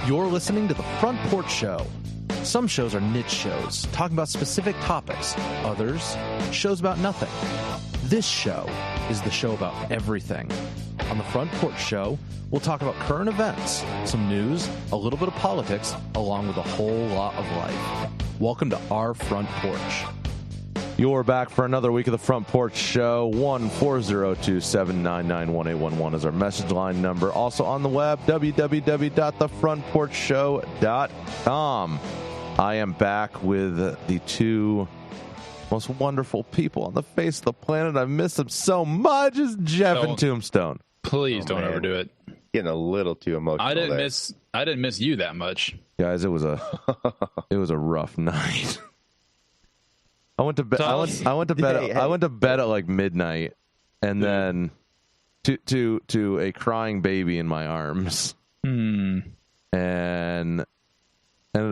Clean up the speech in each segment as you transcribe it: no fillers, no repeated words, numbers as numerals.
You're listening to The Front Porch Show. Some shows are niche shows, talking about specific topics. Others, shows about nothing. This show is the show about everything. On The Front Porch Show, we'll talk about current events, some news, a little bit of politics, along with a whole lot of life. Welcome to our Front Porch. You're back for another week of The Front Porch Show. 1-402-799-1811 is our message line number. Also on the web, www.thefrontporchshow.com. I am back with the two most wonderful people on the face of the planet. I miss them so much. It's Jeff and Tombstone. Please don't overdo it. Getting a little too emotional. I didn't miss you that much, guys. It was a rough night. I went to bed. I went to bed. I went to bed at like midnight, and then to a crying baby in my arms, and ended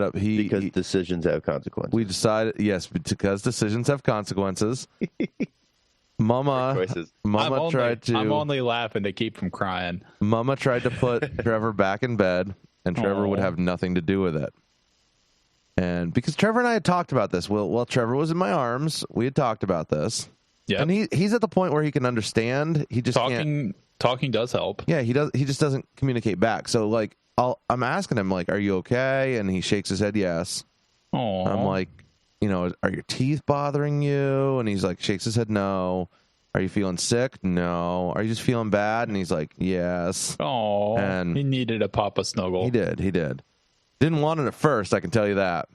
up because decisions have consequences. We decided because decisions have consequences. Mama tried to. I'm only laughing to keep from crying. Mama tried to put Trevor back in bed, and Trevor would have nothing to do with it. And because Trevor and I had talked about this, well, Trevor was in my arms. We had talked about this. Yeah, and he's at the point where he can understand. He just talking does help. Yeah, he does. He just doesn't communicate back. So like, I'm asking him like, "Are you okay?" And he shakes his head, yes. Aww. I'm like, are your teeth bothering you? And he's like, shakes his head, no. Are you feeling sick? No. Are you just feeling bad? And he's like, yes. Oh, and he needed a papa snuggle. He did. Didn't want it at first, I can tell you that.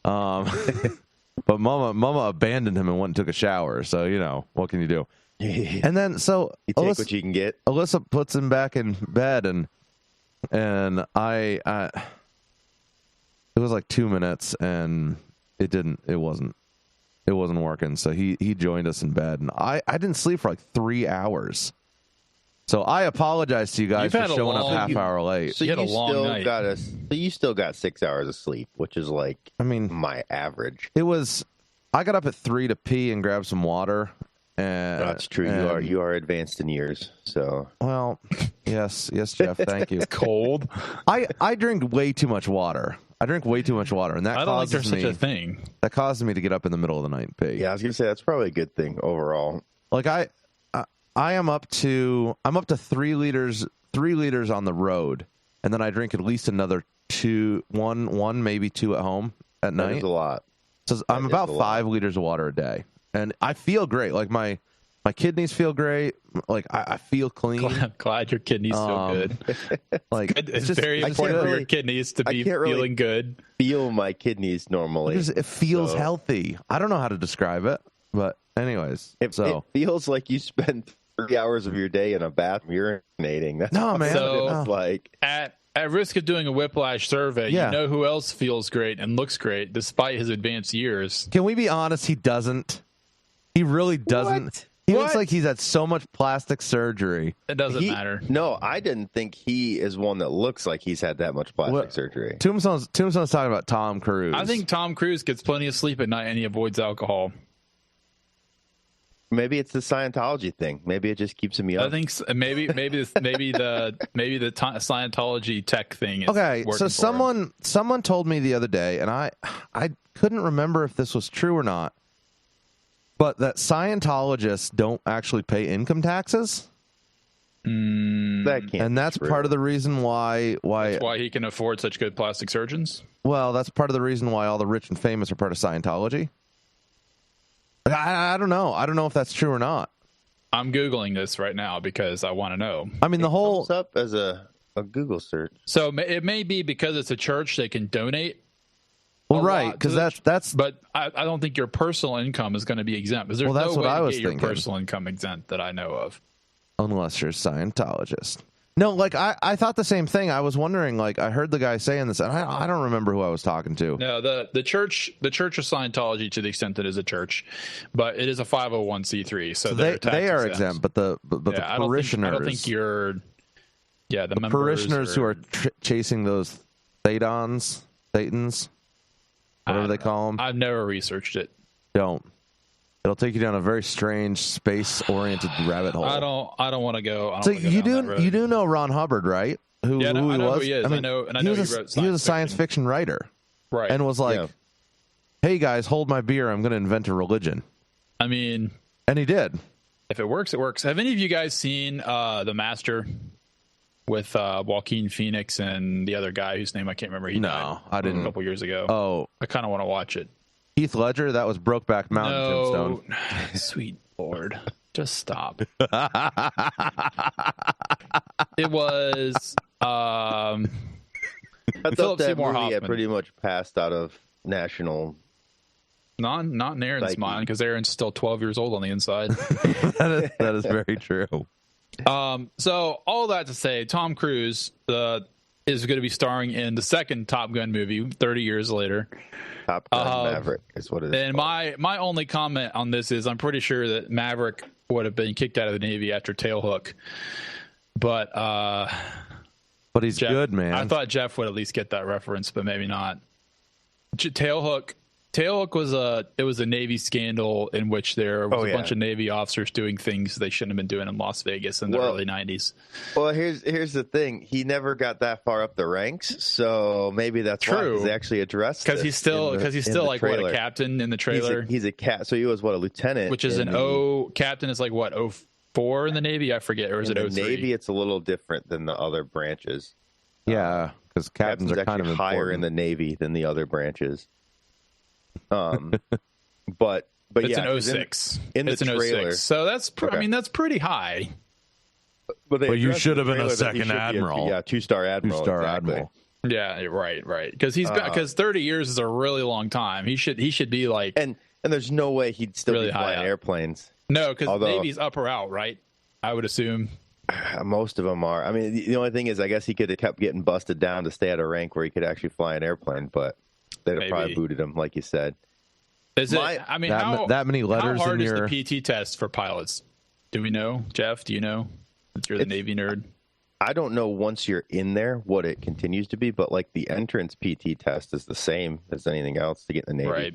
But Mama abandoned him and went and took a shower. So, what can you do? And then, so you take what you can get. Alyssa puts him back in bed, and I it was like 2 minutes, and it wasn't working. So he joined us in bed, and I didn't sleep for like 3 hours. So I apologize to you guys for showing up half hour late. So you had a long night. You still got 6 hours of sleep, which is like, my average. I got up at 3 to pee and grab some water. And that's true. You are advanced in years. So yes, Jeff. Thank you. Cold. I drink way too much water. And that I don't think there's such a thing. That causes me to get up in the middle of the night and pee. Yeah, I was gonna say that's probably a good thing overall. Like I'm up to 3 liters on the road, and then I drink at least another one, maybe 2 at home at night. That is a lot. So I'm about 5 liters of water a day, and I feel great. Like my kidneys feel great. Like I feel clean. Glad your kidneys feel good. Like it's very important for your kidneys to be feeling good. Feel my kidneys normally. It feels healthy. I don't know how to describe it, but anyways, it feels like you spend 3 hours of your day in a bathroom urinating. That's man. So like at risk of doing a whiplash survey, you know who else feels great and looks great despite his advanced years? Can we be honest? He doesn't. He really doesn't. What? He looks like he's had so much plastic surgery. It doesn't matter. No, I didn't think he is one that looks like he's had that much plastic surgery. Tombstone's talking about Tom Cruise. I think Tom Cruise gets plenty of sleep at night and he avoids alcohol. Maybe it's the Scientology thing. Maybe it just keeps him young. I think maybe the Scientology tech thing is okay. So someone told me the other day, and I couldn't remember if this was true or not, but that Scientologists don't actually pay income taxes. That can't. And that's part of the reason why that's why he can afford such good plastic surgeons. Well, that's part of the reason why all the rich and famous are part of Scientology. I don't know. I don't know if that's true or not. I'm Googling this right now because I want to know. I mean, the whole... comes up as a Google search. So it may be because it's a church they can donate. Well, right, because that's... But I don't think your personal income is going to be exempt. Because there's no way to get your personal income exempt that I know of. Unless you're a Scientologist. No, like, I thought the same thing. I was wondering, like, I heard the guy saying this, and I don't remember who I was talking to. No, the church of Scientology, to the extent that it is a church, but it is a 501c3, so they are exempt, but the parishioners... I don't think you're... Yeah, the parishioners who are chasing those Thetans, whatever they call them. I've never researched it. Don't. It'll take you down a very strange space-oriented rabbit hole. I don't want to go. So you do know Ron Hubbard, right? who he know was? who he is. I know he was a science fiction writer, right? And was like, "Hey guys, hold my beer. I'm going to invent a religion." I mean, and he did. If it works, it works. Have any of you guys seen The Master with Joaquin Phoenix and the other guy whose name I can't remember? No, I didn't. A couple years ago. Oh, I kind of want to watch it. Heath Ledger, that was Brokeback Mountain. No, Tombstone. Sweet Lord, just stop. It was. I thought Philip that Seymour movie Hoffman. had pretty much passed out of national. Not in Aaron's mind, because Aaron's still 12 years old on the inside. that is very true. So all that to say, Tom Cruise is going to be starring in the second Top Gun movie 30 years later. Top Gun Maverick is what it is. And my only comment on this is I'm pretty sure that Maverick would have been kicked out of the Navy after Tailhook. But he's Jeff, good, man. I thought Jeff would at least get that reference, but maybe not. Tailhook was a Navy scandal in which there was a bunch of Navy officers doing things they shouldn't have been doing in Las Vegas in the early 90s. Well, here's the thing. He never got that far up the ranks, so maybe that's true. Why he's actually addressed because he's still like trailer. what, a captain in the trailer. He's a cat. So he was what, a lieutenant, which is captain is like what, 04 in the Navy, I forget, or is it 03? Navy, it's a little different than the other branches. Yeah, because captains are kind of higher in the Navy than the other branches. But it's yeah, an 06. It's an trailer. 06. So that's I mean, that's pretty high. But you should have been a second admiral. Two-star admiral. Admiral. Yeah, right. Because because 30 years is a really long time. He should be like, and there's no way he'd still really be flying airplanes. No, because Navy's up or out, right? I would assume. Most of them are. I mean, the only thing is, I guess he could have kept getting busted down to stay at a rank where he could actually fly an airplane, but they'd have probably booted him, like you said. Is it? I mean, that many letters how hard in is your... the PT test for pilots? Do we know, Jeff? Do you know? Since you're the Navy nerd. I don't know once you're in there what it continues to be, but like the entrance PT test is the same as anything else to get in the Navy. Right.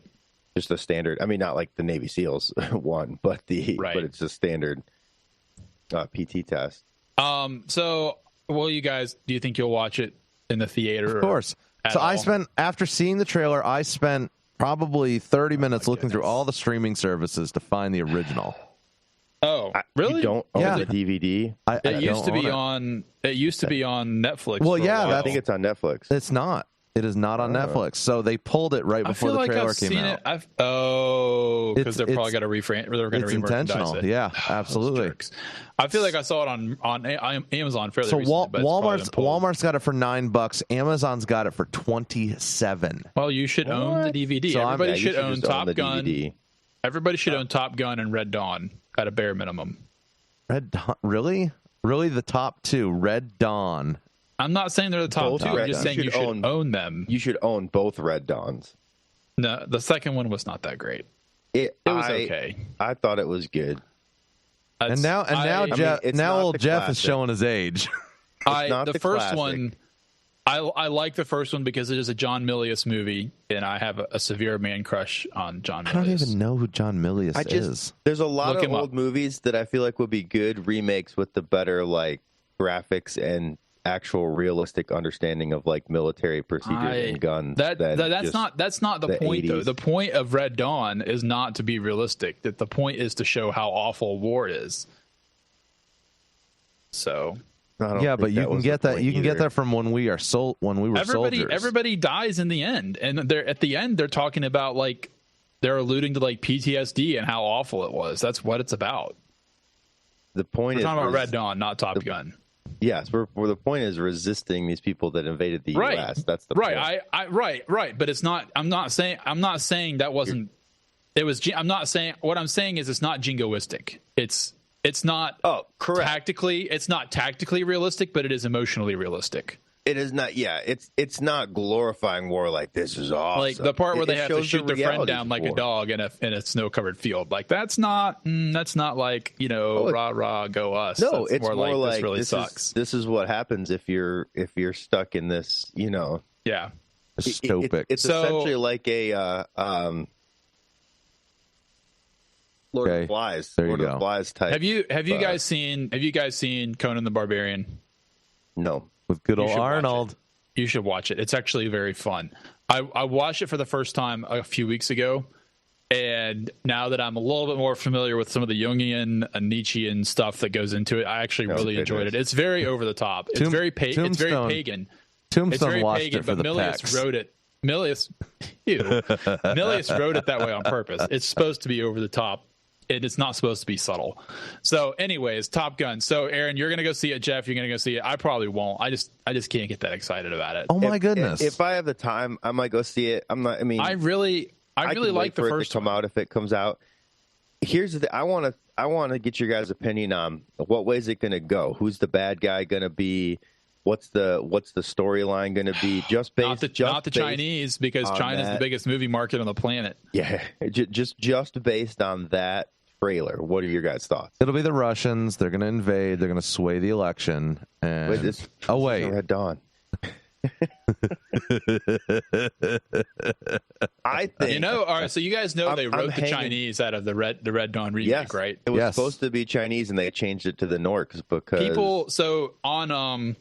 Just the standard. I mean, not like the Navy SEALs one, but but it's the standard PT test. So, you guys, do you think you'll watch it in the theater? Of course. So after seeing the trailer, I spent probably 30 minutes looking through all the streaming services to find the original. Oh, really? You don't own the DVD? It used to be on Netflix. Well, yeah, I think it's on Netflix. It's not. It is not on Netflix. So they pulled it right before the trailer came out. Because they're probably going to reframe. They're going to intentional. It. Yeah, absolutely. I feel like I saw it on Amazon fairly recently. So Walmart's got it for $9. Amazon's got it for $27. Well, you should own the DVD. So everybody should own Top Gun. DVD. Everybody should own Top Gun and Red Dawn at a bare minimum. Red Dawn, really the top two, Red Dawn. I'm not saying they're the top two. I'm just saying you should own them. You should own both Red Dawns. No, the second one was not that great. It was okay. I thought it was good. And now old Jeff is showing his age. The first one, I like the first one because it is a John Milius movie, and I have a severe man crush on John Milius. I don't even know who John Milius is. There's a lot of old movies that I feel like would be good remakes with the better like graphics and actual realistic understanding of like military procedures and guns. That's not the point 80s. Though. The point of Red Dawn is not to be realistic. That the point is to show how awful war is. So but you can get that. You can get that from when we were soldiers. Everybody dies in the end, and at the end they're talking about like they're alluding to like PTSD and how awful it was. That's what it's about. The point we're talking about Red Dawn, not Top Gun. Yes, where the point is resisting these people that invaded the U.S. That's the point. Right. But it's not. I'm not saying that wasn't. It was. I'm not saying. What I'm saying is it's not jingoistic. It's not. Oh, correct. It's not tactically realistic, but it is emotionally realistic. It is not. Yeah, it's not glorifying war like this is awesome. Like the part where they have to shoot their friend down like a dog in a snow covered field. Like that's not like rah rah go us. No, it's more like this really sucks. This is what happens if you're stuck in this. Yeah, dystopic. It's essentially like a Lord of the Flies. There you Lord go. of the Flies type. Have you guys seen Conan the Barbarian? No. with good old Arnold. You should watch it. It's actually very fun. I watched it for the first time a few weeks ago, and now that I'm a little bit more familiar with some of the Jungian and Nietzschean stuff that goes into it, I actually really enjoyed it. It's very over the top. It's very pagan. Tombstone watched pagan, it for the Milius pecs. wrote it. Milius wrote it that way on purpose. It's supposed to be over the top. It's not supposed to be subtle. So, anyways, Top Gun. So, Aaron, you're gonna go see it. Jeff, you're gonna go see it. I probably won't. I just can't get that excited about it. Oh my goodness! If I have the time, I might go see it. I really like the first to come out if it comes out. Here's the thing. I want to get your guys' opinion on what way is it going to go. Who's the bad guy going to be? What's the storyline going to be? Just based not the Chinese, because China's the biggest movie market on the planet. Yeah, just based on that trailer. What are your guys' thoughts? It'll be the Russians. They're going to invade. They're going to sway the election. And wait, Red Dawn. I think all right. So you guys know they wrote the Chinese out of the Red Dawn remake, right? It was supposed to be Chinese, and they changed it to the Norks because people. So on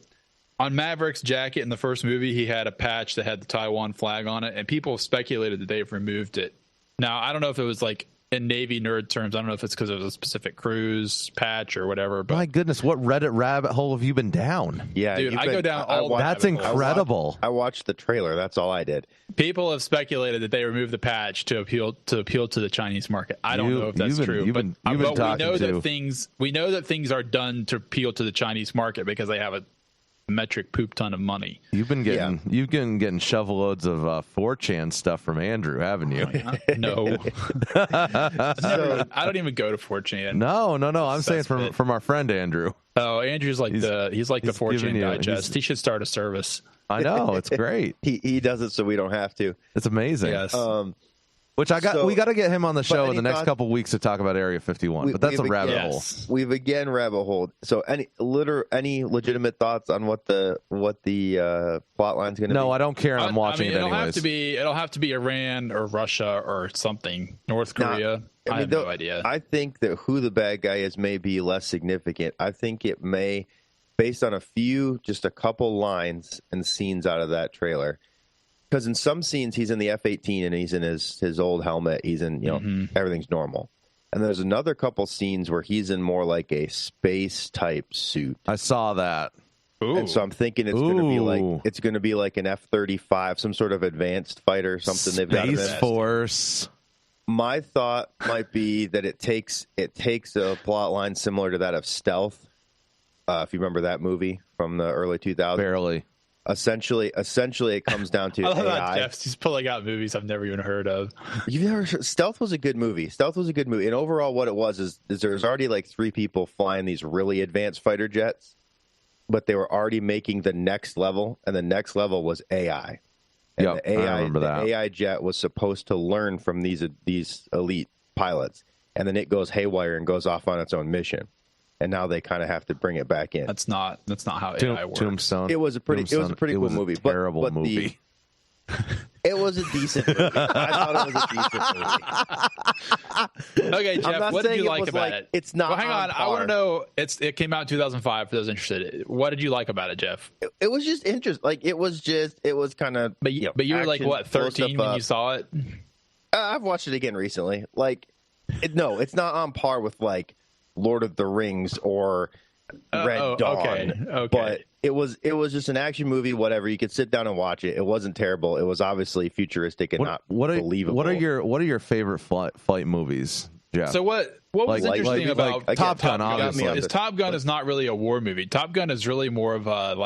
Maverick's jacket in the first movie, he had a patch that had the Taiwan flag on it, and people speculated that they've removed it. Now I don't know if it was like in Navy nerd terms. I don't know if it's because it was a specific cruise patch or whatever. But my goodness, what Reddit rabbit hole have you been down? Yeah, dude, I go down all. That's incredible. I watched the trailer. That's all I did. People have speculated that they removed the patch to appeal to the Chinese market. I don't know if that's true, but we know that things are done to appeal to the Chinese market because they have a metric poop ton of money. You've been getting shovel loads of 4chan stuff from Andrew, haven't you? No. I don't even go to 4chan. No. I'm saying from our friend Andrew. Oh, Andrew's like he's like the 4chan digest. He should start a service. I know, it's great. He does it so we don't have to. It's amazing. Yes. We got to get him on the show in the next couple weeks to talk about Area 51. But that's a rabbit hole. We've again rabbit holed. So any legitimate thoughts on what the plot line's going to be? No, I don't care. I'm watching it anyways. It'll have to be Iran or Russia or something. North Korea. I have no idea. I think that who the bad guy is may be less significant. I think it may, based on just a couple lines and scenes out of that trailer. Because in some scenes he's in the F-18 and he's in his old helmet. He's in everything's normal. And there's another couple scenes where he's in more like a space type suit. I saw that. Ooh. And so I'm thinking it's going to be like an F-35, some sort of advanced fighter or something. They've got Space Force. My thought might be that it takes a plot line similar to that of Stealth. If you remember that movie from the early 2000s. Barely. Essentially, it comes down to AI. Jeff's pulling out movies I've never even heard of. You've never heard? Stealth was a good movie. And overall, what it was is there's already like 3 people flying these really advanced fighter jets, but they were already making the next level, and the next level was AI. And I remember that. The AI jet was supposed to learn from these elite pilots, and then it goes haywire and goes off on its own mission. And now they kind of have to bring it back in. That's not how AI works. Tombstone. It was a pretty cool movie. Terrible movie. It was a decent movie. I thought it was a decent movie. Okay, Jeff, what did you like about it? It's not. Well, hang on. I want to know. It came out in 2005. For those interested, what did you like about it, Jeff? It was just interesting. Like it was kind of. But you were like what, 13 when you saw it? I've watched it again recently. Like, it's not on par with like Lord of the Rings or Red Dawn. Okay. But it was just an action movie, whatever. You could sit down and watch it. It wasn't terrible. It was obviously futuristic and not believable. What are your favorite flight movies, Jeff? So what was interesting about Top Gun, obviously, is Top Gun is not really a war movie. Top Gun is really more of a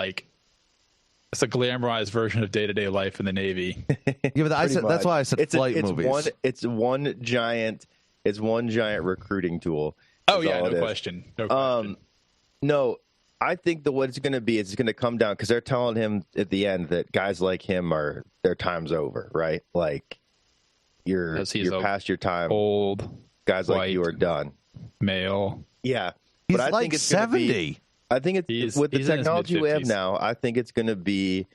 it's a glamorized version of day-to-day life in the Navy. That's why I said flight movies. It's one giant recruiting tool. Oh yeah, no question. No, I think what it's going to be is it's going to come down because they're telling him at the end that guys like him their time's over, right? Like you're past your time. Old guys like you are done. Male. Yeah, he's but I like think it's 70. I think it's with the technology we have now. I think it's going to be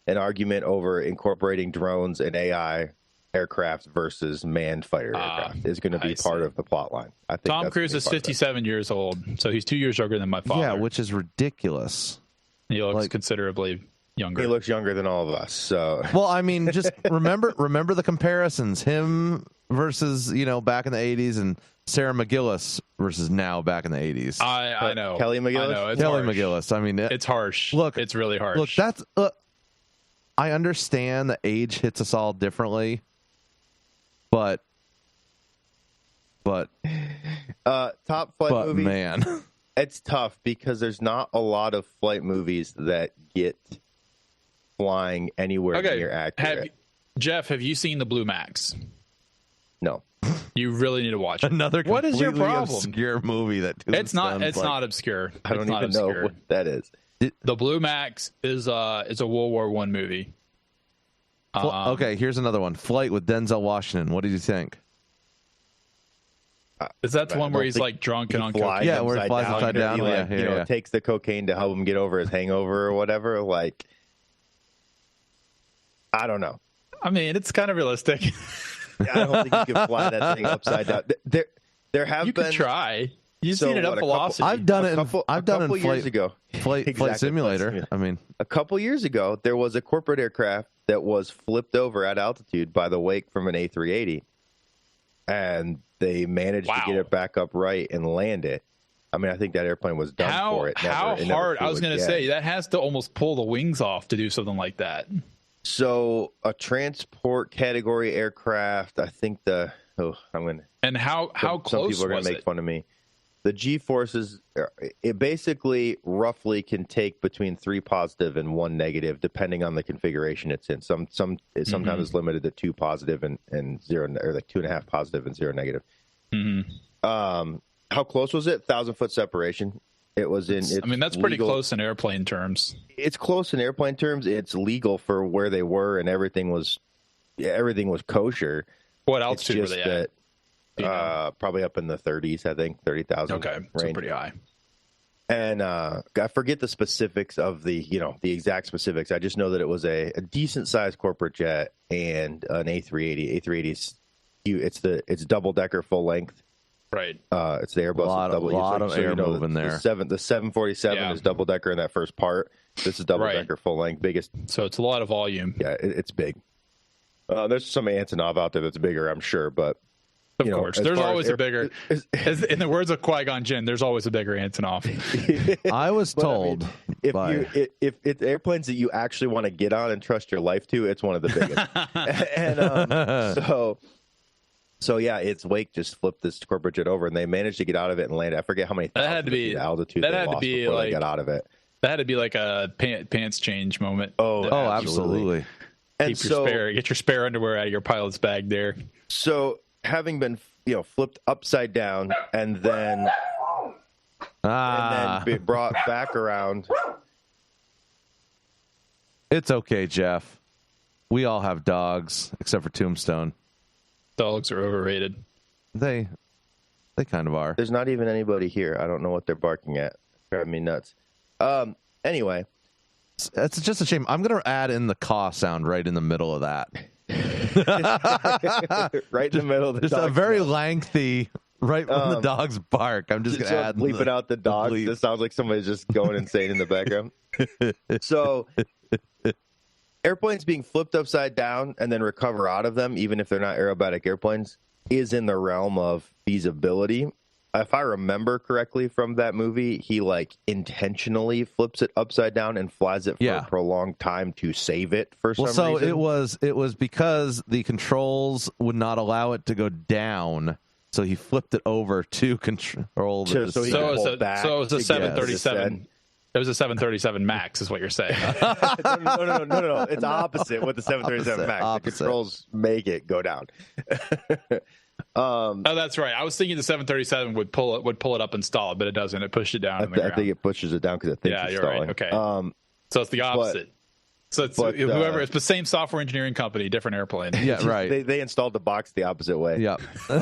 an argument over incorporating drones and AI aircraft versus manned fighter aircraft is going to be part of the plot line. I think Tom Cruise is 57 years old, so he's 2 years younger than my father. Yeah, which is ridiculous. He looks considerably younger. He looks younger than all of us. So, well, I mean, just remember the comparisons. Him versus back in the 80s, and Sarah McGillis versus now back in the 80s. I know Kelly McGillis. I know, Kelly McGillis. I mean, it's harsh. Look, it's really harsh. Look, that's. I understand that age hits us all differently, but top flight movies. Man, it's tough because there's not a lot of flight movies that get flying anywhere near accurate. Jeff, have you seen the Blue Max? No. You really need to watch it. Another what is your problem? Obscure movie that it's not obscure. I don't even know what that is. The Blue Max is a World War I movie. Okay, here's another one. Flight with Denzel Washington. What did you think? Is that the one where he's like drunk and on cocaine? Yeah, where he flies upside down. He takes the cocaine to help him get over his hangover or whatever. Like, I don't know. I mean, it's kind of realistic. I don't think you can fly that thing upside down. There have you been. You can try. You've seen it at velocity. I've done it. I've done it in years ago. Flight simulator. I mean, a couple years ago, there was a corporate aircraft that was flipped over at altitude by the wake from an A380, and they managed to get it back up right and land it. I mean, I think that airplane was done for it. How hard? I was going to say that has to almost pull the wings off to do something like that. So a transport category aircraft, I think And how close some people are going to make fun of me. The G-forces, it basically roughly can take between 3 positive and 1 negative, depending on the configuration it's in. Sometimes it's limited to 2 positive and 0, or like 2.5 positive and 0 negative. How close was it? 1,000-foot separation. It was in. I mean, that's legal. Pretty close in airplane terms. It's close in airplane terms. It's legal for where they were, and everything was kosher. What altitude were they at? Probably up in the 30s, I think, 30,000. Okay, so pretty high. And I forget the specifics of the exact specifics. I just know that it was a decent sized corporate jet and an A380. A380's it's double decker full length. Right. It's the Airbus. A lot of air moving there. The 747 is double decker in that first part. This is double decker full length, biggest. So it's a lot of volume. Yeah, it's big. There's some Antonov out there that's bigger, I'm sure, but. Of course, there's always a bigger. In the words of Qui-Gon Jinn, there's always a bigger Antonov. I was told if it's airplanes that you actually want to get on and trust your life to, it's one of the biggest. And so yeah, its wake just flipped this corporate jet over, and they managed to get out of it and land. I forget how many thousand feet altitude they lost before they got out of it. That had to be like a pants change moment. Oh, absolutely. And get your spare underwear out of your pilot's bag there. So, having been flipped upside down and then be brought back around. It's okay, Jeff. We all have dogs except for Tombstone. Dogs are overrated. They kind of are. There's not even anybody here. I don't know what they're barking at. Driving me nuts. Anyway, it's just a shame. I'm going to add in the caw sound right in the middle of that. Right in the middle of the just a very lengthy when the dogs bark. I'm just going to add bleeping out the dogs. This sounds like somebody's just going insane in the background. So airplanes being flipped upside down and then recover out of them, even if they're not aerobatic airplanes, is in the realm of feasibility. If I remember correctly from that movie, he intentionally flips it upside down and flies it for a prolonged time to save it for some reason. So it was because the controls would not allow it to go down, so he flipped it over to control. So it was a 737. It was a 737 MAX, is what you're saying. No. It's opposite with the 737 MAX. The controls make it go down. Oh, that's right. I was thinking the 737 would pull it up and stall it, but it doesn't. It pushed it down. I think it pushes it down because it thinks it's stalling. Right. Okay. So it's the opposite. It's the same software engineering company, different airplane. Yeah, right. They installed the box the opposite way. Yeah. Flip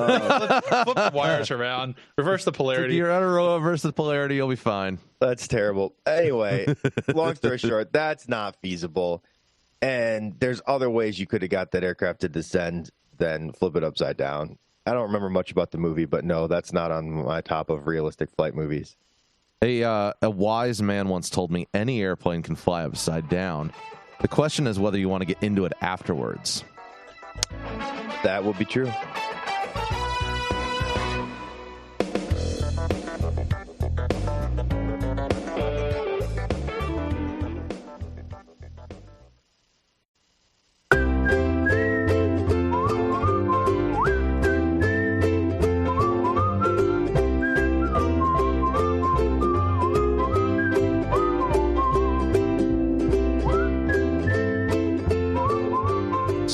the wires around, reverse the polarity. If you're on a row, reverse the polarity, you'll be fine. That's terrible. Anyway, long story short, that's not feasible. And there's other ways you could have got that aircraft to descend than flip it upside down. I don't remember much about the movie, but no, that's not on my top of realistic flight movies. A wise man once told me any airplane can fly upside down. The question is whether you want to get into it afterwards. That will be true.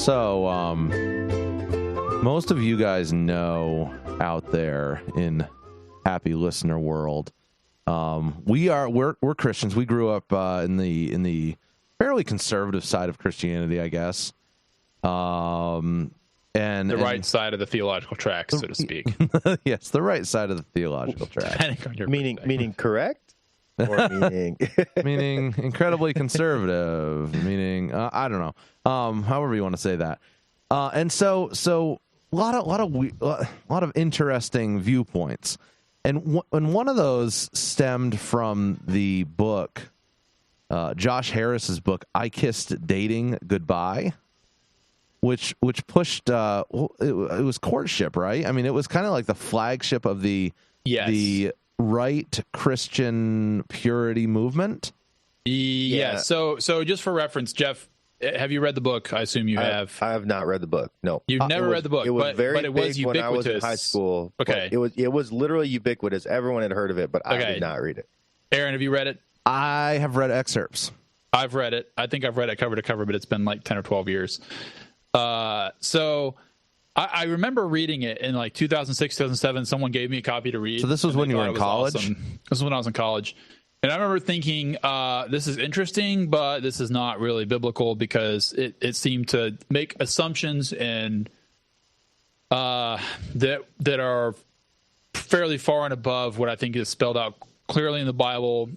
So, most of you guys know out there in happy listener world, we're Christians. We grew up in the fairly conservative side of Christianity, I guess. And the right side of the theological track, so to speak. Yes, the right side of the theological track. Meaning correct? Or meaning incredibly conservative, meaning I don't know, however you want to say that, and so a lot of interesting viewpoints, and one of those stemmed from the book, Josh Harris's book, I Kissed Dating Goodbye, which pushed it was courtship, right? I mean, it was kind of like the flagship of the right Christian purity movement. Yeah. So just for reference, Jeff, have you read the book? I assume you have. I have not read the book. No, you've never read the book. It was very but it was big ubiquitous. when I was in high school. Okay, it was literally ubiquitous. Everyone had heard of it, but I did not read it. Aaron, have you read it? I have read excerpts. I've read it. I think I've read it cover to cover, but it's been like 10 or 12 years. So I remember reading it in like 2006, 2007. Someone gave me a copy to read. So this was when you were in college? Awesome. This was when I was in college. And I remember thinking, this is interesting, but this is not really biblical because it seemed to make assumptions and that are fairly far and above what I think is spelled out clearly in the Bible.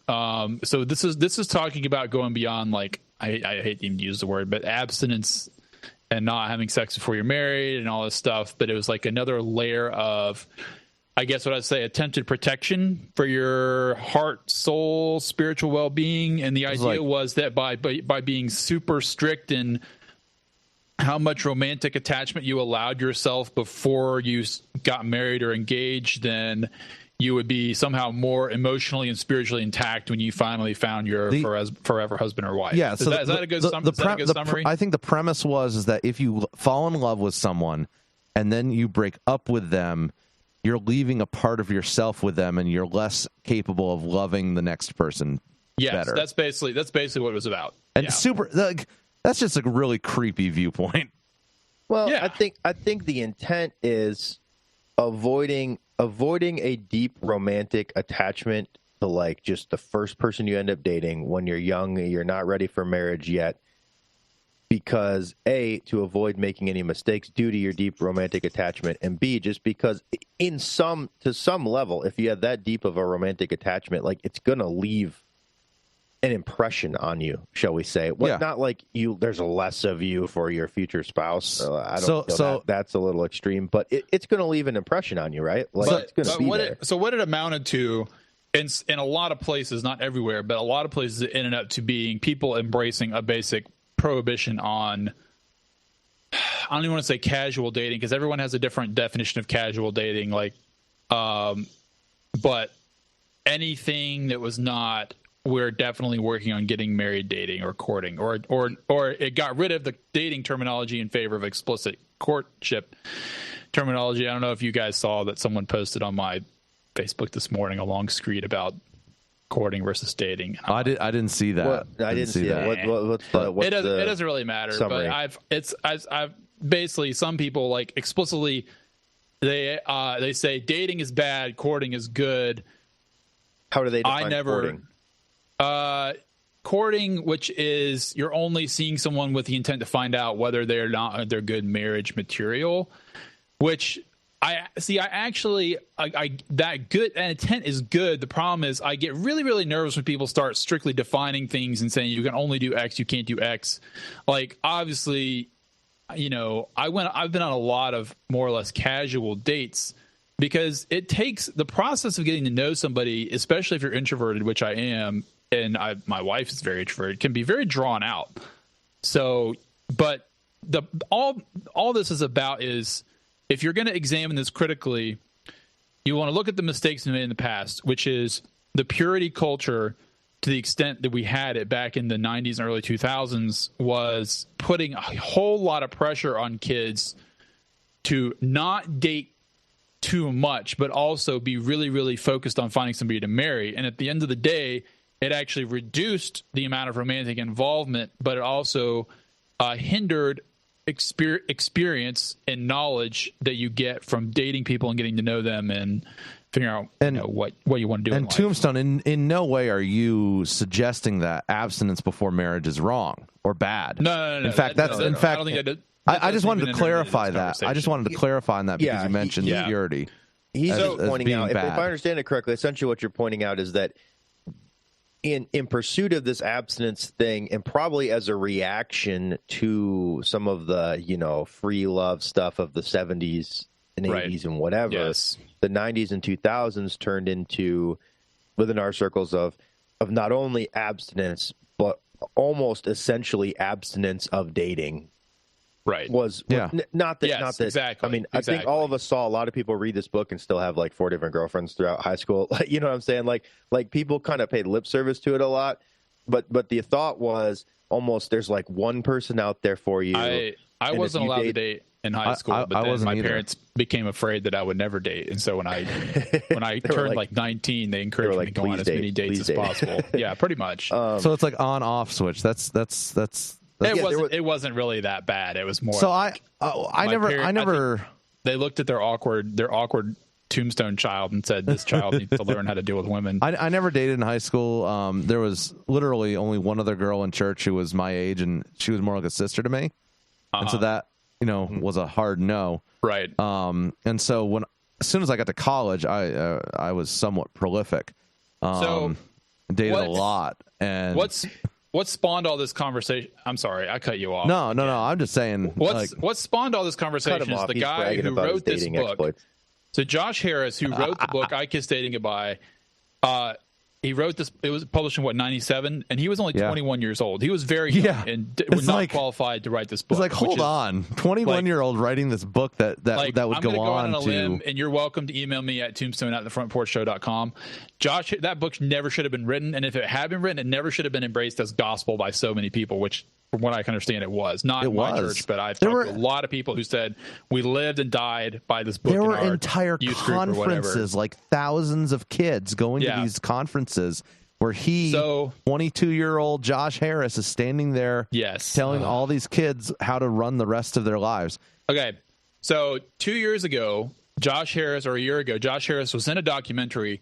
So this is talking about going beyond, like, I hate to even use the word, but abstinence and not having sex before you're married and all this stuff. But it was like another layer of, I guess what I'd say, attempted protection for your heart, soul, spiritual well-being. And the idea was that by being super strict in how much romantic attachment you allowed yourself before you got married or engaged, then you would be somehow more emotionally and spiritually intact when you finally found your forever husband or wife. Yeah, is that a good summary? I think the premise is that if you fall in love with someone and then you break up with them, you're leaving a part of yourself with them, and you're less capable of loving the next person better. That's basically what it was about. And that's just a really creepy viewpoint. Well, yeah. I think the intent is avoiding a deep romantic attachment to, like, just the first person you end up dating when you're young, you're not ready for marriage yet, because A, to avoid making any mistakes due to your deep romantic attachment, and B, just because to some level, if you have that deep of a romantic attachment, like, it's going to leave an impression on you, shall we say. Not like there's less of you for your future spouse. I don't know that's a little extreme, but it's going to leave an impression on you, right? Like, it's going to be there. So what it amounted to in a lot of places, not everywhere, but a lot of places, it ended up to being people embracing a basic prohibition on, I don't even want to say casual dating, because everyone has a different definition of casual dating. Like, but anything that was not, we're definitely working on getting married dating or courting, or it got rid of the dating terminology in favor of explicit courtship terminology. I don't know if you guys saw that someone posted on my Facebook this morning a long screed about courting versus dating. I didn't see that. I didn't see that. It doesn't really matter. Summary? But I've basically, some people, like, explicitly they say dating is bad, courting is good. How do they define courting? Courting, which is you're only seeing someone with the intent to find out whether they're good marriage material, which that intent is good. The problem is I get really, really nervous when people start strictly defining things and saying you can only do X, you can't do X. Like, obviously, I've been on a lot of more or less casual dates, because it takes the process of getting to know somebody, especially if you're introverted, which I am, and my wife is very introverted, can be very drawn out. So, but all this is about is, if you're going to examine this critically, you want to look at the mistakes we made in the past, which is the purity culture, to the extent that we had it back in the 90s and early 2000s, was putting a whole lot of pressure on kids to not date too much, but also be really, really focused on finding somebody to marry. And at the end of the day, it actually reduced the amount of romantic involvement, but it also hindered experience and knowledge that you get from dating people and getting to know them and figuring out what you want to do. And Tombstone, in no way are you suggesting that abstinence before marriage is wrong or bad. No. In fact, I don't think I just wanted to clarify that. I just wanted to clarify on that because you mentioned purity. He's as pointing out, if I understand it correctly, essentially what you're pointing out is that in pursuit of this abstinence thing, and probably as a reaction to some of the, free love stuff of the 70s and 80s and whatever, the 90s and 2000s turned into, within our circles, of not only abstinence, but almost essentially abstinence of dating. Right. Not that. Exactly. I mean, I think all of us saw a lot of people read this book and still have like 4 different girlfriends throughout high school. You know what I'm saying? Like people kind of paid lip service to it a lot, but the thought was almost there's like one person out there for you. I wasn't allowed to date in high school, but then my parents became afraid that I would never date, and so when I turned like 19, they encouraged me to go on as many dates as possible. Yeah, pretty much. So it's like on-off switch. That's it wasn't really that bad. It was more. So I never. They looked at their awkward Tombstone child and said, "This child needs to learn how to deal with women." I never dated in high school. There was literally only one other girl in church who was my age, and she was more like a sister to me, and so that was a hard no. Right. And so as soon as I got to college, I was somewhat prolific. Dated a lot, and what spawned all this conversation? I'm sorry, I cut you off. No. I'm just saying. What spawned all this conversation is the guy who wrote this book. Exploits. So Josh Harris, who wrote the book "I Kissed Dating Goodbye," he wrote this. It was published in 97, and he was only 21 years old. He was very young and was not qualified to write this book. It's like, hold on, 21-year-old writing this book that would go on a limb, and you're welcome to email me at tombstone@thefrontporchshow.com. Josh, that book never should have been written, and if it had been written, it never should have been embraced as gospel by so many people, which, from what I can understand, it was. Not in my church, but I've talked to a lot of people who said we lived and died by this book. There were entire conferences, like thousands of kids going to these conferences where 22-year-old Josh Harris is standing there telling all these kids how to run the rest of their lives. Okay, so 2 years ago, Josh Harris was in a documentary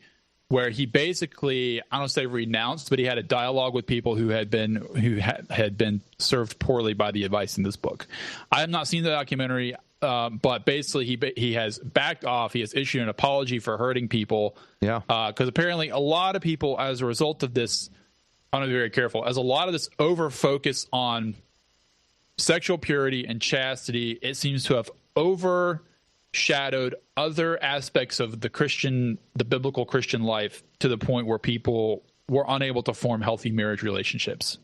where he basically, I don't say renounced, but he had a dialogue with people who had been served poorly by the advice in this book. I have not seen the documentary, but basically he has backed off. He has issued an apology for hurting people. Yeah. Because apparently a lot of people, as a result of this, I want to be very careful, as a lot of this over focus on sexual purity and chastity, it seems to have overshadowed other aspects of the biblical Christian life to the point where people were unable to form healthy marriage relationships.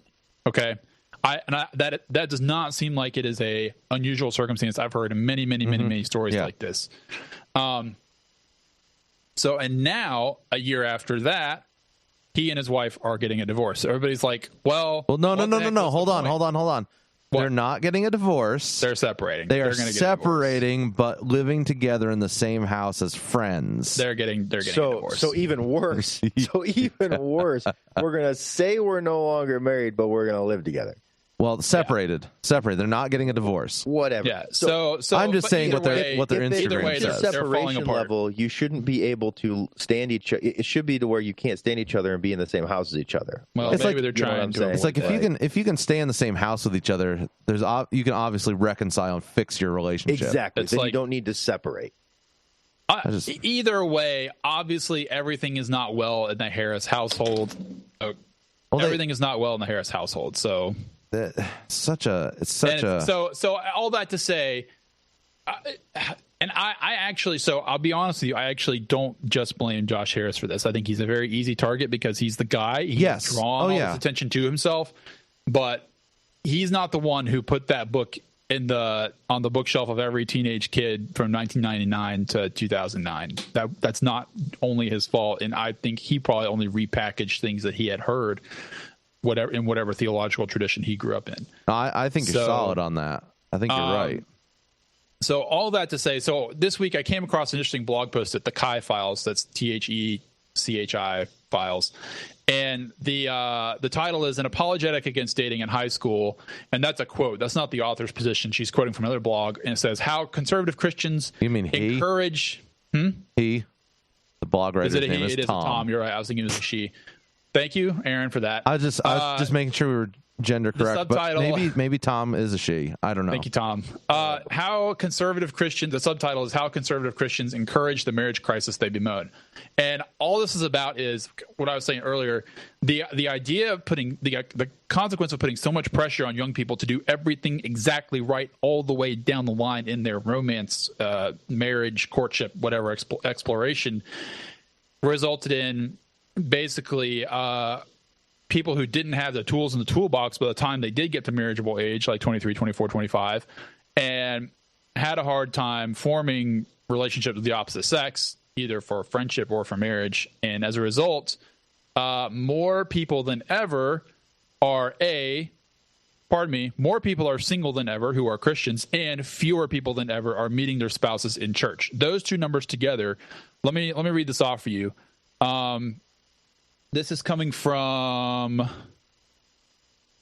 Okay. That does not seem like it is a unusual circumstance. I've heard many stories like this. And now, a year after that, he and his wife are getting a divorce. So everybody's like, well, no. Hold on. They're not getting a divorce. They're separating. They are separating, but living together in the same house as friends. They're getting a divorce. So even worse. We're gonna say we're no longer married, but we're gonna live together. Well, separated. They're not getting a divorce. Whatever. Yeah. So I'm just saying what their Instagram says. At a separation level, you shouldn't be able to stand each other. It should be to where you can't stand each other and be in the same house as each other. Well, maybe they're trying to. It's like if you can stay in the same house with each other, you can obviously reconcile and fix your relationship. Exactly. Then you don't need to separate. Either way, obviously everything is not well in the Harris household. Everything is not well in the Harris household. So. So all that to say, And I actually, so I'll be honest with you, I actually don't just blame Josh Harris for this. I think he's a very easy target because he's the guy. He's drawn all his attention to himself, but he's not the one who put that book on the bookshelf of every teenage kid from 1999 to 2009. That's not only his fault, and I think he probably only repackaged things that he had heard, whatever theological tradition he grew up in. I think you're solid on that. I think you're right. So all that to say, so this week I came across an interesting blog post at the Chi Files. That's THECHI Files. And the title is An Apologetic Against Dating in High School. And that's a quote. That's not the author's position. She's quoting from another blog. And it says, how conservative Christians encourage... He? The blog writer's name is Tom. It is a Tom. You're right. I was thinking it was a she. Thank you, Aaron, for that. I was just making sure we were gender correct, subtitle, but maybe Tom is a she. I don't know. Thank you, Tom. How conservative Christians, the subtitle is How Conservative Christians Encourage the Marriage Crisis They Bemoan. And all this is about is what I was saying earlier, the idea of putting, the consequence of putting so much pressure on young people to do everything exactly right all the way down the line in their romance, marriage, courtship, whatever, exploration, resulted in basically people who didn't have the tools in the toolbox by the time they did get to marriageable age, like 23, 24, 25, and had a hard time forming relationships with the opposite sex, either for friendship or for marriage. And as a result, more people than ever more people are single than ever who are Christians, and fewer people than ever are meeting their spouses in church. Those two numbers together, let me read this off for you. This is coming from,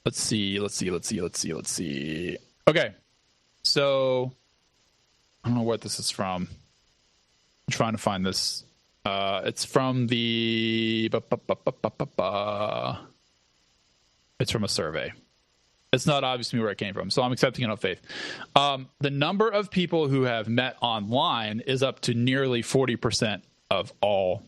let's see. Okay. So I don't know what this is from. I'm trying to find this. It's from it's from a survey. It's not obvious to me where it came from, so I'm accepting it on faith. The number of people who have met online is up to nearly 40% of all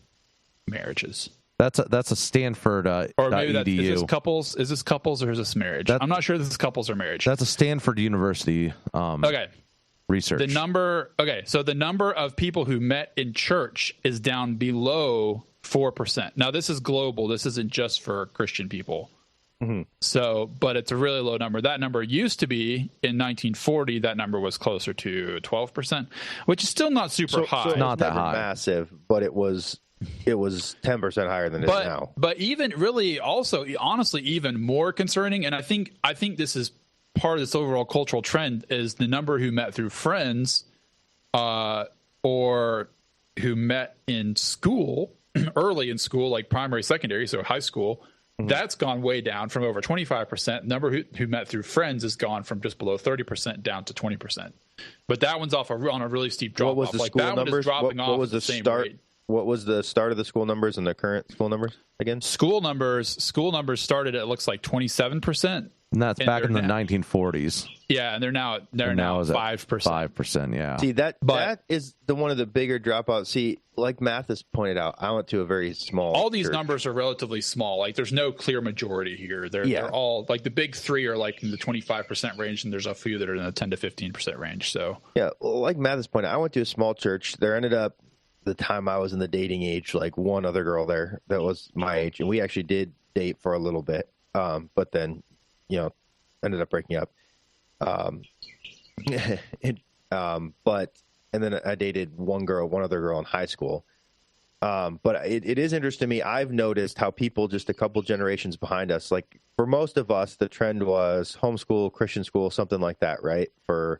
marriages. That's a Stanford or maybe that's is this couples? Is this couples or is this marriage? I'm not sure this is couples or marriage. That's a Stanford University research. So the number of people who met in church is down below 4%. Now this is global. This isn't just for Christian people. Mm-hmm. So, but it's a really low number. That number used to be in 1940. That number was closer to 12%, which is still not super high. So not that high, massive, but it was 10% higher than it is now. But even really also, honestly, even more concerning, and I think this is part of this overall cultural trend, is the number who met through friends or who met in school, early in school, like primary, secondary, so high school. Mm-hmm. That's gone way down from over 25%. The number who met through friends has gone from just below 30% down to 20%. But that one's on a really steep drop. What was the school numbers? What was the start? Rate. What was the start of the school numbers and the current school numbers again? School numbers started at, it looks like 27%. And that's back in the 1940s. Yeah, and they're now 5%. 5%, yeah. See, that is one of the bigger dropouts. See, like Mathis pointed out, I went to a very small all these church. Numbers are relatively small. Like, there's no clear majority here. They're all, like, the big three are, like, in the 25% range, and there's a few that are in the 10 to 15% range. So yeah, well, like Mathis pointed out, I went to a small church. There ended up, the time I was in the dating age, like one other girl there that was my age, and we actually did date for a little bit, but then, ended up breaking up. But and then I dated one other girl in high school. But it is interesting to me. I've noticed how people just a couple generations behind us, like for most of us, the trend was homeschool, Christian school, something like that, right? For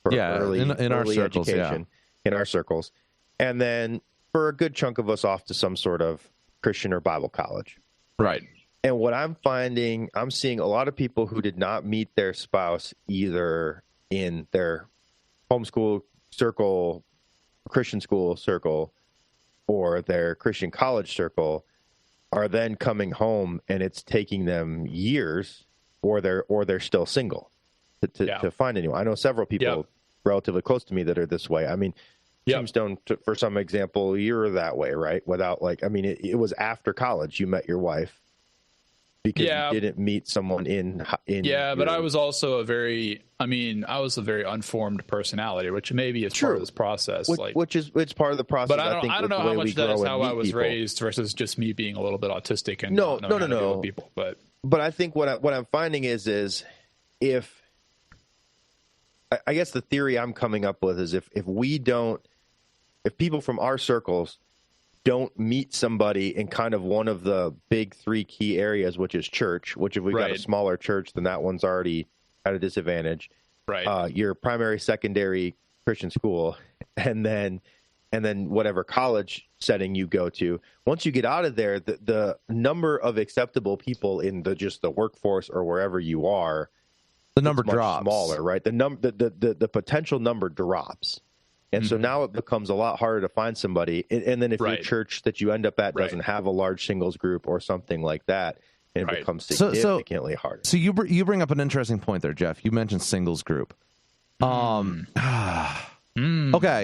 early, in our circles, education, in our circles. And then for a good chunk of us off to some sort of Christian or Bible college. Right. And what I'm finding, I'm seeing a lot of people who did not meet their spouse either in their homeschool circle, Christian school circle, or their Christian college circle are then coming home, and it's taking them years, or they're still single to find anyone. I know several people relatively close to me that are this way. I mean, Tombstone, for some example, you're that way, right? Without it was after college you met your wife. because you didn't meet someone in but I was also a very unformed personality, which maybe is part of this process. It's part of the process. But I don't know how much that is how I was raised versus just me being a little bit autistic and not knowing how to deal with people. But I think what I'm finding is if I guess the theory I'm coming up with is if people from our circles don't meet somebody in kind of one of the big three key areas, which is church, which if we've got a smaller church, then that one's already at a disadvantage. Right. Your primary, secondary Christian school, and then whatever college setting you go to. Once you get out of there, the number of acceptable people in the workforce or wherever you are, the number much drops smaller, right? The potential number drops. And so now it becomes a lot harder to find somebody. And then if your church that you end up at doesn't have a large singles group or something like that, it becomes significantly harder. So you bring up an interesting point there, Jeff. You mentioned singles group. Okay,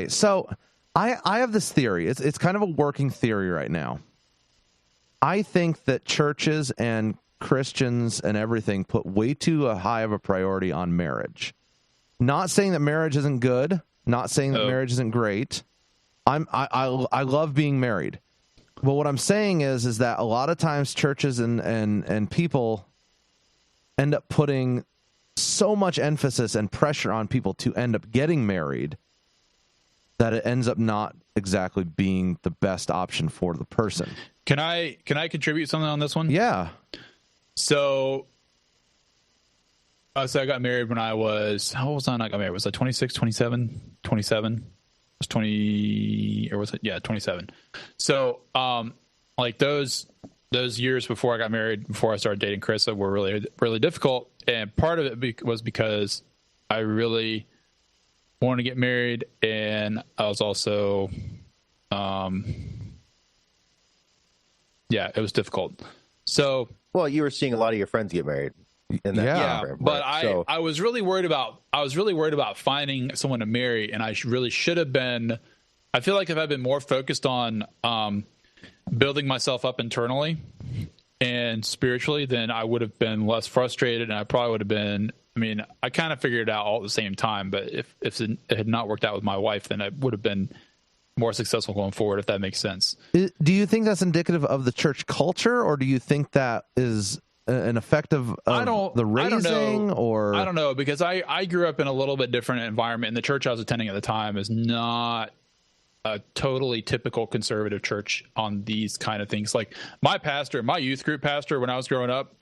so I have this theory. It's kind of a working theory right now. I think that churches and Christians and everything put way too high of a priority on marriage. Not saying that marriage isn't good. Not saying that marriage isn't great. I love being married. But what I'm saying is that a lot of times churches and people end up putting so much emphasis and pressure on people to end up getting married that it ends up not exactly being the best option for the person. Can I contribute something on this one? Yeah. So I got married when I was, how old was I when I got married? Was I 26, 27? 27? It was 20, or was it? Yeah, 27. So, like those years before I got married, before I started dating Carissa, were really, really difficult. And part of it was because I really wanted to get married, and I was also, it was difficult. So, well, you were seeing a lot of your friends get married. But I was really worried about finding someone to marry, and I really should have been. I feel like if I'd been more focused on building myself up internally and spiritually, then I would have been less frustrated, and I probably would have been. I mean, I kind of figured it out all at the same time, but if it had not worked out with my wife, then I would have been more successful going forward, if that makes sense. Do you think that's indicative of the church culture, or do you think that is an effect of the raising? I don't know, because I grew up in a little bit different environment, and the church I was attending at the time is not a totally typical conservative church on these kind of things. Like my youth group pastor when I was growing up,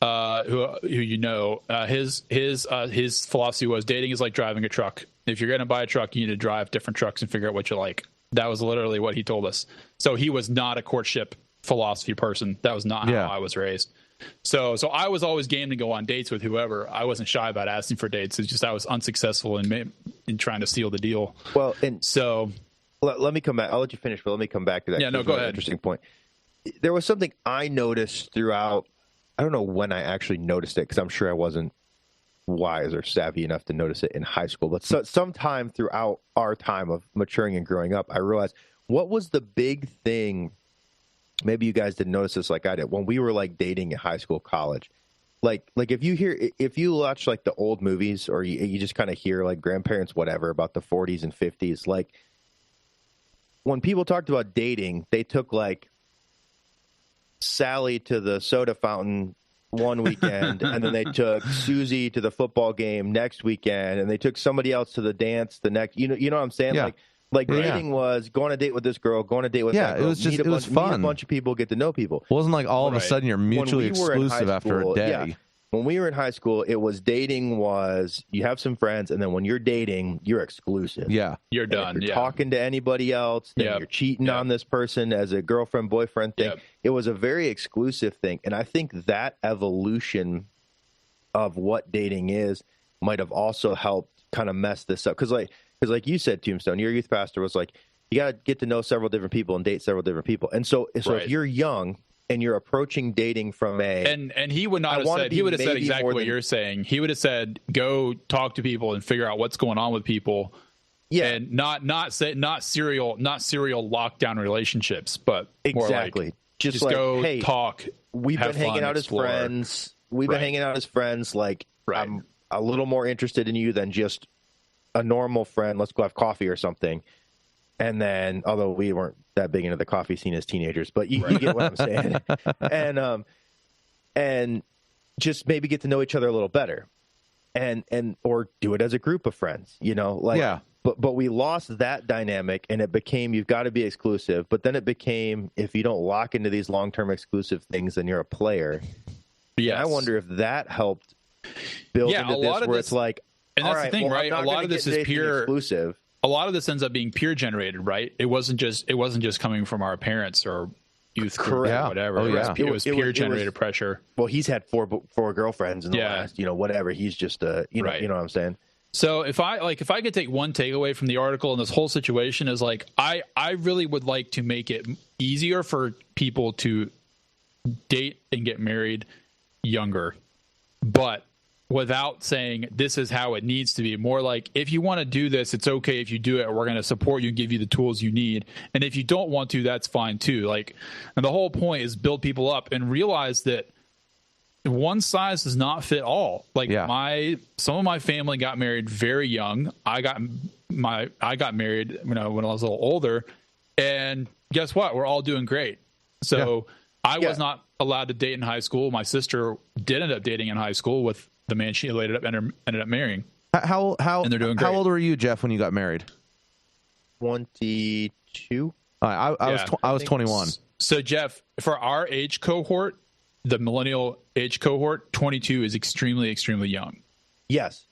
who his philosophy was dating is like driving a truck. If you're going to buy a truck, you need to drive different trucks and figure out what you like. That was literally what he told us. So he was not a courtship philosophy person. That was not how I was raised. So I was always game to go on dates with whoever. I wasn't shy about asking for dates. It's just I was unsuccessful in trying to seal the deal. Well, and so let me come back. I'll let you finish, but let me come back to that. Yeah, no, go ahead. Interesting point. There was something I noticed throughout. I don't know when I actually noticed it, because I'm sure I wasn't wise or savvy enough to notice it in high school. But sometime throughout our time of maturing and growing up, I realized what was the big thing. Maybe you guys didn't notice this like I did when we were like dating in high school, college. Like if you watch like the old movies, or you just kind of hear like grandparents, whatever, about the 40s and 50s, like when people talked about dating, they took like Sally to the soda fountain one weekend, and then they took Susie to the football game next weekend, and they took somebody else to the dance the next. You know what I'm saying? Yeah. Like dating was going on a date with this girl, going on a date with that girl. It was fun. Meet a bunch of people, get to know people. It wasn't like all of a sudden you're mutually exclusive after a day. Yeah. When we were in high school, it was dating was you have some friends, and then when you're dating, you're exclusive. Yeah. You're done. If you're talking to anybody else, then you're cheating on this person as a girlfriend, boyfriend thing. It was a very exclusive thing. And I think that evolution of what dating is might have also helped kind of mess this up. Because like you said, Tombstone, your youth pastor was like, you got to get to know several different people and date several different people. And so if you're young and you're approaching dating from and he would not have said, he would have said exactly what you're saying. He would have said, go talk to people and figure out what's going on with people. Yeah. And not serial lockdown relationships, but exactly. just like, go hey, talk. We've been hanging out as friends. We've been hanging out as friends. Like, I'm a little more interested in you than just a normal friend. Let's go have coffee or something. And then, although we weren't that big into the coffee scene as teenagers, but you get what I'm saying. And just maybe get to know each other a little better, and or do it as a group of friends. But we lost that dynamic, and it became you've got to be exclusive. But then it became if you don't lock into these long-term exclusive things, then you're a player. Yeah, I wonder if that helped build into this, where it's like, and that's the thing, right? A lot of this is pure exclusive. A lot of this ends up being peer generated, right? It wasn't just coming from our parents or youth group or whatever. It was peer generated pressure. Well, he's had four girlfriends in the last, whatever. He's just you know what I'm saying? So if I could take one takeaway from the article and this whole situation is like, I really would like to make it easier for people to date and get married younger, but without saying this is how it needs to be. More like, if you want to do this, it's okay if you do it. We're going to support you and give you the tools you need. And if you don't want to, that's fine too. Like, and the whole point is build people up and realize that one size does not fit all. Like some of my family got married very young. I got married when I was a little older, and guess what? We're all doing great. So I was not allowed to date in high school. My sister did end up dating in high school with the man she ended up marrying. And they're doing great. How old were you, Jeff, when you got married? 22. I was 21. So Jeff, for our age cohort, the millennial age cohort, 22 is extremely, extremely young. Yes.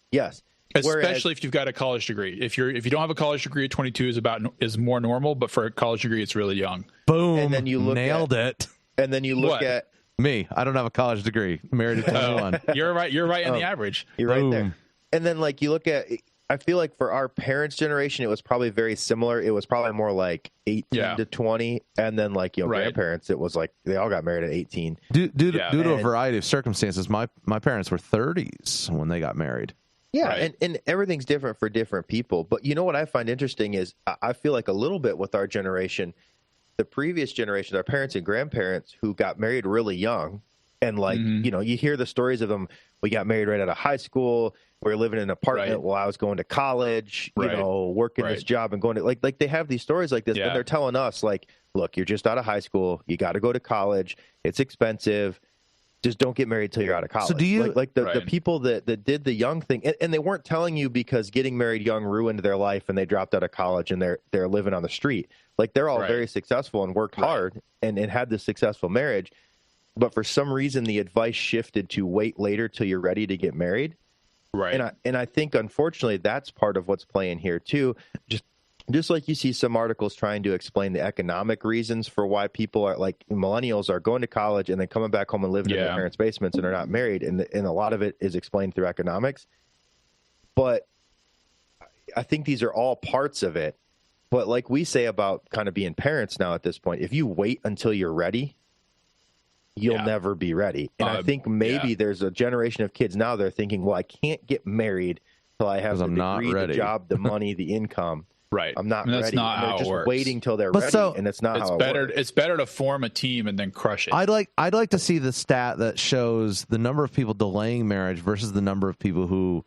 Especially if you've got a college degree. If you don't have a college degree, 22 is more normal, but for a college degree, it's really young. Boom. And then you nailed it. And then you look at me. I don't have a college degree. Married at 21. You're right in the average. You're right there. And then like you look at, I feel like for our parents' generation, it was probably very similar. It was probably more like 18 to 20. And then like, grandparents, it was like they all got married at 18. Due to a variety of circumstances, my parents were 30s when they got married. Yeah, and everything's different for different people. But you know what I find interesting is I feel like a little bit with our generation, the previous generation, our parents and grandparents who got married really young. And like, you hear the stories of them. We got married right out of high school. We were living in an apartment while I was going to college, working this job and going to like they have these stories like this. And they're telling us like, look, you're just out of high school. You got to go to college. It's expensive. Just don't get married till you're out of college. So do you the people that did the young thing, and they weren't telling you because getting married young ruined their life and they dropped out of college and they're living on the street. Like they're all very successful and worked hard and had this successful marriage. But for some reason, the advice shifted to wait later till you're ready to get married. Right. And I think, unfortunately, that's part of what's playing here, too. Just like you see some articles trying to explain the economic reasons for why people are like millennials are going to college and then coming back home and living in their parents' basements and are not married. And a lot of it is explained through economics. But I think these are all parts of it. But like we say about kind of being parents now at this point, if you wait until you're ready, you'll never be ready. And I think maybe there's a generation of kids now, they're thinking, well, I can't get married till I have the degree, the job, the money, the income. Right. I'm not ready. That's not and they're how just it works. waiting till they're ready, and it's not how it works. It's better to form a team and then crush it. I'd like to see the stat that shows the number of people delaying marriage versus the number of people who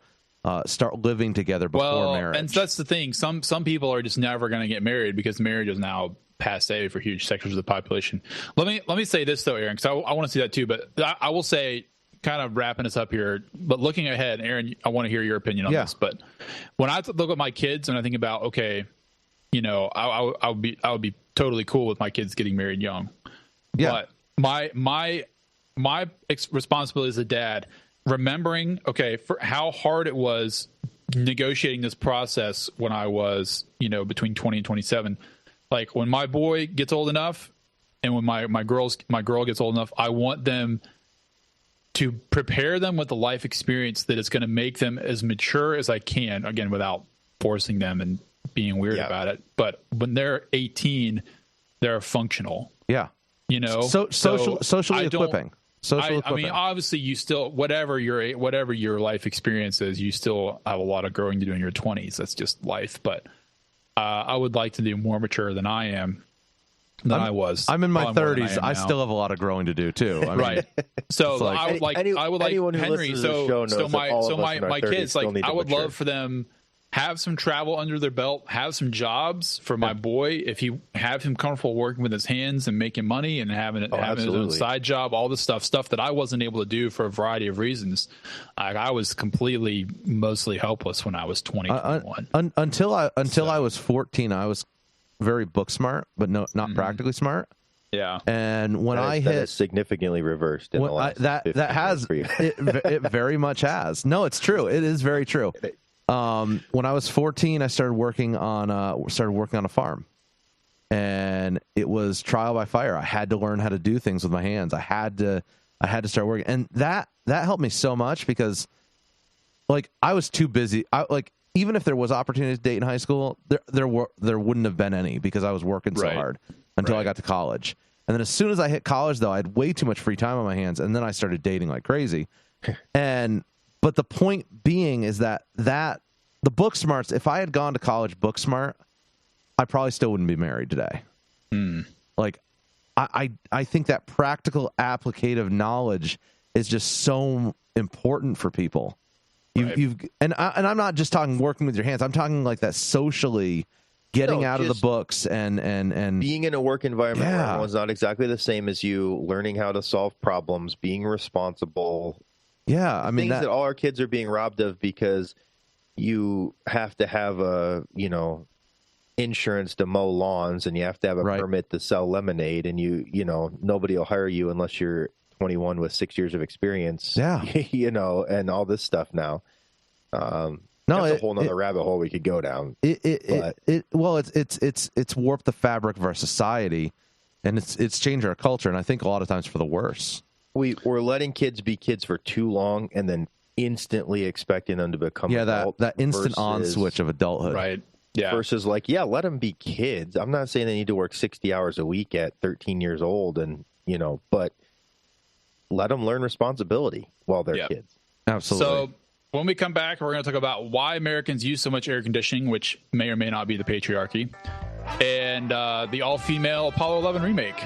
start living together before marriage. And that's the thing. Some people are just never going to get married because marriage is now passe for huge sectors of the population. Let me say this though, Aaron, because I want to see that too. But I will say, kind of wrapping us up here, but looking ahead, Aaron, I want to hear your opinion on this. But when I look at my kids and I think about, okay, I would be totally cool with my kids getting married young. Yeah. But my responsibility as a dad, remembering, okay, for how hard it was negotiating this process when I was, between 20 and 27. Like when my boy gets old enough and when my girl gets old enough, I want them to prepare them with the life experience that is going to make them as mature as I can, again, without forcing them and being weird about it. But when they're 18, they're functional. Yeah. Socially equipping. I mean, obviously you still, whatever your life experience is, you still have a lot of growing to do in your 20s. That's just life. But I would like to be more mature than I am than I was. I'm in my Probably more 30s. than I I am now. still have a lot of growing to do too. I mean, Right. So like- I would like anyone who Henry. listens to the show knows that all of us in our my 30s kids, still like need to I would mature. love for them have some travel under their belt, have some jobs for my boy. If he have him comfortable working with his hands and making money and having his own absolutely. side job, all this stuff that I wasn't able to do for a variety of reasons. I was completely mostly helpless when I was 20, 21. Until I was 14, I was very book smart, but not practically smart. Yeah. And when that is significantly reversed in the last 15 years for you. it very much has. No, it's true. It is very true. When I was 14, I started working on a farm, and it was trial by fire. I had to learn how to do things with my hands. I had to start working, and that helped me so much because, like, I was too busy. Even if there was opportunities to date in high school, there wouldn't have been any because I was working so hard until I got to college. And then as soon as I hit college, though, I had way too much free time on my hands, and then I started dating like crazy. But the point being is that the book smarts, if I had gone to college book smart, I probably still wouldn't be married today. Like, I think that practical applicative knowledge is just so important for people. And I'm not just talking working with your hands. I'm talking like that socially, getting out of the books and being in a work environment where everyone's not exactly the same as you, learning how to solve problems, being responsible. Yeah, I mean things that all our kids are being robbed of because you have to have insurance to mow lawns and you have to have a permit to sell lemonade, and nobody will hire you unless you're 21 with 6 years of experience. Yeah, and all this stuff now. No, that's a whole nother rabbit hole we could go down. It's warped the fabric of our society, and it's changed our culture, and I think a lot of times for the worse. We're letting kids be kids for too long, and then instantly expecting them to become adult that instant on switch of adulthood, right? Yeah. Versus let them be kids. I'm not saying they need to work 60 hours a week at 13 years old, but let them learn responsibility while they're kids. Absolutely. So when we come back, we're going to talk about why Americans use so much air conditioning, which may or may not be the patriarchy, and the all-female Apollo 11 remake.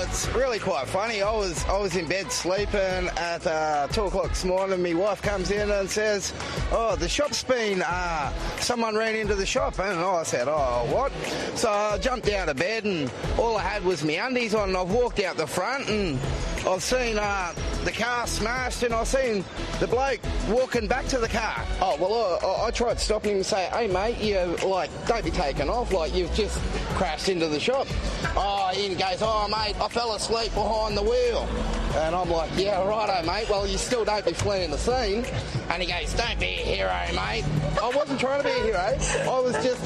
It's really quite funny. I was in bed sleeping at 2 o'clock this morning. My wife comes in and says, "Oh, the shop's been, someone ran into the shop." And I said, "Oh, what?" So I jumped out of bed and all I had was my undies on, and I've walked out the front and I've seen the car smashed, and I've seen the bloke walking back to the car. Oh, well, I tried stopping him and say, "Hey, mate, don't be taking off, you've just crashed into the shop." Oh, he goes, "Oh, mate, I fell asleep behind the wheel." And I'm like, "Yeah, righto, mate. Well, you still don't be fleeing the scene." And he goes, "Don't be a hero, mate." I wasn't trying to be a hero. I was just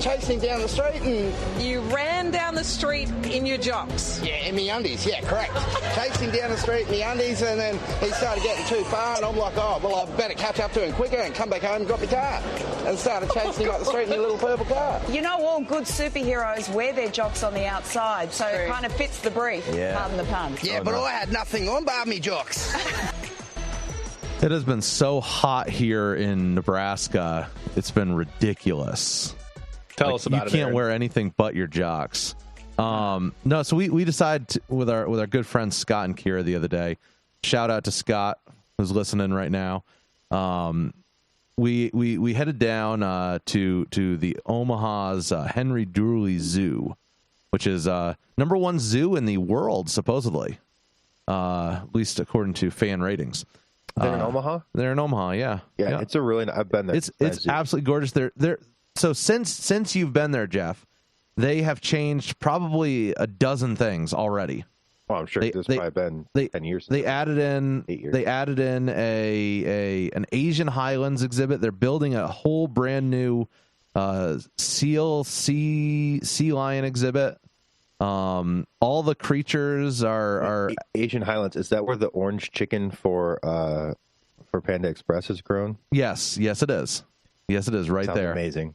chasing down the street. And you ran down the street in your jocks? Yeah, in my undies. Yeah, correct. Chasing down the street in my undies, and then he started getting too far, and I'm like, "Oh, well, I better catch up to him quicker and come back home and drop my car." And started chasing him up the street in a little purple car. All good superheroes wear their jocks on the outside, so it kind of fits the brief, pardon the pun. Yeah, but I had nothing on bar me jocks. It has been so hot here in Nebraska. It's been ridiculous. Tell us about it. You can't wear anything but your jocks. No, so we decided with our good friends Scott and Kira the other day. Shout out to Scott who's listening right now. We headed down to the Omaha's Henry Dooley Zoo, which is #1 zoo in the world supposedly, at least according to fan ratings. They're in Omaha. They're in Omaha, yeah. It's a really. I've been there. It's absolutely gorgeous. They're so since you've been there, Jeff, they have changed probably a dozen things already. Oh, I'm sure there's probably been 10 years. They added in 8 years. They added in an Asian Highlands exhibit. They're building a whole brand new sea lion exhibit. All the creatures are Asian Highlands. Is that where the orange chicken for for Panda Express has grown? Yes, it is. Yes, it is right Sounds there. Amazing.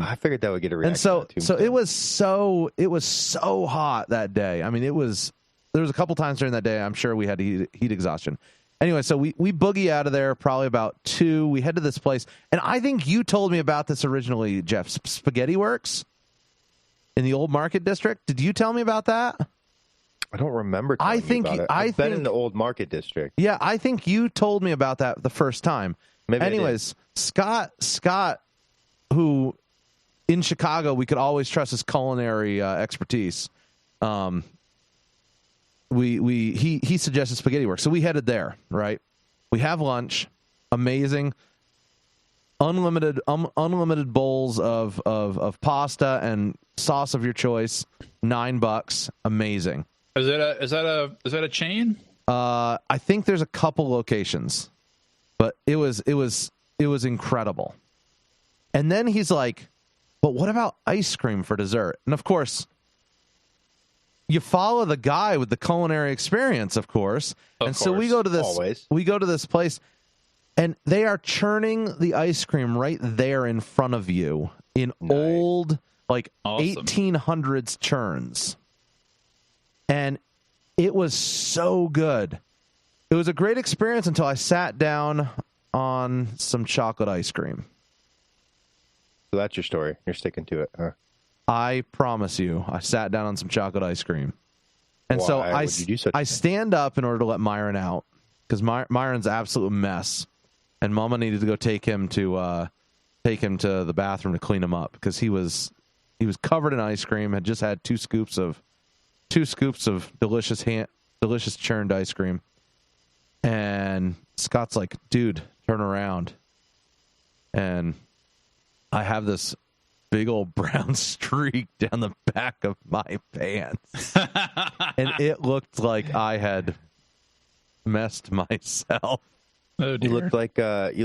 I figured that would get a reaction. And so it was so hot that day. I mean, there was a couple times during that day, I'm sure we had heat exhaustion. Anyway, so we boogie out of there probably about 2. We head to this place, and I think you told me about this originally, Jeff. Spaghetti Works in the Old Market District. Did you tell me about that? I don't remember. I've been in the Old Market District. Yeah, I think you told me about that the first time. Maybe. Anyways, Scott, who in Chicago we could always trust his culinary expertise. He suggested Spaghetti Works, so we headed there. Right, we have lunch, amazing, unlimited bowls of pasta and sauce of your choice, $9, amazing. Is that a chain? I think there's a couple locations, but it was incredible. And then he's like, "But what about ice cream for dessert?" And of course, you follow the guy with the culinary experience, of course. So we go to this place, and they are churning the ice cream right there in front of you in old, like, awesome 1800s churns. And it was so good. It was a great experience until I sat down on some chocolate ice cream. So that's your story. You're sticking to it, huh? I promise you, I sat down on some chocolate ice cream. And so I stand up in order to let Myron out, because Myron's an absolute mess. And Mama needed to go take him to the bathroom to clean him up, because he was covered in ice cream, had just had two scoops of delicious churned ice cream. And Scott's like, "Dude, turn around." And I have this big old brown streak down the back of my pants. And it looked like I had messed myself. Oh, dear. You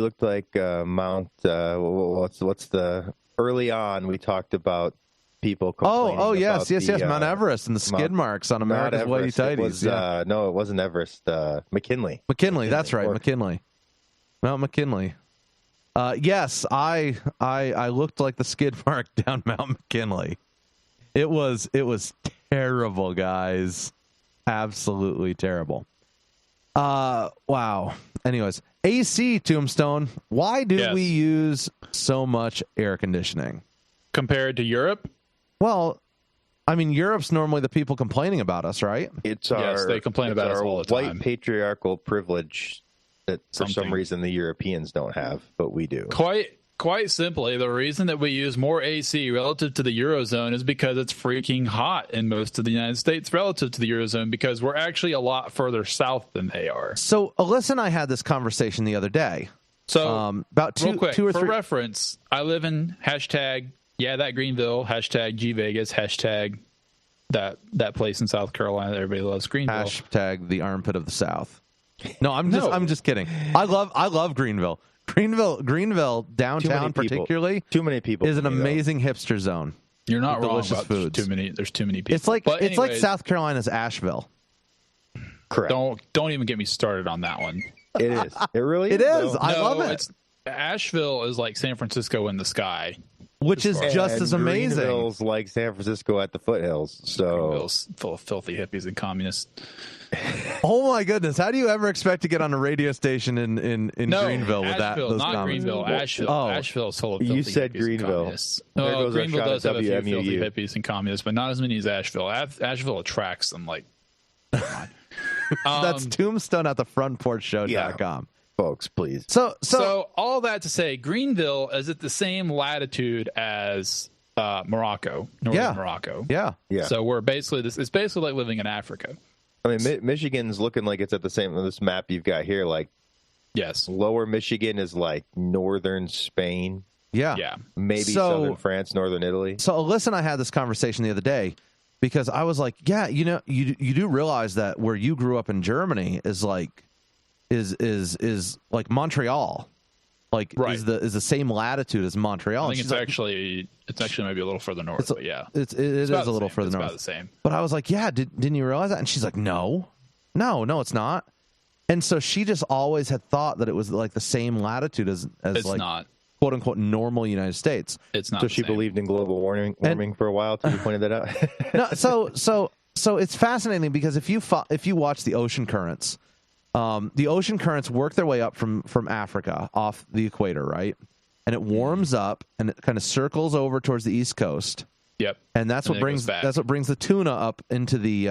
looked like Mount what's the early on we talked about people complaining yes, Mount Everest and the skid marks on America's Whitey Tighties. No, it wasn't Everest. McKinley, that's right, McKinley. Mount McKinley. Yes, I looked like the skid mark down Mount McKinley. It was terrible, guys. Absolutely terrible. Wow. Anyways, AC, Tombstone. Why do we use so much air conditioning compared to Europe? Well, I mean, Europe's normally the people complaining about us, right? They complain about us all the time. White patriarchal privilege that for some reason the Europeans don't have, but we do. Quite simply, the reason that we use more AC relative to the Eurozone is because it's freaking hot in most of the United States relative to the Eurozone, because we're actually a lot further south than they are. So Alyssa and I had this conversation the other day. So about two or three. For reference, I live in that Greenville, #GVegas, that place in South Carolina that everybody loves, Greenville. #the armpit of the South. No, I'm just kidding. I love Greenville. Greenville downtown particularly. Too many people is an amazing hipster zone. You're not wrong. Delicious foods. There's too many people. It's like South Carolina's Asheville. Correct. Don't even get me started on that one. It is. It really is. It is. I love it. Asheville is like San Francisco in the sky, which is just as amazing. Greenville's like San Francisco at the foothills. So Greenville's full of filthy hippies and communists. Oh my goodness! How do you ever expect to get on a radio station in Greenville with those not comments? Greenville, Asheville. Asheville is full of filthy you said hippies Greenville. And communists. Greenville does have a few filthy hippies and communists, but not as many as Asheville. Asheville attracts them. Like, that's Tombstone at the frontporchshow.com. Folks, please. So all that to say, Greenville is at the same latitude as Morocco, northern Morocco. Yeah. So we're basically it's basically like living in Africa. I mean, Michigan's looking like it's at the same this map you've got here. Like, yes, lower Michigan is like northern Spain. Yeah. Maybe southern France, northern Italy. So Alyssa and I had this conversation the other day because I was like, yeah, you do realize that where you grew up in Germany is like Montreal. Like, right. is the same latitude as Montreal. I think it's actually maybe a little further north, but yeah. It is a little further north. It's about the same. But I was like, yeah, didn't you realize that? And she's like, no, it's not. And so she just always had thought that it was like the same latitude as it's like not. quote unquote normal United States. It's not. So she believed in global warming for a while till you pointed that out. No, so it's fascinating because if you watch the ocean currents, work their way up from Africa off the equator, right? And it warms up and it kind of circles over towards the East Coast. Yep. And that's what brings the tuna up into the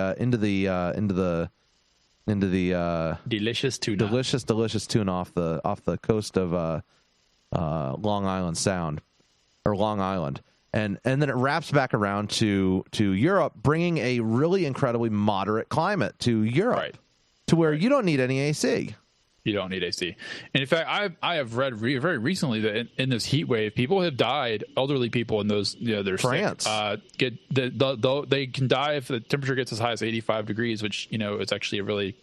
delicious tuna. Delicious tuna off the coast of Long Island Sound or Long Island. And then it wraps back around to Europe, bringing a really incredibly moderate climate to Europe, right, to where you don't need any AC. You don't need AC. And in fact, I have read very recently that in this heat wave, people have died. Elderly people in those, they're France sick, they can die if the temperature gets as high as 85 degrees, which it's actually a really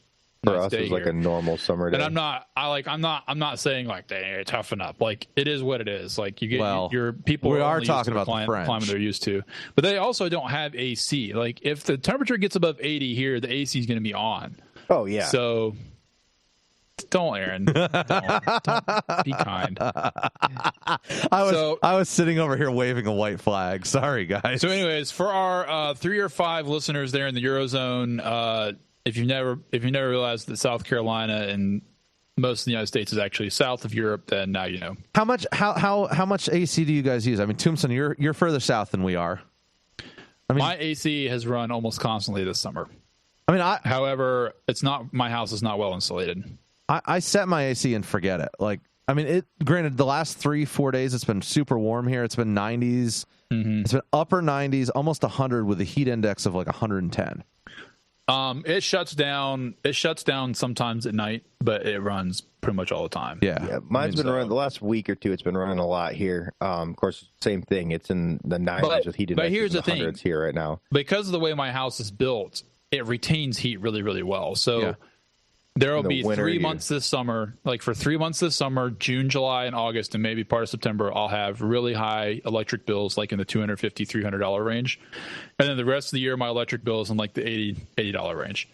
for nice us day it's like here. a normal summer day. And I'm not saying like they toughen up. Like it is what it is. Like you get your people. We are are talking about the climate they're used to, but they also don't have AC. Like if the temperature gets above 80 here, the AC is going to be on. Oh yeah. So. Don't, Aaron. Don't be kind. I was sitting over here waving a white flag. Sorry, guys. So, anyways, for our 3 or 5 listeners there in the Eurozone, if you've never realized that South Carolina and most of the United States is actually south of Europe, then now you know. How much AC do you guys use? I mean, Tombstone, you're further south than we are. I mean, my AC has run almost constantly this summer. I mean, however, my house is not well insulated. I set my AC and forget it. Like, I mean, granted, the last 3-4 days it's been super warm here. It's been 90s. Mm-hmm. It's been upper 90s, almost 100 with a heat index of like 110. It shuts down sometimes at night, but it runs pretty much all the time. Yeah, mine's been running the last week or two. It's been running a lot here. Of course, same thing. It's in the 90s with heat index. But here's the thing: 100s here right now. Because of the way my house is built, it retains heat really, really well. So. There will be 3 months this summer, like for 3 months this summer, June, July, and August, and maybe part of September, I'll have really high electric bills, like in the $250, $300 range. And then the rest of the year, my electric bill is in like the $80 range.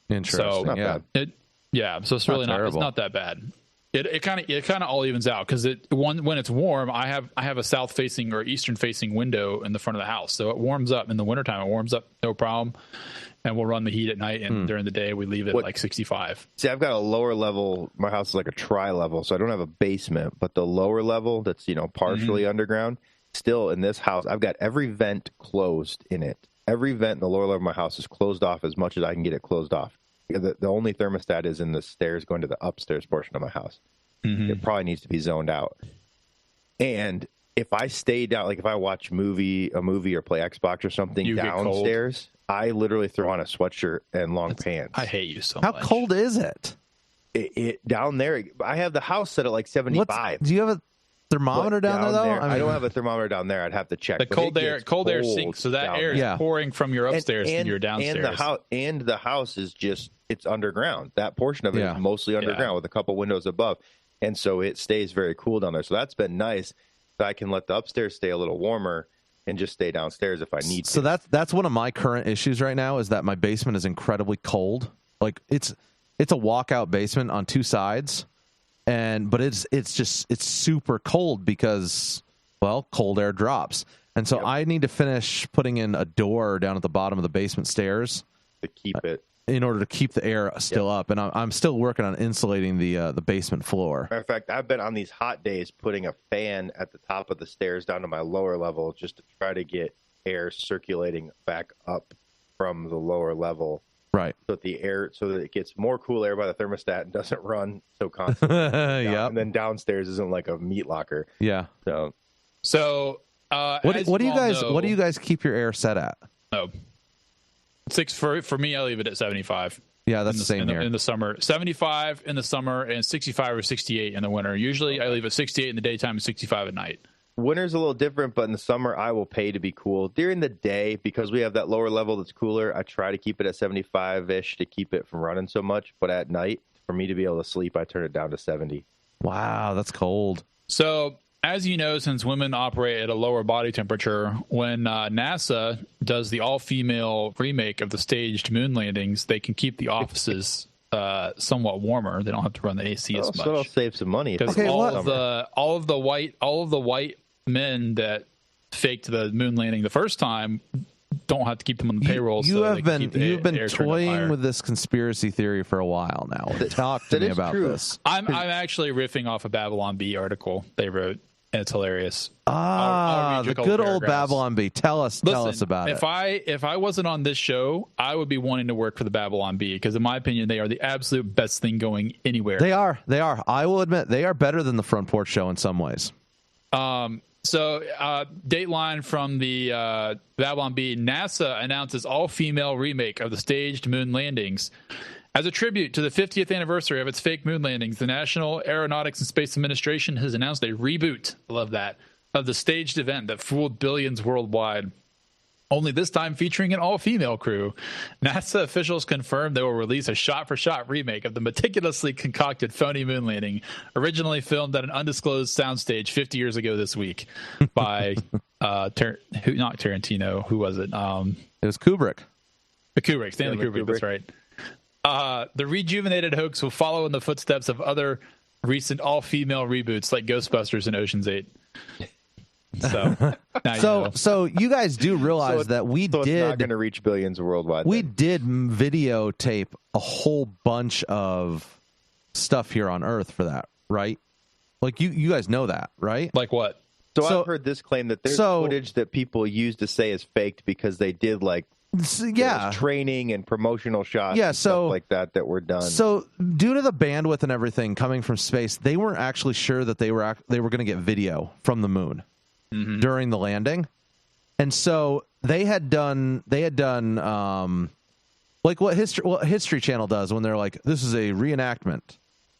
Interesting. So, so it's really it's not that bad. It kind of all evens out because when it's warm, I have a south facing or eastern facing window in the front of the house, so it warms up in the wintertime. It warms up no problem. And we'll run the heat at night, and during the day we leave it like 65. See, I've got a lower level. My house is like a tri-level, so I don't have a basement. But the lower level that's partially underground, still in this house, I've got every vent closed in it. Every vent in the lower level of my house is closed off as much as I can get it closed off. The only thermostat is in the stairs going to the upstairs portion of my house. Mm-hmm. It probably needs to be zoned out. And if I stay down, like if I watch a movie or play Xbox or something downstairs, I literally throw on a sweatshirt and long pants. I hate you so much. How cold is it? It down there, I have the house set at like 75. Do you have a thermometer down there, though? I don't have a thermometer down there. I'd have to check. The cold air sinks, so that air is pouring from your upstairs to your downstairs. And the house is it's underground. That portion of it is mostly underground with a couple windows above. And so it stays very cool down there. So that's been nice. That I can let the upstairs stay a little warmer and just stay downstairs if I need to. So that's one of my current issues right now is that my basement is incredibly cold. Like it's a walkout basement on 2 sides, but it's super cold because cold air drops. And so I need to finish putting in a door down at the bottom of the basement stairs to keep it in order to keep the air still up. And I'm still working on insulating the basement floor. Matter of fact, I've been on these hot days putting a fan at the top of the stairs down to my lower level just to try to get air circulating back up from the lower level. Right. So that it gets more cool air by the thermostat and doesn't run so constantly. And then downstairs isn't like a meat locker. Yeah. So what do you guys keep your air set at? Oh. For me, I leave it at 75. Yeah, that's the same here. In the summer, 75 in the summer and 65 or 68 in the winter. Usually I leave it 68 in the daytime and 65 at night. Winter's a little different, but in the summer I will pay to be cool. During the day, because we have that lower level that's cooler, I try to keep it at 75-ish to keep it from running so much. But at night, for me to be able to sleep, I turn it down to 70. Wow, that's cold. So as you know, since women operate at a lower body temperature, when NASA does the all-female remake of the staged moon landings, they can keep the offices somewhat warmer. They don't have to run the AC as much. So it'll save some money. Because all of the white men that faked the moon landing the first time don't have to keep them on the payroll. You've been toying with this conspiracy theory for a while now. Talk to me about this. I'm actually riffing off a Babylon Bee article they wrote, and it's hilarious. I'll the good old Babylon Bee. Tell us about it. If I wasn't on this show, I would be wanting to work for the Babylon Bee because, in my opinion, they are the absolute best thing going anywhere. They are. I will admit they are better than the Front Porch Show in some ways. So, Dateline from the Babylon Bee: NASA announces all-female remake of the staged moon landings. As a tribute to the 50th anniversary of its fake moon landings, the National Aeronautics and Space Administration has announced a reboot, I love that, of the staged event that fooled billions worldwide. Only this time featuring an all-female crew. NASA officials confirmed they will release a shot-for-shot remake of the meticulously concocted phony moon landing, originally filmed at an undisclosed soundstage 50 years ago this week by not Tarantino. Who was it? It was Kubrick. Stanley Kubrick. That's right. The rejuvenated hoax will follow in the footsteps of other recent all-female reboots like Ghostbusters and Ocean's 8. So you guys do realize that we did. It's not going to reach billions worldwide. We did videotape a whole bunch of stuff here on Earth for that, right? Like you guys know that, right? Like what? So I've heard this claim that there's footage that people use to say is faked because they did training and promotional shots, and stuff like that were done. So due to the bandwidth and everything coming from space, they weren't actually sure that they were going to get video from the moon during the landing, and so they had done like what History Channel does when they're like, this is a reenactment,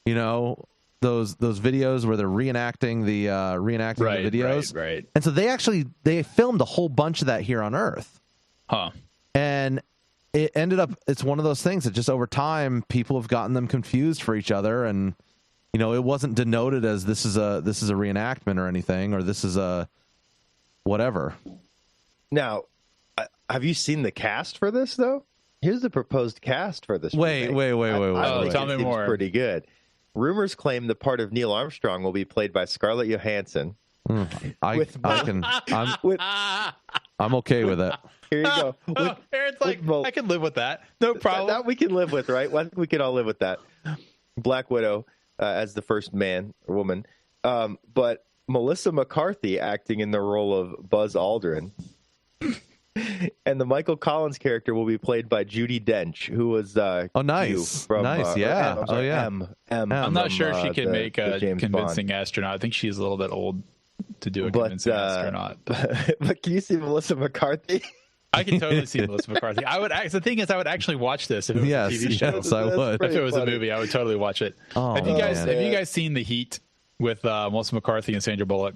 those videos where they're reenacting the videos, right. And so they filmed a whole bunch of that here on Earth, and it ended up, it's one of those things that just over time people have gotten them confused for each other, and it wasn't denoted as this is a reenactment or anything, or this is a whatever. Now, have you seen the cast for this though? Here's the proposed cast for this. Wait. Tell me more. Pretty good. Rumors claim the part of Neil Armstrong will be played by Scarlett Johansson. I'm okay with it. Here you go. Aaron's like, I can live with that. No problem. That we can live with, right? We can all live with that. Black Widow as the first man or woman. But Melissa McCarthy acting in the role of Buzz Aldrin. And the Michael Collins character will be played by Judi Dench, who was nice. From, yeah. I'm not sure if she can make a convincing astronaut. I think she's a little bit old to do a convincing astronaut. But can you see Melissa McCarthy? I can totally see Melissa McCarthy. The thing is, I would actually watch this if it was a TV show. Yes, I would. If it was a movie, I would totally watch it. Have you guys seen The Heat with Melissa McCarthy and Sandra Bullock?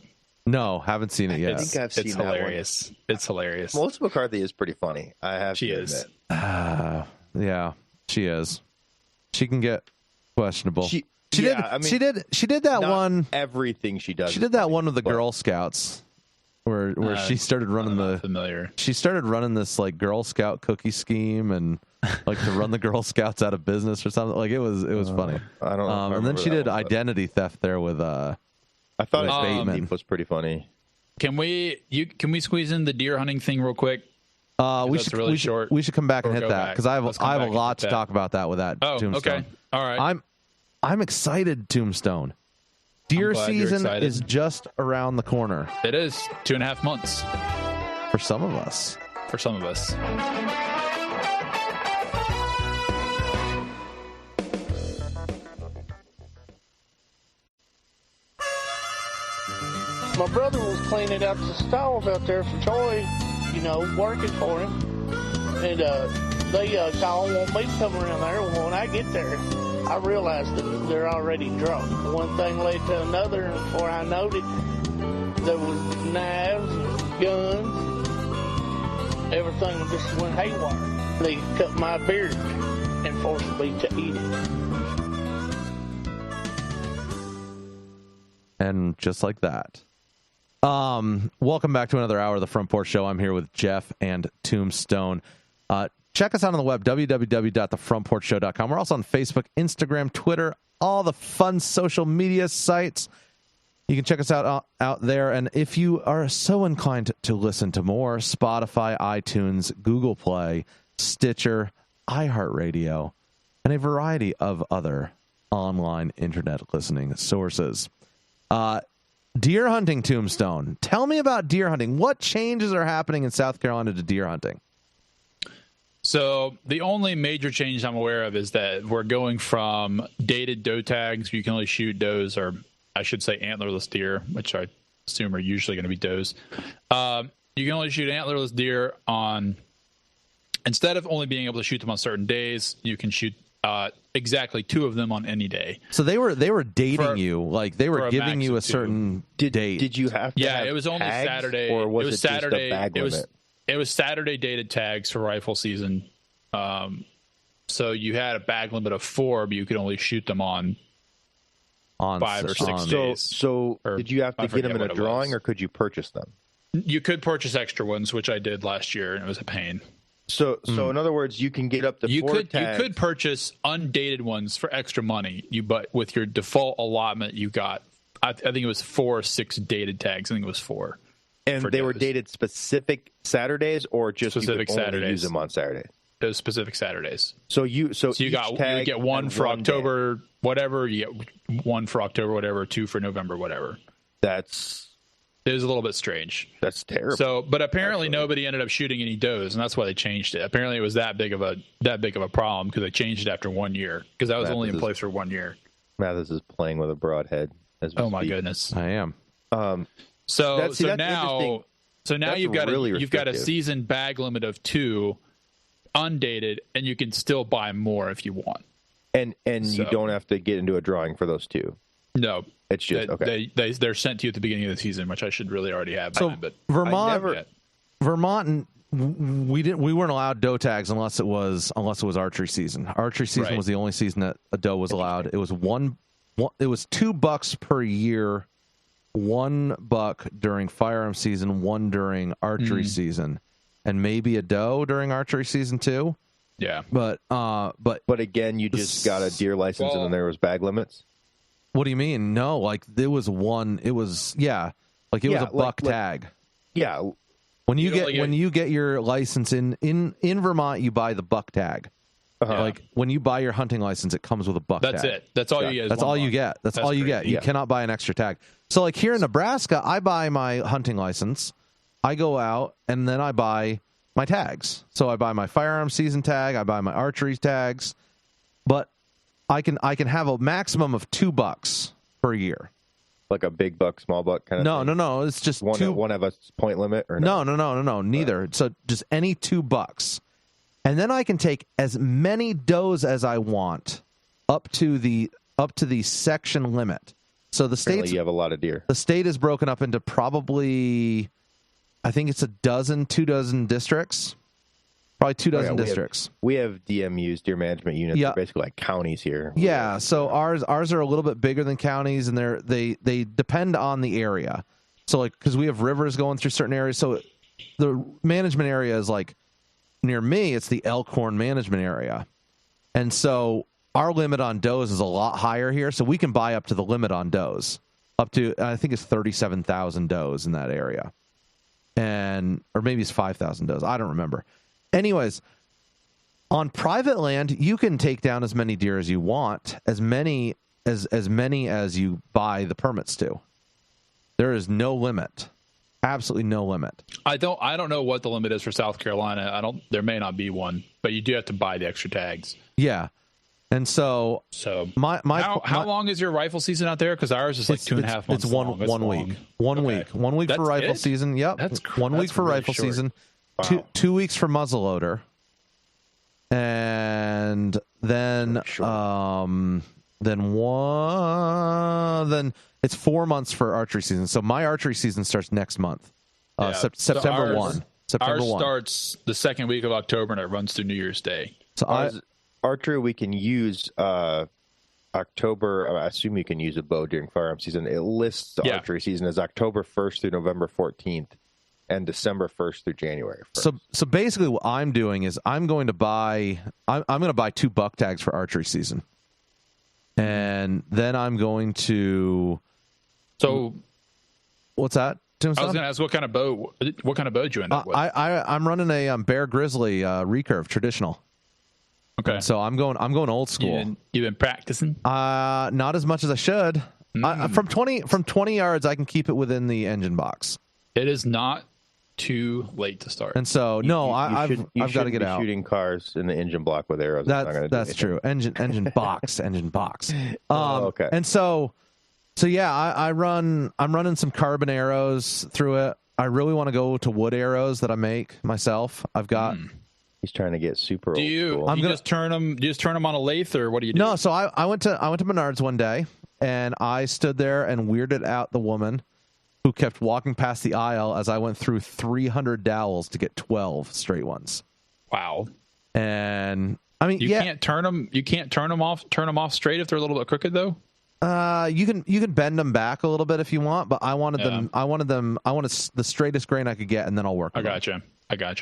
No, haven't seen it yet. I think I've seen that hilarious. One. It's hilarious. Melissa McCarthy is pretty funny. She is. Yeah, she is. She can get questionable. She did that one. Everything she does. She did that one with the Girl Scouts, where she started running familiar. She started running this like Girl Scout cookie scheme and like to run the Girl Scouts out of business or something. Like it was funny. I don't know. And then she did identity theft there with I thought Bateman was pretty funny. Can we squeeze in the deer hunting thing real quick? We should come back and hit that because I have a lot to talk about that with that Tombstone. Okay. All right. I'm excited, Tombstone. Deer season is just around the corner. It is 2.5 months. For some of us. My brother was cleaning out the stalls out there for Troy, working for him. And they call and want me to come around there. Well, when I get there, I realized that they're already drunk. One thing led to another, and before I knowed it, there was knives, guns, everything just went haywire. They cut my beard and forced me to eat it. And just like that. Welcome back to another hour of the Front Porch Show. I'm here with Jeff and Tombstone. check us out on the web, www.thefrontporchshow.com. We're also on Facebook, Instagram, Twitter, all the fun social media sites. You can check us out there. And if you are so inclined to listen to more, Spotify, iTunes, Google Play, Stitcher, iHeartRadio, and a variety of other online internet listening sources. Deer hunting, Tombstone. Tell me about deer hunting. What changes are happening in South Carolina to deer hunting? So the only major change I'm aware of is that we're going from dated doe tags. You can only shoot does, or I should say antlerless deer, which I assume are usually going to be does. You can only shoot antlerless deer on, instead of only being able to shoot them on certain days, you can shoot exactly 2 of them on any day. So they were dating you, like they were giving you a certain date. Did you have to have it was only tags, Saturday. or was it was it Saturday. just a bag limit? It was Saturday dated tags for rifle season. So you had a bag limit of 4, but you could only shoot them on 5 or 6 days. So did you have to get them in a drawing, or could you purchase them? You could purchase extra ones, which I did last year, and it was a pain. So in other words, you can get up to 4 tags. You could purchase undated ones for extra money. But with your default allotment, you got, I think it was 4 or 6 dated tags. I think it was 4. And they were dated specific Saturdays, or just specific you could only Saturdays. use them on Saturdays? Those specific Saturdays. So you get one for October, whatever. You get 1 for October, whatever. 2 for November, whatever. It was a little bit strange. That's terrible. So, but apparently nobody ended up shooting any does, and that's why they changed it. Apparently, it was that big of a problem because they changed it after 1 year, because that was only in place for 1 year. Mathis is playing with a broadhead. Oh my goodness, I am. So now you've got a season bag limit of 2, undated, and you can still buy more if you want. And you don't have to get into a drawing for those 2. No. It's just they're sent to you at the beginning of the season, which I should really already have. So but Vermont, we weren't allowed doe tags unless it was archery season. Archery season was the only season that a doe was allowed. It was it was $2 per year, $1 during firearm season, 1 during archery season, and maybe a doe during archery season too. Yeah, but again, you just got a deer license, and then there was bag limits. What do you mean? No, like there was one. It was like it was a buck tag. Yeah. When you get your license in Vermont, you buy the buck tag. Like when you buy your hunting license, it comes with a buck tag. That's it. That's all you get. That's all you get. That's all you get. You cannot buy an extra tag. So like here in Nebraska, I buy my hunting license, I go out, and then I buy my tags. So I buy my firearm season tag, I buy my archery tags, but I can have a maximum of $2 per year. Like a big buck, small buck kind of thing? No. It's just one have a point limit, or no? No. Neither. So just any $2, and then I can take as many does as I want up to the section limit. So the state, you have a lot of deer. The state is broken up into probably, I think it's 2 dozen districts. Probably 2 dozen districts. We have DMUs, deer management units. They're basically like counties here. Yeah, so ours are a little bit bigger than counties, and they depend on the area. So like, because we have rivers going through certain areas, so the management area is like near me. It's the Elkhorn management area, and so our limit on does is a lot higher here. So we can buy up to the limit on does, up to I think it's 37,000 does in that area, or maybe it's 5,000 does. I don't remember. Anyways, on private land, you can take down as many deer as you want, as many as you buy the permits to. There is no limit, absolutely no limit. I don't know what the limit is for South Carolina. There may not be one, but you do have to buy the extra tags. Yeah, and so how long is your rifle season out there? Because ours is like 2.5 months. It's one week. 1 week. 1 week for rifle season. Yep, that's 1 week for really rifle short. season. Wow. 2 weeks for muzzleloader, and then then it's 4 months for archery season. So my archery season starts next month, September 1. September 1 starts the second week of October, and it runs through New Year's Day. So archery, we can use October. I assume you can use a bow during firearm season. It lists the archery season as October 1st through November 14th. and December 1st through January 1st. So basically, what I'm doing is I'm going to buy 2 buck tags for archery season, and then I'm going to. So, what's that? I was going to ask what kind of bow you end up with. I'm running a Bear Grizzly recurve traditional. Okay, and so I'm going old school. You've been practicing? Not as much as I should. From 20 yards, I can keep it within the engine box. It is not too late to start. And so I've got to get out. Shooting cars in the engine block with arrows. That's true. Engine box. Okay. And so yeah, I'm running some carbon arrows through it. I really want to go to wood arrows that I make myself. I've got. He's trying to get super old school. Do you just turn them on a lathe, or what do you do? No, so I went to Menards one day, and I stood there and weirded out the woman who kept walking past the aisle as I went through 300 dowels to get 12 straight ones. Wow. And I mean, you can't turn them off straight if they're a little bit crooked, though. You can bend them back a little bit if you want, but I wanted the straightest grain I could get, and then I'll work. I gotcha.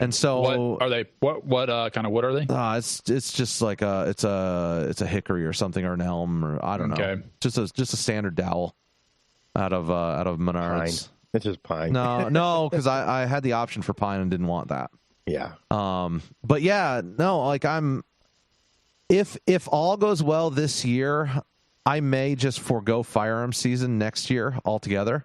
And so, what are they? What kind of wood are they? It's just like it's a hickory or something, or an elm, or I don't know. Just a standard dowel out of Menards. Pine. It's just pine. No, because I had the option for pine and didn't want that. Yeah. But yeah, no, like if all goes well this year, I may just forego firearm season next year altogether.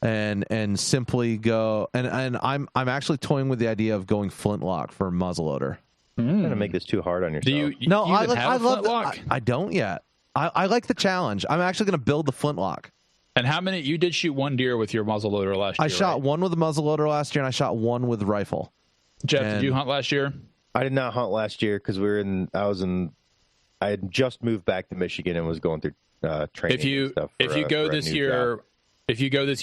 And simply go and I'm actually toying with the idea of going flintlock for muzzleloader. You're gonna make this too hard on yourself. Do you I love I don't yet. I like the challenge. I'm actually going to build the flintlock. And how many? You did shoot one deer with your muzzleloader last year. I shot one with a muzzleloader last year, and I shot one with rifle. Jeff, did you hunt last year? I did not hunt last year because I had just moved back to Michigan and was going through training. If you go this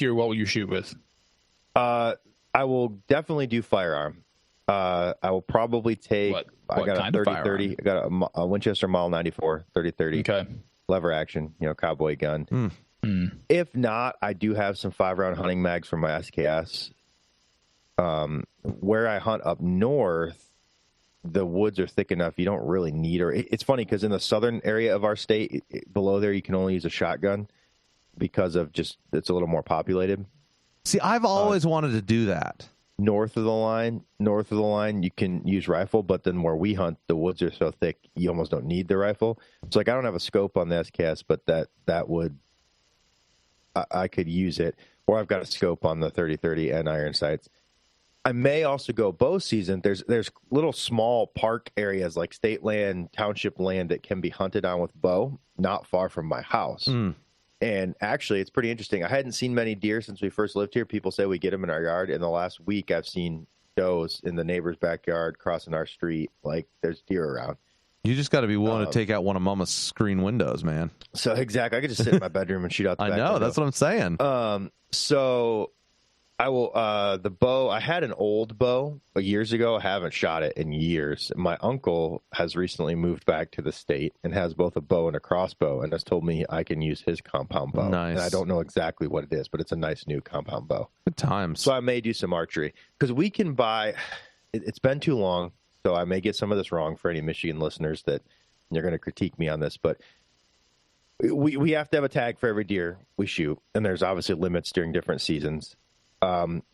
year, what will you shoot with? I will definitely do firearm. I will probably take. I got a 30-30. I got a Winchester Model 94 30-30. Okay. Lever action, cowboy gun. If not, I do have some 5-round hunting mags from my SKS. Where I hunt up north, the woods are thick enough you don't really need. Or it's funny because in the southern area of our state, below there, you can only use a shotgun because of just it's a little more populated. See, I've always wanted to do that. North of the line, you can use rifle, but then where we hunt, the woods are so thick, you almost don't need the rifle. So, like, I don't have a scope on the SKS, but that would, I could use it. Or I've got a scope on the 30-30 and iron sights. I may also go bow season. There's little small park areas like state land, township land that can be hunted on with bow, not far from my house. And actually, it's pretty interesting. I hadn't seen many deer since we first lived here. People say we get them in our yard. In the last week, I've seen does in the neighbor's backyard crossing our street. Like, there's deer around. You just got to be willing to take out one of Mama's screen windows, man. So, exactly. I could just sit in my bedroom and shoot out the back window. That's what I'm saying. So, I will, the bow, I had an old bow years ago. I haven't shot it in years. My uncle has recently moved back to the state and has both a bow and a crossbow and has told me I can use his compound bow. Nice. And I don't know exactly what it is, but it's a nice new compound bow. Good times. So I may do some archery because we can buy, it's been too long, so I may get some of this wrong for any Michigan listeners that you're going to critique me on this, but we have to have a tag for every deer we shoot, and there's obviously limits during different seasons.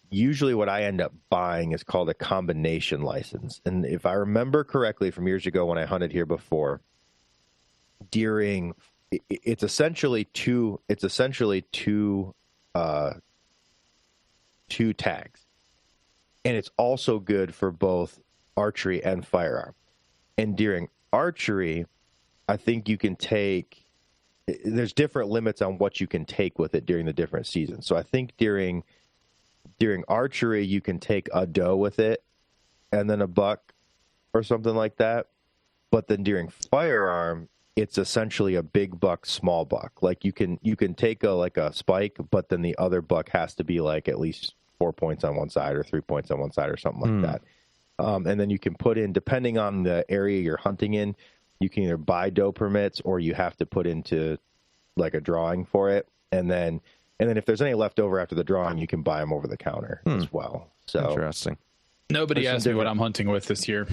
Usually what I end up buying is called a combination license. And if I remember correctly from years ago when I hunted here before, it's essentially two tags. And it's also good for both archery and firearm. And during archery, I think you can there's different limits on what you can take with it during the different seasons. So I think during archery, you can take a doe with it and then a buck or something like that. But then during firearm, it's essentially a big buck, small buck. Like you can take a spike, but then the other buck has to be like at least 4 points on one side or 3 points on one side or something like that. And then you can put in, depending on the area you're hunting in, you can either buy doe permits or you have to put into like a drawing for it. And then And then if there's any left over after the drawing, you can buy them over the counter as well. So interesting. Nobody asked me what I'm hunting with this year.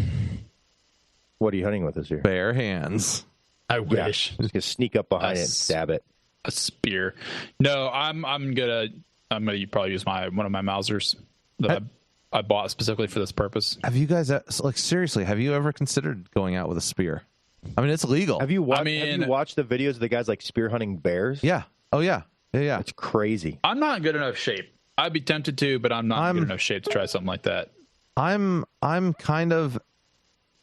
What are you hunting with this year? Bare hands. I wish. Just gonna sneak up behind it and stab it. A spear. No, I'm gonna probably use one of my Mausers that I bought specifically for this purpose. Have you guys seriously? Have you ever considered going out with a spear? I mean, it's legal. Have you watched the videos of the guys like spear hunting bears? Yeah. Oh yeah. Yeah. It's crazy. I'm not in good enough shape. I'd be tempted to, but I'm not in good enough shape to try something like that. I kind of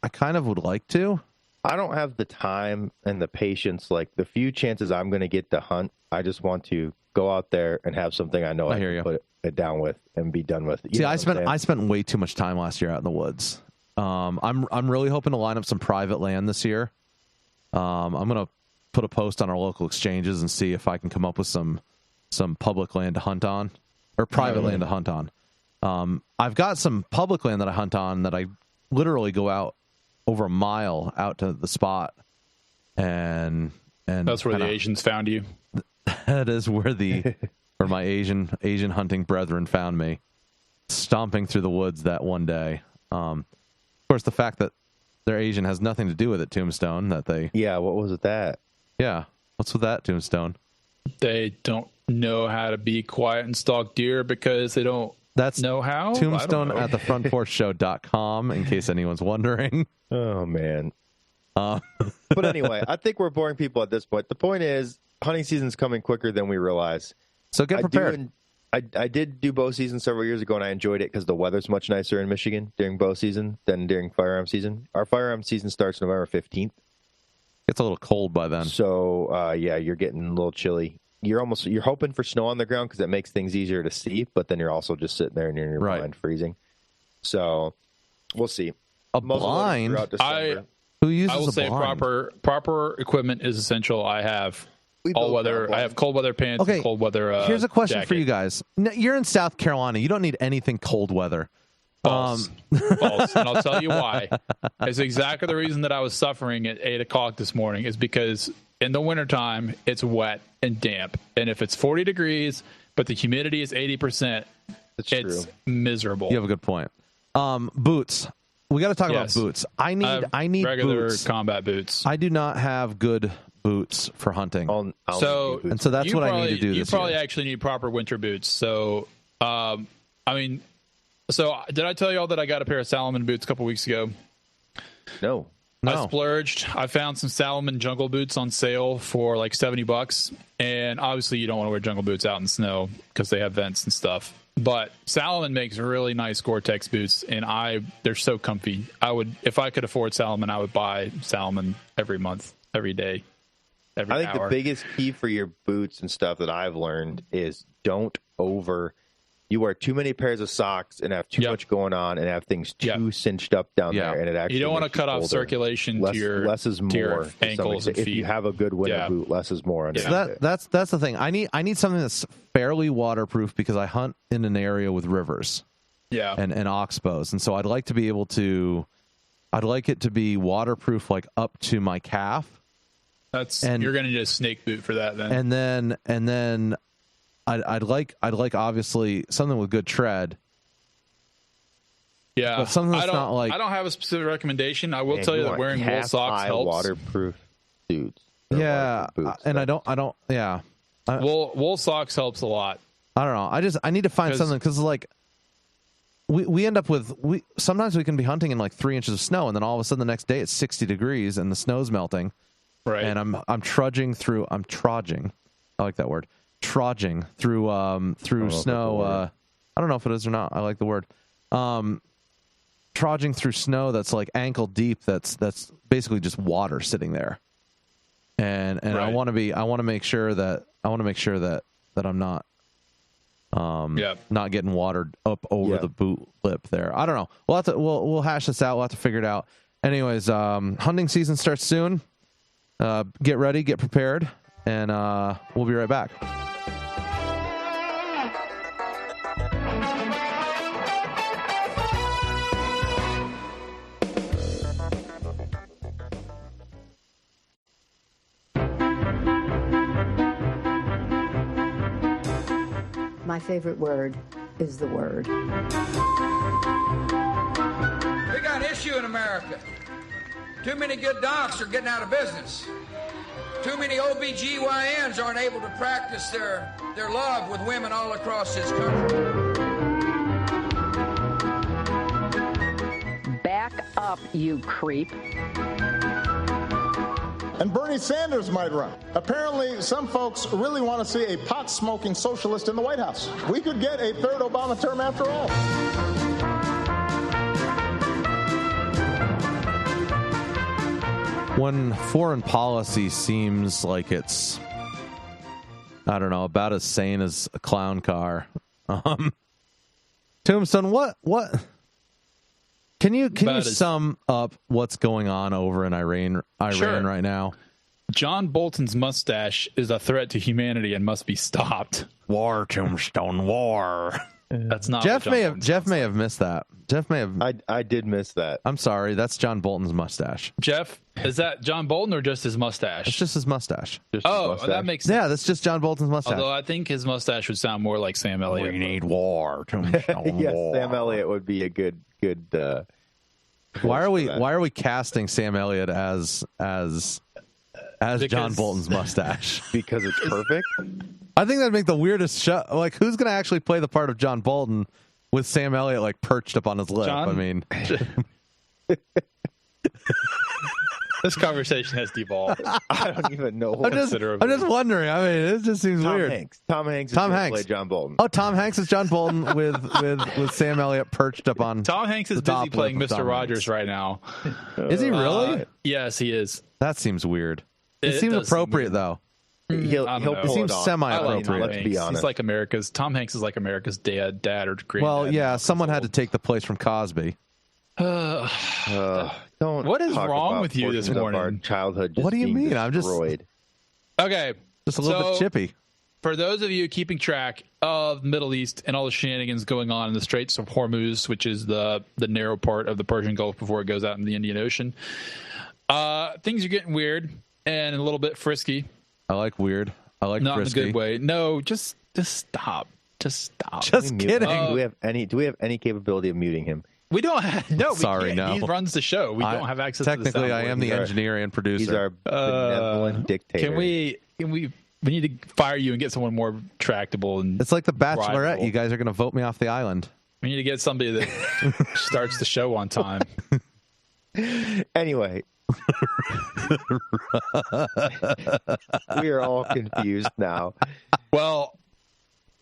would like to. I don't have the time and the patience. Like the few chances I'm going to get to hunt, I just want to go out there and have something I know I can put it down with and be done with. See, I spent way too much time last year out in the woods. I'm really hoping to line up some private land this year. I'm going to put a post on our local exchanges and see if I can come up with some public land to hunt on, or private land to hunt on. I've got some public land that I hunt on that I literally go out over a mile out to the spot, and that's where the Asians found you. That is where where my Asian hunting brethren found me, stomping through the woods that one day. Of course, the fact that they're Asian has nothing to do with it. Tombstone, that they what was it that? Yeah, what's with that, Tombstone? They don't know how to be quiet and stalk deer because they don't. Know how? Tombstone at thefrontporchshow.com, in case anyone's wondering. Oh, man. But anyway, I think we're boring people at this point. The point is, hunting season's coming quicker than we realize. So get prepared. I did do bow season several years ago, and I enjoyed it because the weather's much nicer in Michigan during bow season than during firearm season. Our firearm season starts November 15th. It's a little cold by then. So, you're getting a little chilly. You're hoping for snow on the ground because it makes things easier to see, but then you're also just sitting there and you're in your blind freezing. So we'll see. Blind? Who uses I will say blind? Proper equipment is essential. I have all weather. I have cold weather pants. Okay. And cold weather. Here's a question jacket. for you guys. You're in South Carolina. You don't need anything cold weather. False. False. And I'll tell you why. It's exactly the reason that I was suffering at 8 o'clock this morning is because in the wintertime, it's wet and damp. And if it's 40 degrees, but the humidity is 80%, it's miserable. You have a good point. Boots. We got to talk about boots. I need regular boots. Combat boots. I do not have good boots for hunting. So that's what I need to do this year. You probably actually need proper winter boots. So, So did I tell you all that I got a pair of Salomon boots a couple weeks ago? No. I splurged. I found some Salomon jungle boots on sale for like $70. And obviously you don't want to wear jungle boots out in the snow because they have vents and stuff. But Salomon makes really nice Gore-Tex boots, and they're so comfy. If I could afford Salomon, I would buy Salomon every month, every day, every hour. I think the biggest key for your boots and stuff that I've learned is you wear too many pairs of socks and have too much going on and have things too cinched up down there, and it actually you don't want to cut off circulation less, to your less is more your ankles and feet. If you have a good winter boot, less is more. So that's the thing. I need something that's fairly waterproof because I hunt in an area with rivers, and oxbows, and so I'd like it to be waterproof, like up to my calf. You're going to need a snake boot for that then. And then. I'd like obviously something with good tread. Yeah, but something that's not like I don't have a specific recommendation. I will tell you that wearing wool socks helps. Waterproof suits. And I don't. Yeah, wool socks helps a lot. I don't know. I need to find something because like we end up with sometimes we can be hunting in like 3 inches of snow and then all of a sudden the next day it's 60 degrees and the snow's melting. Right. And I'm trudging. I like that word. Trudging through snow. I don't know if it is or not. I like the word. Trudging through snow that's like ankle deep. That's basically just water sitting there. And right. I want to make sure that I'm not not getting watered up over the boot lip there. I don't know. We'll hash this out. We'll have to figure it out. Anyways, hunting season starts soon. Get ready, get prepared, and we'll be right back. My favorite word is the word. We got an issue in America. Too many good docs are getting out of business. Too many OBGYNs aren't able to practice their love with women all across this country. Back up, you creep. And Bernie Sanders might run. Apparently, some folks really want to see a pot-smoking socialist in the White House. We could get a third Obama term after all. When foreign policy seems like it's, I don't know, about as sane as a clown car. Tombstone, what? Can you sum up what's going on over in Iran Sure. right now? John Bolton's mustache is a threat to humanity and must be stopped. War, Tombstone, war. That's not Jeff may have missed that. Jeff may have. I did miss that. I'm sorry. That's John Bolton's mustache. Jeff, is that John Bolton or just his mustache? It's just his mustache. That makes sense. Yeah, that's just John Bolton's mustache. Although I think his mustache would sound more like Sam Elliott. We need war, Tombstone. Yes, war. Sam Elliott would be a good. Why are we casting Sam Elliott as John Bolton's mustache? Because it's perfect. I think that'd make the weirdest show. Like, who's going to actually play the part of John Bolton with Sam Elliott like perched up on his lip? John? I mean, this conversation has devolved. I don't even know. I'm just wondering. I mean, it just seems weird. Tom Hanks is going to play John Bolton. Oh, Tom Hanks is John Bolton with Sam Elliott perched up on. Tom Hanks is busy playing Mr. Rogers right now. Is he really? Yes, he is. That seems weird. It seems appropriate though. He'll pull it seems semi-appropriate. Let's be honest. He's like Tom Hanks is like America's dad or granddad. Well, yeah, someone had to take the place from Cosby. Don't. What is talk wrong about with you this portions of morning? Our childhood. Just What do you being mean? I'm just destroyed. Okay, just a little bit chippy. For those of you keeping track of the Middle East and all the shenanigans going on in the Straits of Hormuz, which is the narrow part of the Persian Gulf before it goes out in the Indian Ocean, things are getting weird and a little bit frisky. I like weird. I like not frisky. in a good way. No, just stop. Just stop. Just kidding. Do we have any capability of muting him? We don't have. No, Sorry, we can't. no. He runs the show. We don't have access. Technically, to the I am the engineer and producer. He's our benevolent dictator. Can we? We need to fire you and get someone more tractable and. It's like the Bachelorette. rival. You guys are going to vote me off the island. We need to get somebody that starts the show on time. Anyway. We are all confused now. Well,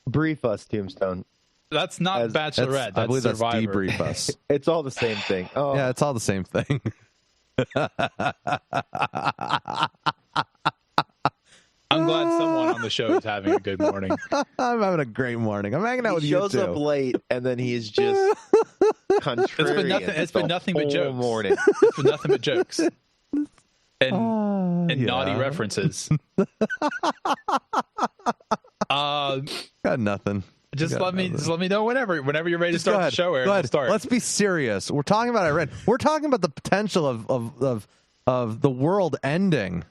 brief us, Tombstone. That's not Bachelorette. I believe Survivor. that's debrief us. It's all the same thing. Oh. Yeah, it's all the same thing. I'm glad someone on the show is having a good morning. I'm having a great morning. I'm hanging out with you too. He shows up late, and then he's just contrarian. It's been nothing but jokes. Morning. It's been nothing but jokes and naughty references. Got nothing. Just let me know whenever you're ready to start the show. Go ahead. Start. Let's be serious. We're talking about Iran. We're talking about the potential of the world ending.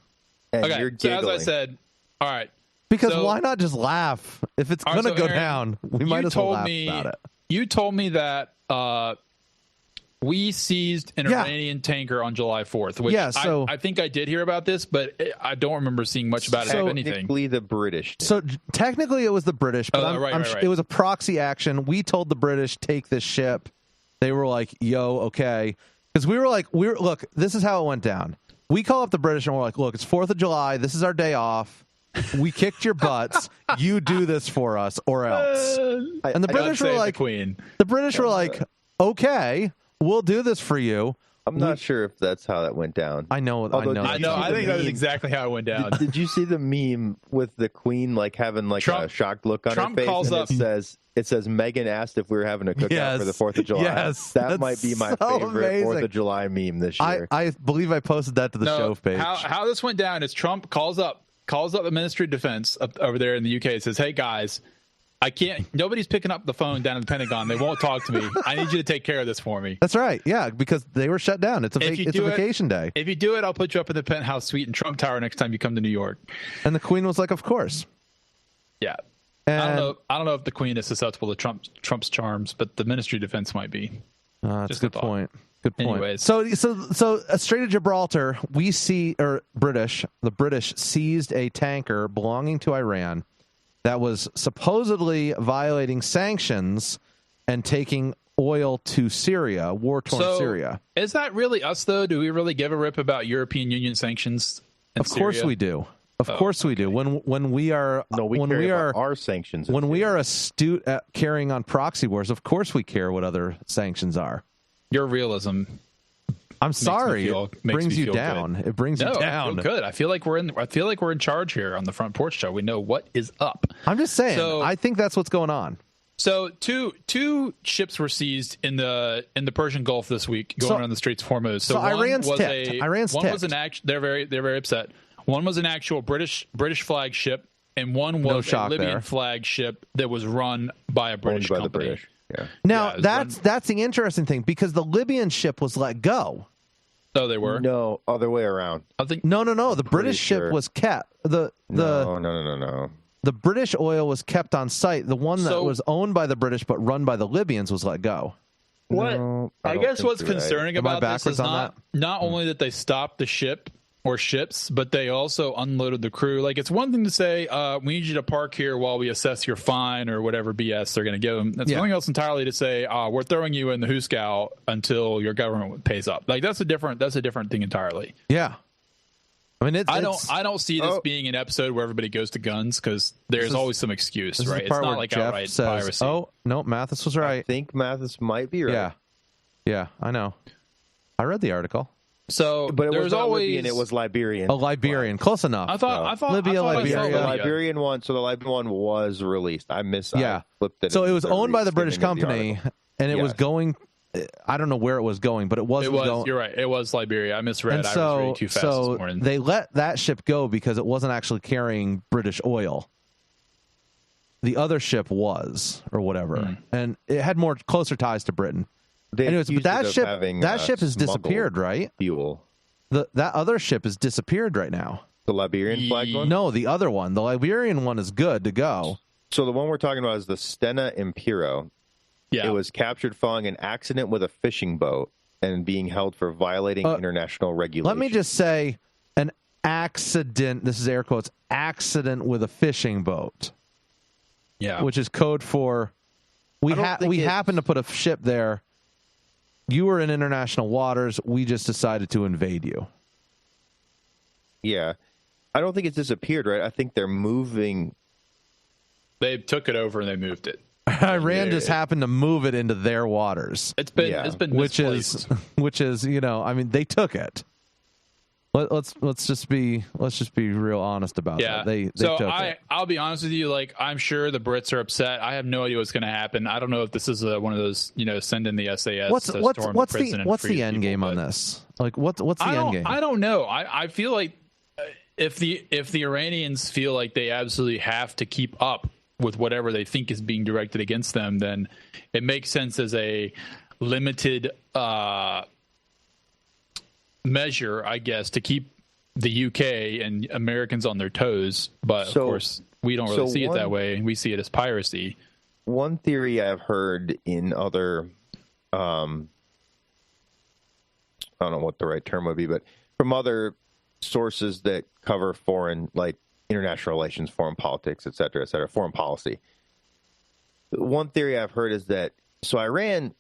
And okay, you're so giggling. as I said, all right. Because so, why not just laugh? If it's going to go Aaron, down, we might as well laugh about it. You told me that we seized an Iranian tanker on July 4th, which I think I did hear about this, but I don't remember seeing much about it, if anything. Technically the British did. So technically it was the British, but it was a proxy action. We told the British, take this ship. They were like, yo, okay. Because we were like, look, this is how it went down. We call up the British and we're like, look, it's 4th of July. This is our day off. We kicked your butts. You do this for us or else. And the British were like, the British were like, okay, we'll do this for you. I'm not sure if that's how that went down. I know. I think that was exactly how it went down. Did you see the meme with the Queen like having like a shocked look on her face? Calls up. It says Meghan asked if we were having a cookout for the 4th of July. Yes, that might be my favorite 4th of July meme this year. I believe I posted that to the show page. How this went down is Trump calls up the Ministry of Defense over there in the UK and says, "Hey guys, nobody's picking up the phone down in the Pentagon. They won't talk to me. I need you to take care of this for me." That's right. Yeah, because they were shut down. It's a vacation day. If you do it, I'll put you up in the penthouse suite in Trump Tower next time you come to New York. And the Queen was like, of course. Yeah. And I don't know if the Queen is susceptible to Trump's charms, but the Ministry of Defense might be. That's a good point. Good point. Anyways. So Strait of Gibraltar, the British seized a tanker belonging to Iran that was supposedly violating sanctions and taking oil to Syria, war-torn Syria. Is that really us, though? Do we really give a rip about European Union sanctions in Of course Syria? we do. Of course we do. When we are our sanctions. When we are astute at carrying on proxy wars, of course we care what other sanctions are. Your realism. I'm sorry. It brings you down. Good. It brings you down. I feel good. I feel like we're in charge here on the Front Porch Show. We know what is up. I'm just saying. I think that's what's going on. So two ships were seized in the Persian Gulf this week, going around the Straits of Hormuz. So Iran's ticked. Was an they're very upset. One was an actual British flag ship, and one was a Libyan flag ship that was run by a British company. Yeah. Now that's the interesting thing, because the Libyan ship was let go. Oh, they were? No, other way around. I think no. The British ship was kept. No. The British oil was kept on site. The one that was owned by the British but run by the Libyans was let go. What? No, I guess what's concerning about this is not only that they stopped the ship or ships, but they also unloaded the crew. Like, it's one thing to say, we need you to park here while we assess your fine or whatever BS they're going to give them. That's something else entirely to say, we're throwing you in the hoosegow until your government pays up. Like, that's a different thing entirely. Yeah. I mean, I don't see this being an episode where everybody goes to guns, because there's always some excuse, right? It's not like Jeff outright says, piracy. Oh, no, Mathis was right. I think Mathis might be right. Yeah, I know. I read the article. So, but it was always Libyan, it was Liberian. Oh, Liberian, close enough. I thought Libya, Liberia. The Liberian one. So the Liberian one was released. I flipped it. So it was owned by the British company, and it was going. I don't know where it was going, but it was. You're right. It was Liberia. I misread. And I was reading too fast this morning. They let that ship go because it wasn't actually carrying British oil. The other ship was, or whatever, and it had closer ties to Britain. Anyways, but that ship has disappeared, right? Fuel. That other ship has disappeared right now. The Liberian flag one? No, the other one. The Liberian one is good to go. So the one we're talking about is the Stena Impero. Yeah. It was captured following an accident with a fishing boat and being held for violating international regulations. Let me just say, an accident, this is air quotes, accident with a fishing boat. Yeah. Which is code for, we happen to put a ship there. You were in international waters. We just decided to invade you. Yeah. I don't think it's disappeared, right? I think they're moving. They took it over and they moved it. Iran just happened to move it into their waters. It's been which is I mean, they took it. Let's just be real honest about that. They took it. I'll be honest with you. Like, I'm sure the Brits are upset. I have no idea what's going to happen. I don't know if this is one of those, send in the SAS. What's the end game on this? Like, what's the end game? I don't know. I feel like if the Iranians feel like they absolutely have to keep up with whatever they think is being directed against them, then it makes sense as a limited measure, I guess, to keep the UK and Americans on their toes. But of course, we don't really see it that way. We see it as piracy. One theory I've heard in other, I don't know what the right term would be, but from other sources that cover foreign, like international relations, foreign politics, et cetera, foreign policy. One theory I've heard is that, so Iran,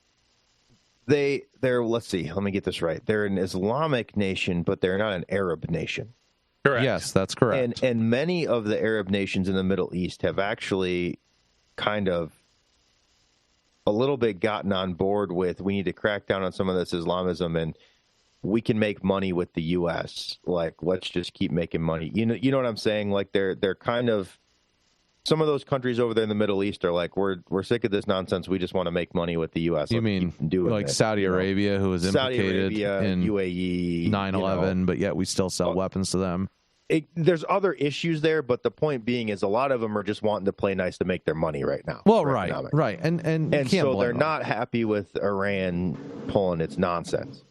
they're, let's see, let me get this right. They're an Islamic nation, but they're not an Arab nation. Correct. Yes, that's correct. And many of the Arab nations in the Middle East have actually kind of a little bit gotten on board with, we need to crack down on some of this Islamism, and we can make money with the U.S. Like, let's just keep making money. You know what I'm saying? Like, they're kind of, some of those countries over there in the Middle East are like, we're sick of this nonsense. We just want to make money with the U.S. You mean like Saudi Arabia, who was implicated in UAE, 9/11, but yet we still sell weapons to them. There's other issues there, but the point being is a lot of them are just wanting to play nice to make their money right now. Well, right, and so they're not happy with Iran pulling its nonsense.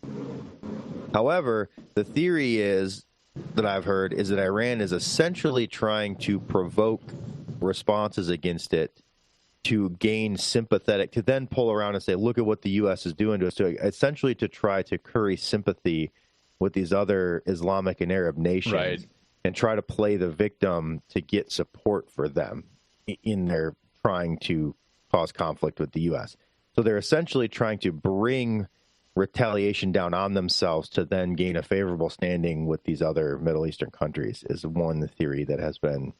However, the theory is that I've heard is that Iran is essentially trying to provoke responses against it to gain sympathetic, to then pull around and say, look at what the U.S. is doing to us, to essentially to try to curry sympathy with these other Islamic and Arab nations and try to play the victim to get support for them in their trying to cause conflict with the U.S. So they're essentially trying to bring retaliation down on themselves to then gain a favorable standing with these other Middle Eastern countries is one theory that has been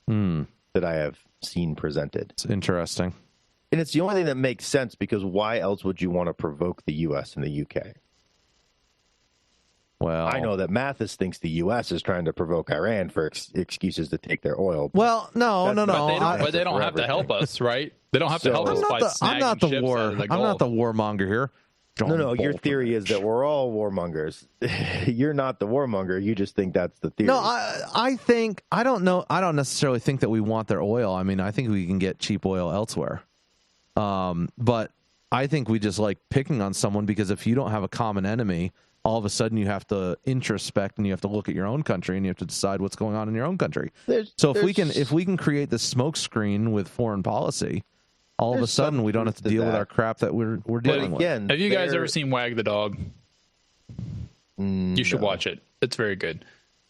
that I have seen presented. It's interesting. And it's the only thing that makes sense, because why else would you want to provoke the U.S. and the U.K.? Well, I know that Mathis thinks the U.S. is trying to provoke Iran for excuses to take their oil. Well, no. But they don't have to help us, right? They don't have to help us by snagging I'm not the ships war. out of the I'm not Gulf. the warmonger here. No, your theory is that we're all warmongers. You're not the warmonger. You just think that's the theory. No, I think, I don't know. I don't necessarily think that we want their oil. I mean, I think we can get cheap oil elsewhere. But I think we just like picking on someone, because if you don't have a common enemy, all of a sudden you have to introspect and you have to look at your own country and you have to decide what's going on in your own country. If we can create this smoke screen with foreign policy, all of a sudden we don't have to deal with our crap that we're dealing with. Have you guys ever seen Wag the Dog? You should watch it. It's very good.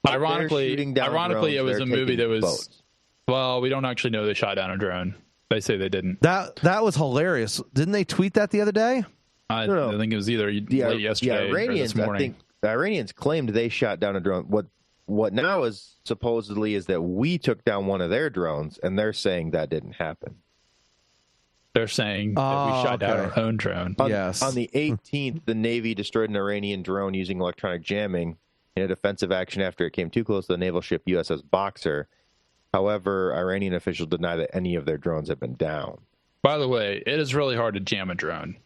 Ironically, it was a movie that was boats. Well, we don't actually know they shot down a drone. They say they didn't. That was hilarious. Didn't they tweet that the other day? I think it was either late yesterday or this morning. I think the Iranians claimed they shot down a drone. What now is supposedly is that we took down one of their drones, and they're saying that didn't happen. They're saying that we shot down our own drone. On the 18th, the Navy destroyed an Iranian drone using electronic jamming in a defensive action after it came too close to the naval ship USS Boxer. However, Iranian officials deny that any of their drones have been down. By the way, it is really hard to jam a drone.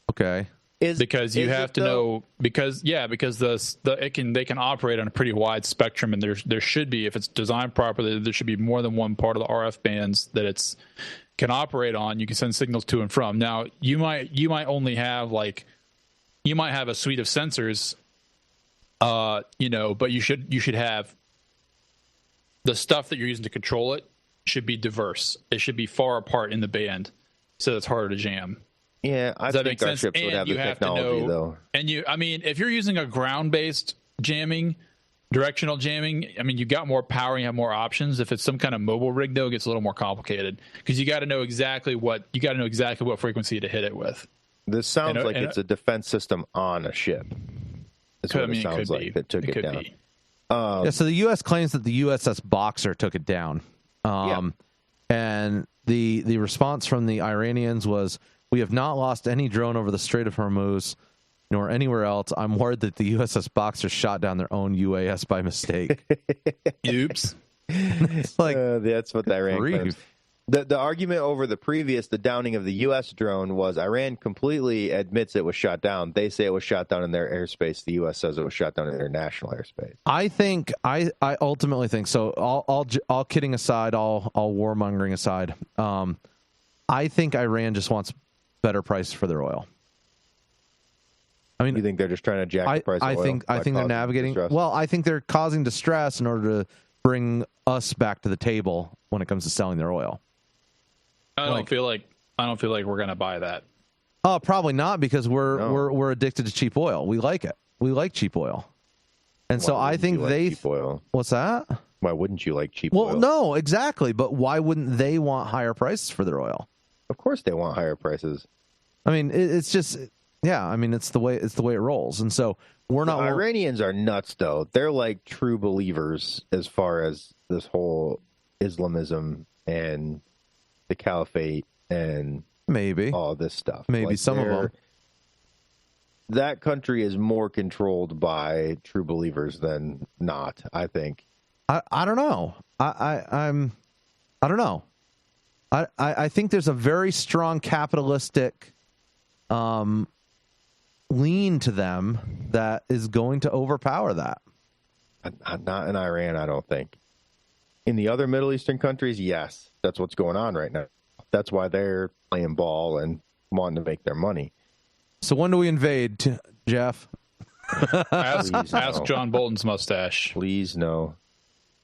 Okay. Because you have to know, because they can operate on a pretty wide spectrum, and there should be, if it's designed properly, there should be more than one part of the RF bands that it's can operate on. You can send signals to and from. Now you might only have you might have a suite of sensors, but you should have the stuff that you're using to control it should be diverse. It should be far apart in the band, so it's harder to jam. Yeah, I think our ships would have the technology, though. And if you're using a ground-based jamming, directional jamming, you got more power, you have more options. If it's some kind of mobile rig, though, it gets a little more complicated, because you got to know exactly what frequency to hit it with. This sounds like it's a defense system on a ship. That's what it sounds like that took it down. So the U.S. claims that the USS Boxer took it down. And the response from the Iranians was, "We have not lost any drone over the Strait of Hormuz, nor anywhere else. I'm worried that the USS Boxer shot down their own UAS by mistake." Oops. It's like, that's what the Iran claims. The argument over the downing of the U.S. drone was Iran completely admits it was shot down. They say it was shot down in their airspace. The U.S. says it was shot down in their national airspace. I ultimately think so. All kidding aside, all warmongering aside, I think Iran just wants better price for their oil. You think they're just trying to jack the price of oil? I think they're navigating. Distress? Well, I think they're causing distress in order to bring us back to the table when it comes to selling their oil. I don't feel like we're going to buy that. Oh, probably not, because we're addicted to cheap oil. We like it. We like cheap oil. And so I think cheap oil? What's that? Why wouldn't you like cheap oil? Well, no, exactly. But why wouldn't they want higher prices for their oil? Of course they want higher prices. It's just, it's the way it rolls. And so we're not. The Iranians are nuts, though. They're like true believers as far as this whole Islamism and the caliphate and maybe all this stuff. Maybe some of them. That country is more controlled by true believers than not, I think. I don't know. I don't know. I think there's a very strong capitalistic lean to them that is going to overpower that. Not in Iran, I don't think. In the other Middle Eastern countries, yes, that's what's going on right now. That's why they're playing ball and wanting to make their money. So when do we invade, Jeff? Ask John Bolton's mustache. Please, no.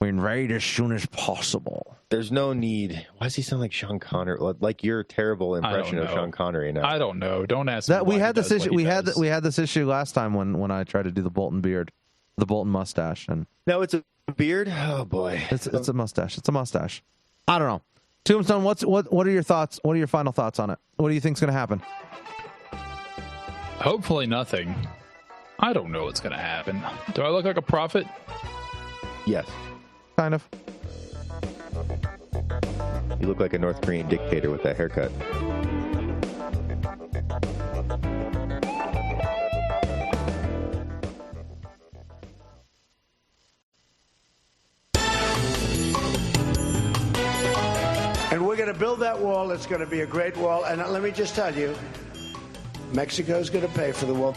We invade as soon as possible. There's no need. Why does he sound like Sean Connery? Like your terrible impression of Sean Connery now. I don't know. Don't ask that. Me we had this issue. We had this issue last time when I tried to do the Bolton beard, the Bolton mustache, and no, it's a beard. Oh boy, it's a mustache. It's a mustache. I don't know. Tombstone, what are your thoughts? What are your final thoughts on it? What do you think's going to happen? Hopefully nothing. I don't know what's going to happen. Do I look like a prophet? Yes. Kind of. You look like a North Korean dictator with that haircut. And we're going to build that wall. It's going to be a great wall. And let me just tell you, Mexico's going to pay for the wall.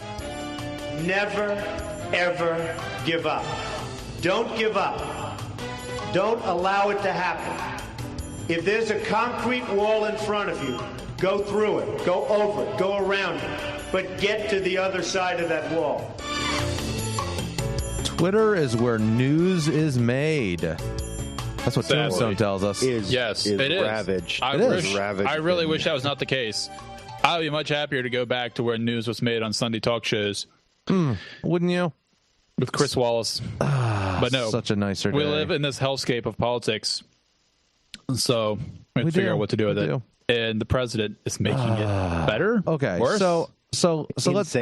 Never, ever give up. Don't give up. Don't allow it to happen. If there's a concrete wall in front of you, go through it, go over it, go around it, but get to the other side of that wall. Twitter is where news is made. That's what Tombstone tells us. Yes, it is. Ravaged. I really wish that was not the case. I would be much happier to go back to where news was made on Sunday talk shows. Wouldn't you? With Chris Wallace. But no. Such a nicer day. We live in this hellscape of politics. So we have to figure out what to do with it. And the president is making it better. Okay. Worse? So let's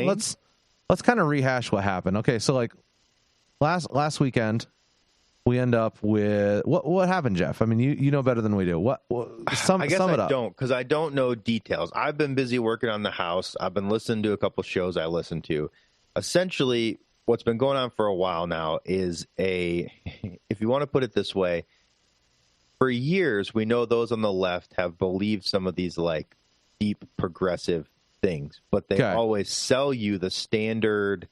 kind of rehash what happened. Okay, so like last weekend we end up with what happened, Jeff? I mean, you know better than we do. Sum it up. I don't, because I don't know details. I've been busy working on the house. I've been listening to a couple shows I listen to. Essentially, what's been going on for a while now is if you want to put it this way, for years, we know those on the left have believed some of these like deep progressive things, but they always sell you the standard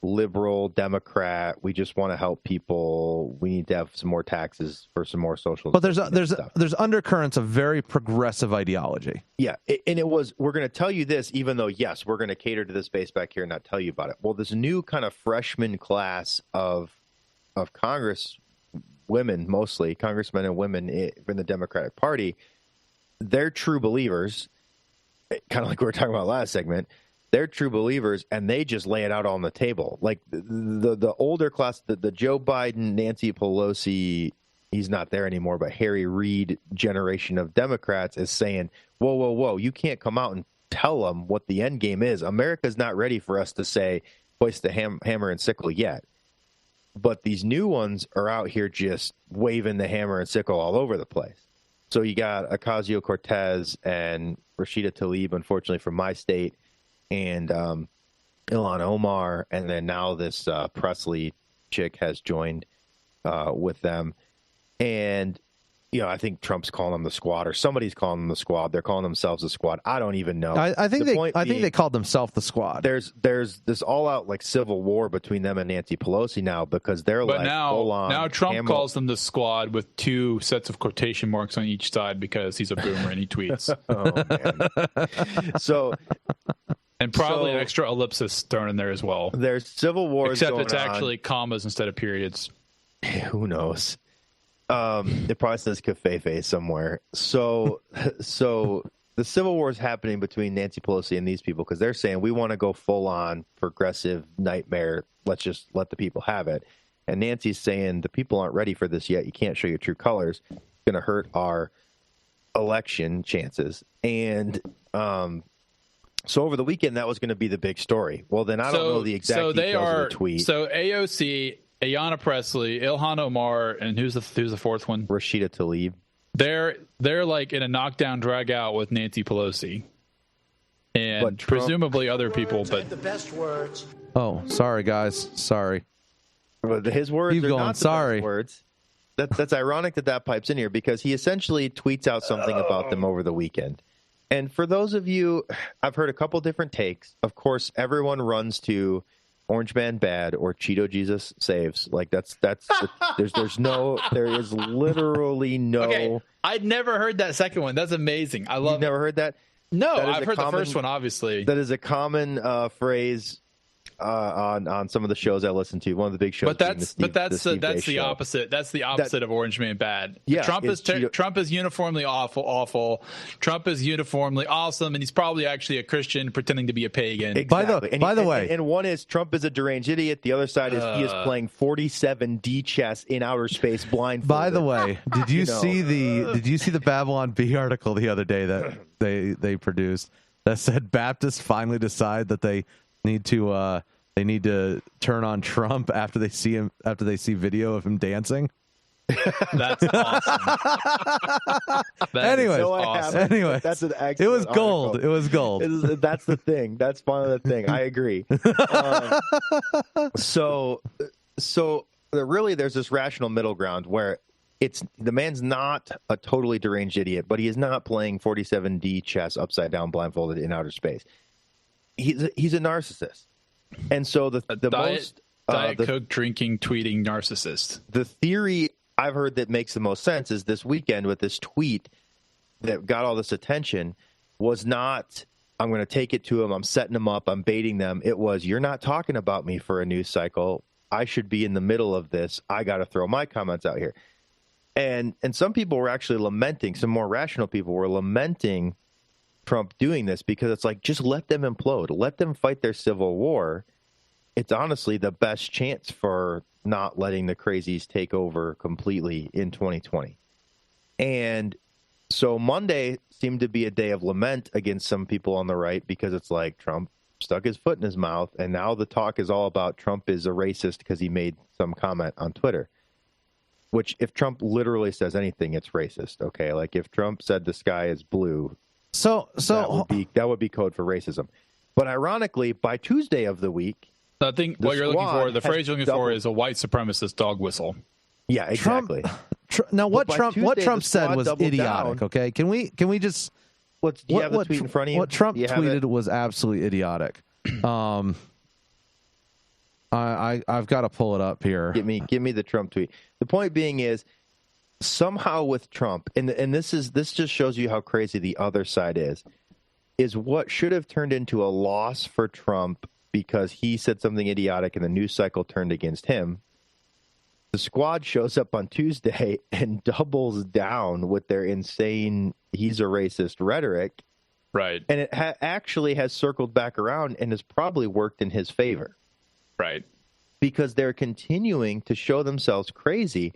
liberal Democrat. We just want to help people. We need to have some more taxes for some more social. But there's undercurrents of very progressive ideology. Yeah, and it was. We're going to tell you this, even though yes, we're going to cater to this base back here and not tell you about it. Well, this new kind of freshman class of Congress women, mostly congressmen and women in the Democratic Party, they're true believers. Kind of like we were talking about last segment. They're true believers, and they just lay it out on the table. Like the older class, the Joe Biden, Nancy Pelosi, he's not there anymore, but Harry Reid generation of Democrats is saying, whoa, you can't come out and tell them what the end game is. America's not ready for us to say, hoist the hammer and sickle yet. But these new ones are out here just waving the hammer and sickle all over the place. So you got Ocasio-Cortez and Rashida Tlaib, unfortunately, from my state, and Ilhan Omar, and then now this Presley chick has joined with them. And, you know, I think Trump's calling them the squad, or somebody's calling them the squad. They're calling themselves the squad. I don't even know. I think they called themselves the squad. There's this all-out like civil war between them and Nancy Pelosi now, because they're now Trump calls them the squad with two sets of quotation marks on each side because he's a boomer and he tweets. So. And probably an extra ellipsis thrown in there as well. There's civil wars except going it's on. Actually commas instead of periods. Who knows? It probably says covfefe somewhere. So the civil war is happening between Nancy Pelosi and these people because they're saying we want to go full on progressive nightmare. Let's just let the people have it. And Nancy's saying the people aren't ready for this yet. You can't show your true colors. It's going to hurt our election chances. And so over the weekend, that was going to be the big story. Well, then I don't know the exact details of the tweet. So AOC, Ayanna Pressley, Ilhan Omar, and who's the fourth one? Rashida Tlaib. They're like in a knockdown drag out with Nancy Pelosi, and presumably other people. But the best words. Oh, sorry guys, sorry. But his words Keep are going. not the Sorry. best words. That's ironic that pipes in here because he essentially tweets out something about them over the weekend. And for those of you, I've heard a couple different takes. Of course, everyone runs to Orange Man Bad or Cheeto Jesus Saves. Like there is literally no. Okay, I'd never heard that second one. That's amazing. I love. You've never heard that? No, I've heard the first one. Obviously, that is a common phrase on some of the shows I listen to. One of the big shows. But that's the opposite. That's the opposite of Orange Man bad. Yeah, Trump is uniformly awful. Trump is uniformly awesome, and he's probably actually a Christian pretending to be a pagan. Exactly. By the way, one is Trump is a deranged idiot. The other side is he is playing 47D chess in outer space blindfolded. By the way, did you see the Babylon Bee article the other day that they produced that said Baptists finally decide that they need to turn on Trump after they see video of him dancing? That's awesome. Anyway, that's an excellent. It was gold. Article. It was gold. That's the thing. That's part of the thing. I agree. So really, there's this rational middle ground where the man's not a totally deranged idiot, but he is not playing 47D chess upside down blindfolded in outer space. He's a narcissist, and so the Diet Coke drinking, tweeting narcissist. The theory I've heard that makes the most sense is this weekend with this tweet that got all this attention was not, I'm going to take it to him, I'm setting them up, I'm baiting them. It was, you're not talking about me for a news cycle. I should be in the middle of this. I got to throw my comments out here. And some people were actually lamenting, some more rational people were lamenting Trump doing this because it's like, just let them implode. Let them fight their civil war. It's honestly the best chance for not letting the crazies take over completely in 2020. And so Monday seemed to be a day of lament against some people on the right because it's like Trump stuck his foot in his mouth. And now the talk is all about Trump is a racist because he made some comment on Twitter, which if Trump literally says anything, it's racist. Okay. Like if Trump said the sky is blue, so that would be code for racism. But ironically, by Tuesday of the week, I think what you're looking for, the phrase you're looking for is a white supremacist dog whistle. Yeah, exactly. Now, what Trump said was idiotic. Okay, can we just? Do you have the tweet in front of you? What Trump tweeted was absolutely idiotic. I've got to pull it up here. Give me the Trump tweet. The point being is somehow with Trump, and this just shows you how crazy the other side is what should have turned into a loss for Trump because he said something idiotic and the news cycle turned against him. The squad shows up on Tuesday and doubles down with their insane, he's a racist rhetoric. Right. And it actually has circled back around and has probably worked in his favor. Right. Because they're continuing to show themselves crazy.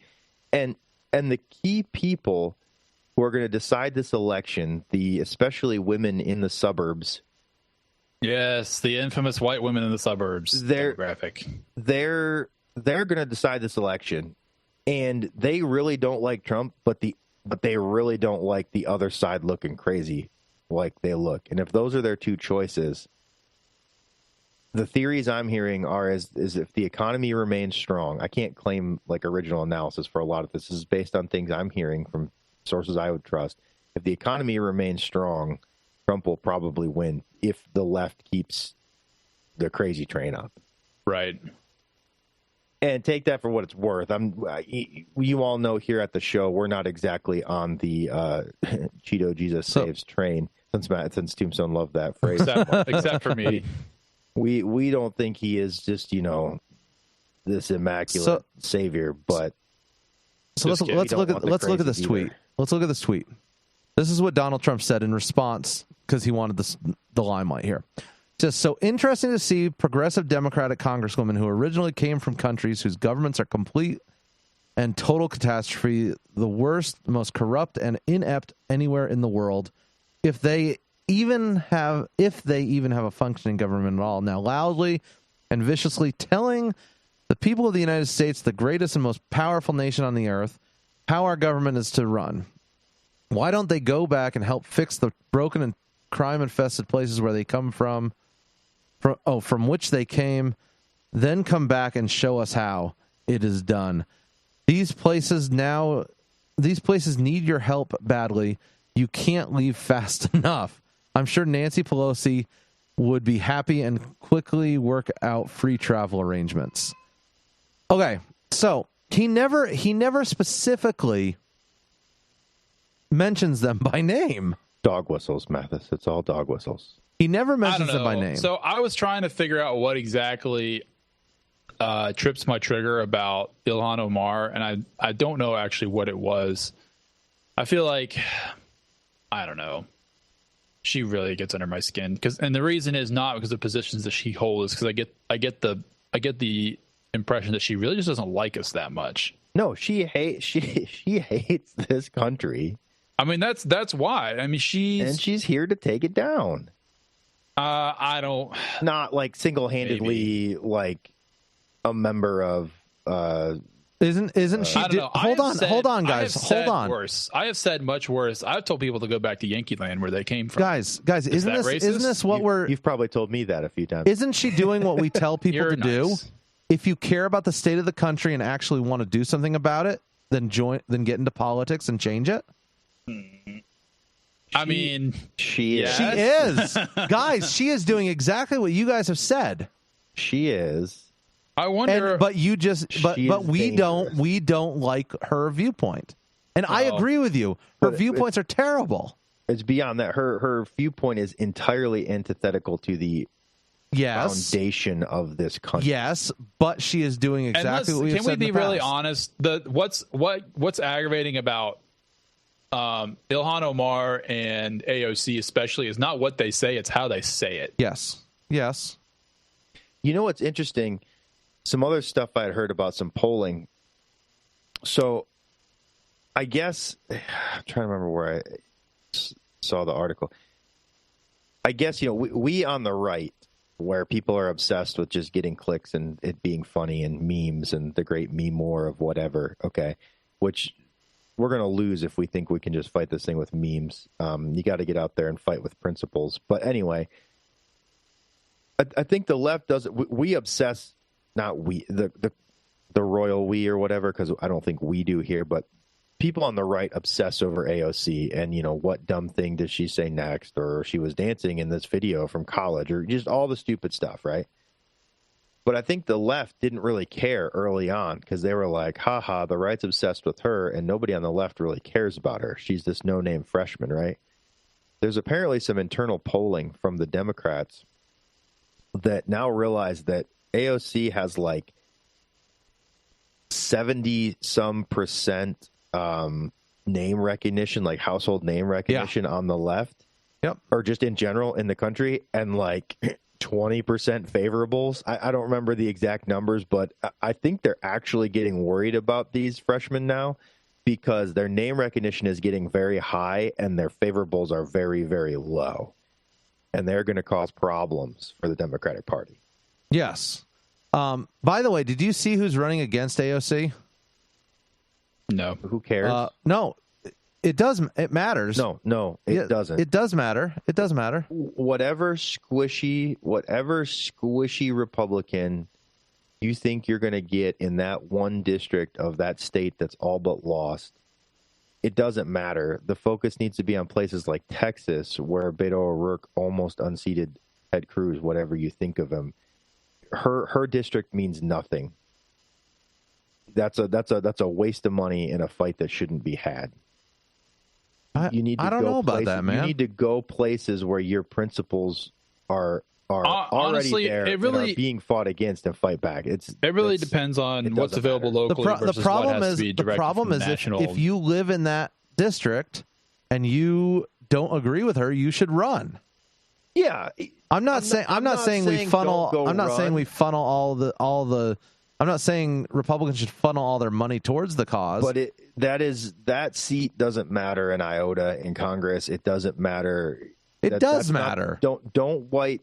And the key people who are going to decide this election, especially women in the suburbs. Yes, the infamous white women in the suburbs demographic. They're going to decide this election, and they really don't like Trump, but they really don't like the other side looking crazy like they look. And if those are their two choices, the theories I'm hearing are is if the economy remains strong. I can't claim like original analysis for a lot of this. This is based on things I'm hearing from sources I would trust. If the economy remains strong, Trump will probably win if the left keeps the crazy train up. Right. And take that for what it's worth. You all know here at the show, we're not exactly on the Cheeto Jesus saves train. Since Tombstone loved that phrase, except for me, we don't think he is just this immaculate savior. But let's look at this tweet. Let's look at this tweet. This is what Donald Trump said in response because he wanted the limelight here. Just so interesting to see progressive Democratic congresswomen who originally came from countries whose governments are complete and total catastrophe, the worst, most corrupt and inept anywhere in the world, if they even have a functioning government at all, now loudly and viciously telling the people of the United States, the greatest and most powerful nation on the earth, how our government is to run. Why don't they go back and help fix the broken and crime-infested places where they come from which they came, then come back and show us how it is done. These places need your help badly. You can't leave fast enough. I'm sure Nancy Pelosi would be happy and quickly work out free travel arrangements. Okay, so he never specifically mentions them by name. Dog whistles, Mathis. It's all dog whistles. He never mentions them by name. So I was trying to figure out what exactly trips my trigger about Ilhan Omar, and I don't know actually what it was. I feel like, I don't know. She really gets under my skin, and the reason is not because of positions that she holds, because I get the impression that she really just doesn't like us that much. No, she hates this country. I mean, that's why. I mean, she's here to take it down. I don't, not like single-handedly, like a member of. Isn't she? Hold on, guys. Hold on. Worse. I have said much worse. I've told people to go back to Yankee Land where they came from. Guys, isn't this what You've probably told me that a few times. Isn't she doing what we tell people to do? If you care about the state of the country and actually want to do something about it, then get into politics and change it. I mean, she is. She is. Guys, she is doing exactly what you guys have said. She is. I wonder. But we don't like her viewpoint. And I agree with you. Her viewpoints are terrible. It's beyond that. Her viewpoint is entirely antithetical to the foundation of this country. Yes, but she is doing exactly what we have said. Can we be really honest? What's aggravating about Ilhan Omar and AOC especially is not what they say, it's how they say it. Yes. You know what's interesting? Some other stuff I had heard about some polling. So I guess, I'm trying to remember where I saw the article. I guess, we on the right, where people are obsessed with just getting clicks and it being funny and memes and the great meme war of whatever, okay, which we're going to lose if we think we can just fight this thing with memes. You got to get out there and fight with principles. But anyway, I think the left does it. We obsess, not we, the royal we or whatever, because I don't think we do here, but people on the right obsess over AOC and, what dumb thing did she say next? Or she was dancing in this video from college, or just all the stupid stuff, right? But I think the left didn't really care early on because they were like, haha, the right's obsessed with her and nobody on the left really cares about her. She's this no-name freshman, right? There's apparently some internal polling from the Democrats that now realize that AOC has like 70-some% name recognition, like household name recognition on the left. Yep. Or just in general in the country, and like 20% favorables. I don't remember the exact numbers, but I think they're actually getting worried about these freshmen now because their name recognition is getting very high and their favorables are very, very low. And they're going to cause problems for the Democratic Party. Yes. By the way, did you see who's running against AOC? No. Who cares? No. It does. It matters. No, it doesn't. It does matter. It does matter. Whatever squishy Republican you think you're going to get in that one district of that state that's all but lost, it doesn't matter. The focus needs to be on places like Texas, where Beto O'Rourke almost unseated Ted Cruz, whatever you think of him. Her district means nothing. That's a waste of money in a fight that shouldn't be had. I don't know about that, man. You need to go places where your principles are honestly, already there and are being fought against and fight back. It really depends on what's available locally versus what has to be directed from the national. If you live in that district and you don't agree with her, you should run. Yeah, I'm not saying we funnel Republicans should funnel all their money towards the cause. But that seat doesn't matter an iota in Congress. It doesn't matter. It does matter. Don't white.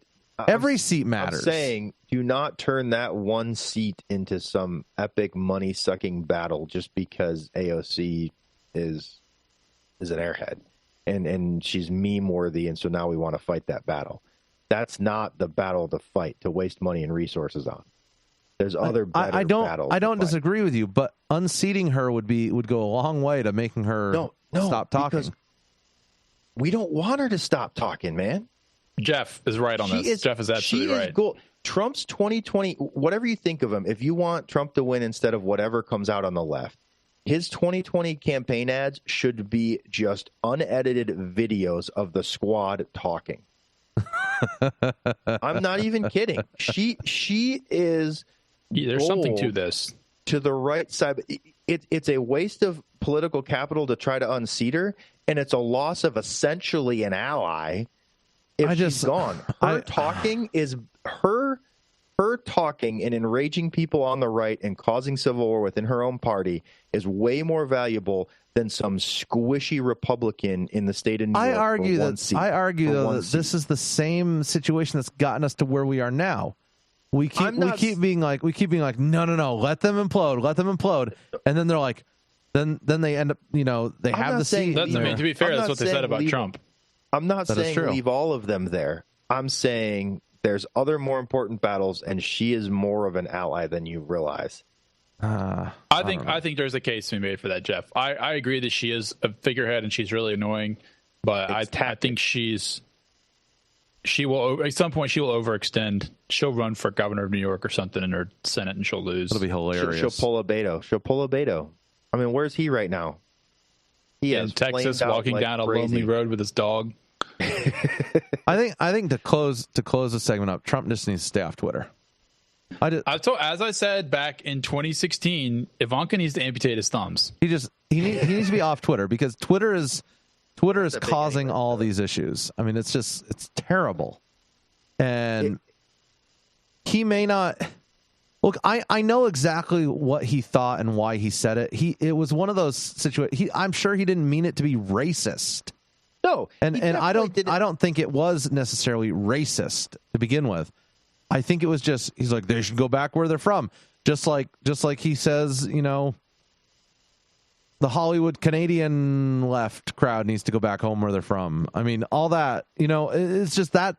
Every seat matters. I'm saying do not turn that one seat into some epic money sucking battle just because AOC is an airhead and she's meme worthy, and so now we want to fight that battle. That's not the battle to fight, to waste money and resources on. There's other better battles. I don't disagree with you, but unseating her would go a long way to making her stop talking. We don't want her to stop talking, man. Jeff is right on this. Jeff is absolutely right. Trump's 2020, whatever you think of him, if you want Trump to win instead of whatever comes out on the left, his 2020 campaign ads should be just unedited videos of the squad talking. I'm not even kidding. She is. There's something to this. To the right side. It's a waste of political capital to try to unseat her, and it's a loss of essentially an ally if she's gone. Her talking and enraging people on the right and causing civil war within her own party is way more valuable than some squishy Republican in the state of New York. I argue that this is the same situation that's gotten us to where we are now. We keep being like, no, let them implode, and then they're like, then they end up, they have the seat. To be fair, that's what they said about Trump. I'm not saying leave all of them there. I'm saying there's other more important battles, and she is more of an ally than you realize. I think there's a case to be made for that, Jeff. I agree that she is a figurehead and she's really annoying, but I think she will at some point she will overextend. She'll run for governor of New York or something in her Senate and she'll lose. It'll be hilarious. She'll pull a Beto. I mean, where's he right now? He in Texas, walking down a lonely road with his dog. I think to close the segment up, Trump just needs to stay off Twitter. As I said back in 2016, Ivanka needs to amputate his thumbs. He needs to be off Twitter because Twitter is causing all these issues. I mean, it's terrible, and he may not. Look, I know exactly what he thought and why he said it. It was one of those situations. I'm sure he didn't mean it to be racist. No, and I don't think it was necessarily racist to begin with. I think it was just he's like they should go back where they're from, just like he says, the Hollywood Canadian left crowd needs to go back home where they're from. I mean, all that, it's just that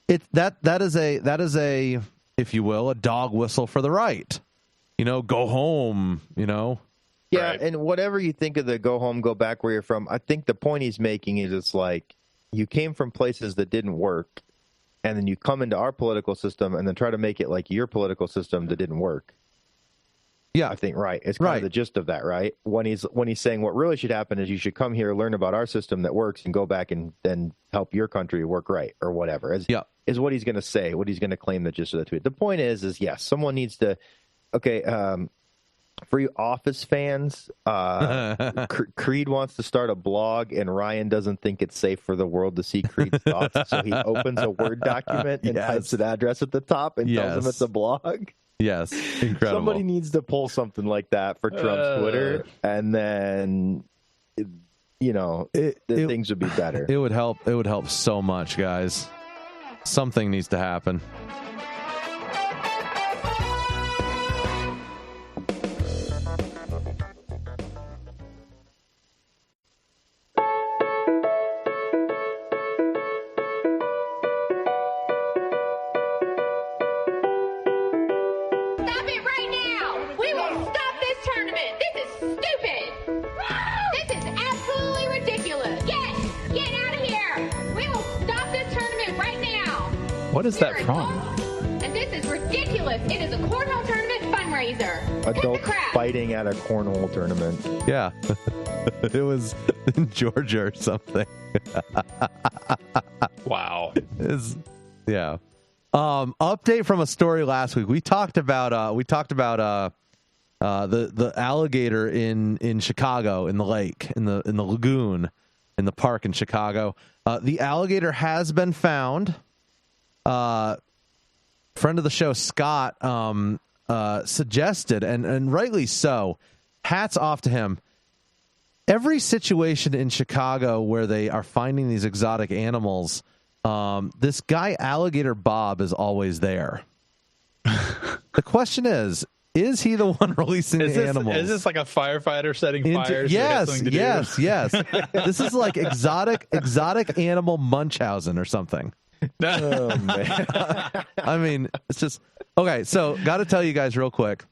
is a if you will, a dog whistle for the right. Go home. Yeah, right. And whatever you think of the go home, go back where you're from, I think the point he's making is it's like you came from places that didn't work, and then you come into our political system and then try to make it like your political system that didn't work. Yeah, I think it's kind of the gist of that, right? When he's saying what really should happen is you should come here, learn about our system that works, and go back and then help your country work right or whatever. Is what he's going to say, what he's going to claim the gist of the tweet. The point is yes, someone needs to. Okay, for you Office fans, Creed wants to start a blog, and Ryan doesn't think it's safe for the world to see Creed's thoughts, so he opens a Word document and types an address at the top and tells them it's a blog. Yes, incredible. Somebody needs to pull something like that for Trump's Twitter, and then things would be better. It would help. It would help so much, guys. Something needs to happen. What is that from? And this is ridiculous. It is a cornhole tournament fundraiser. Adults fighting at a cornhole tournament. Yeah. It was in Georgia or something. Wow. Yeah. Update from a story last week. We talked about the alligator in Chicago, in the lake, in the lagoon, in the park in Chicago. The alligator has been found. Friend of the show, Scott, suggested, and rightly so, hats off to him. Every situation in Chicago where they are finding these exotic animals, this guy, Alligator Bob, is always there. The question is he the one releasing the animals? Is this like a firefighter setting fires? Yes. This is like exotic animal Munchausen or something. Oh, man. I mean, it's just okay. So, got to tell you guys real quick.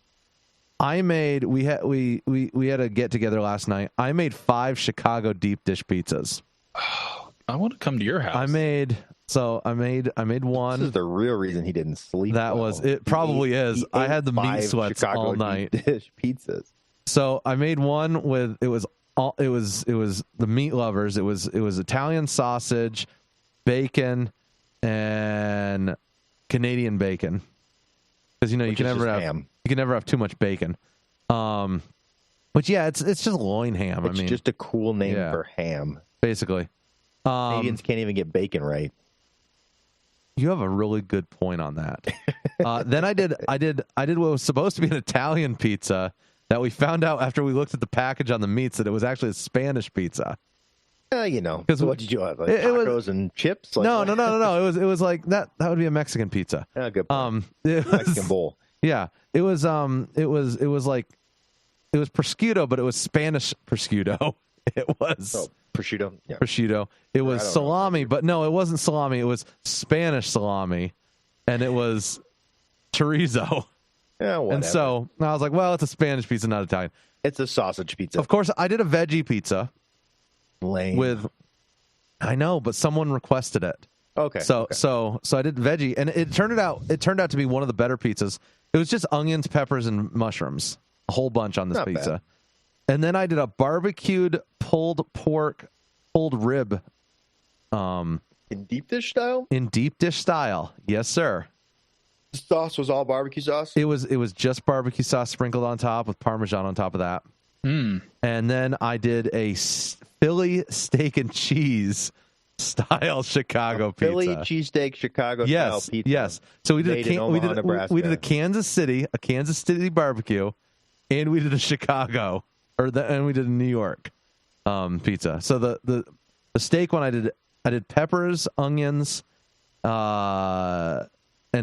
We had a get together last night. I made 5 Chicago deep dish pizzas. Oh, I want to come to your house. I made one. This is the real reason he didn't sleep. It probably is. I had the meat sweats Chicago all night. Deep dish pizzas. So I made one with it was the meat lovers. It was Italian sausage. bacon and Canadian bacon, because you can never have too much bacon. But yeah, it's just loin ham. It's just a cool name for ham, basically. Canadians can't even get bacon right. You have a really good point on that. Then I did what was supposed to be an Italian pizza that we found out after we looked at the package on the meats that it was actually a Spanish pizza. Because what did you have? Like tacos and chips? Like, no. It was like that. That would be a Mexican pizza. Oh, good point. Mexican bowl. Yeah, it was prosciutto, but it was Spanish prosciutto. It was prosciutto. Yeah. Prosciutto. It was salami, but no, it wasn't salami. It was Spanish salami, and it was chorizo. Yeah, whatever. And so I was like, well, it's a Spanish pizza, not Italian. It's a sausage pizza. Of course, I did a veggie pizza. Lame. I know, but someone requested it. Okay. So I did veggie, and it turned out to be one of the better pizzas. It was just onions, peppers, and mushrooms, a whole bunch on this pizza. Bad. And then I did a barbecued pulled pork, pulled rib. In deep dish style? In deep dish style, yes, sir. The sauce was all barbecue sauce? It was just barbecue sauce sprinkled on top with Parmesan on top of that. Mm. And then I did a Philly steak and cheese style Chicago pizza. Philly cheesesteak Chicago style pizza. Yes. So we did a Kansas City barbecue, and we did a Chicago, and we did a New York pizza. So the steak one I did peppers, onions, and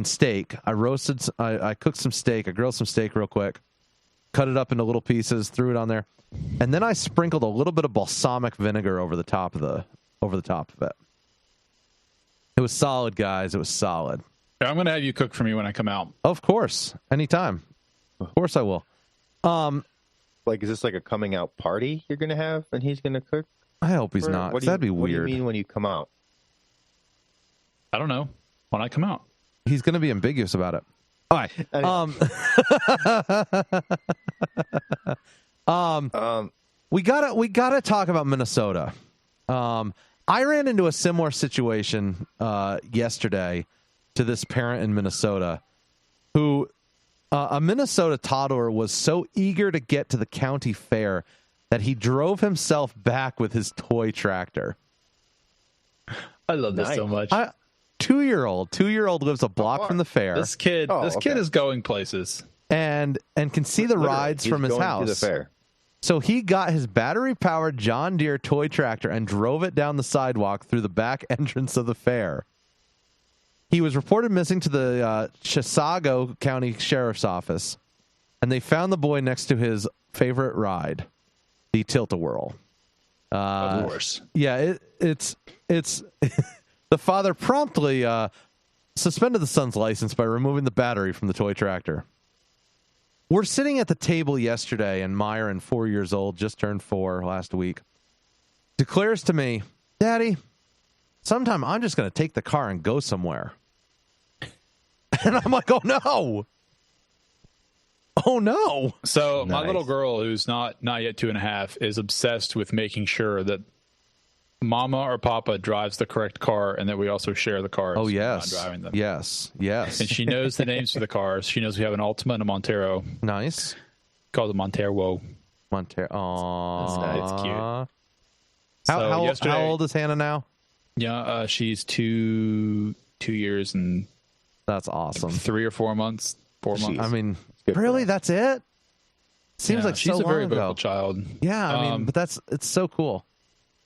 steak. I cooked some steak. I grilled some steak real quick, cut it up into little pieces, threw it on there, and then I sprinkled a little bit of balsamic vinegar over the top of it. It was solid, guys. It was solid. I'm going to have you cook for me when I come out. Of course, anytime. Of course, I will. Like, is this like a coming out party you're going to have, and he's going to cook? I hope he's not. That'd be weird. What do you mean when you come out? I don't know. When I come out, he's going to be ambiguous about it. All right. We gotta talk about Minnesota. I ran into a similar situation yesterday to this parent in Minnesota who a Minnesota toddler was so eager to get to the county fair that he drove himself back with his toy tractor. I love this so much. Two-year-old lives a block from the fair. This kid is going places and can see the rides from his house. To the fair. So he got his battery-powered John Deere toy tractor and drove it down the sidewalk through the back entrance of the fair. He was reported missing to the Chisago County Sheriff's Office, and they found the boy next to his favorite ride, the Tilt-A-Whirl. Of course. Yeah, it's the father promptly suspended the son's license by removing the battery from the toy tractor. We're sitting at the table yesterday, and Myron, 4 years old, just turned 4 last week, declares to me, "Daddy, sometime I'm just going to take the car and go somewhere." And I'm like, "Oh no. Oh no." So my little girl, who's not yet 2.5, is obsessed with making sure that Mama or Papa drives the correct car, and that we also share the cars. Oh, yes. Not driving them. Yes. And she knows the names for the cars. She knows we have an Altima and a Montero. Nice. Called a Montero. Aww. It's cute. How old is Hannah now? Yeah, she's 2 years and that's awesome. 3 or 4 months. 4 months. I mean, really, that's it? Seems like she's so a very long ago. vocal child. Yeah, I mean, but it's so cool.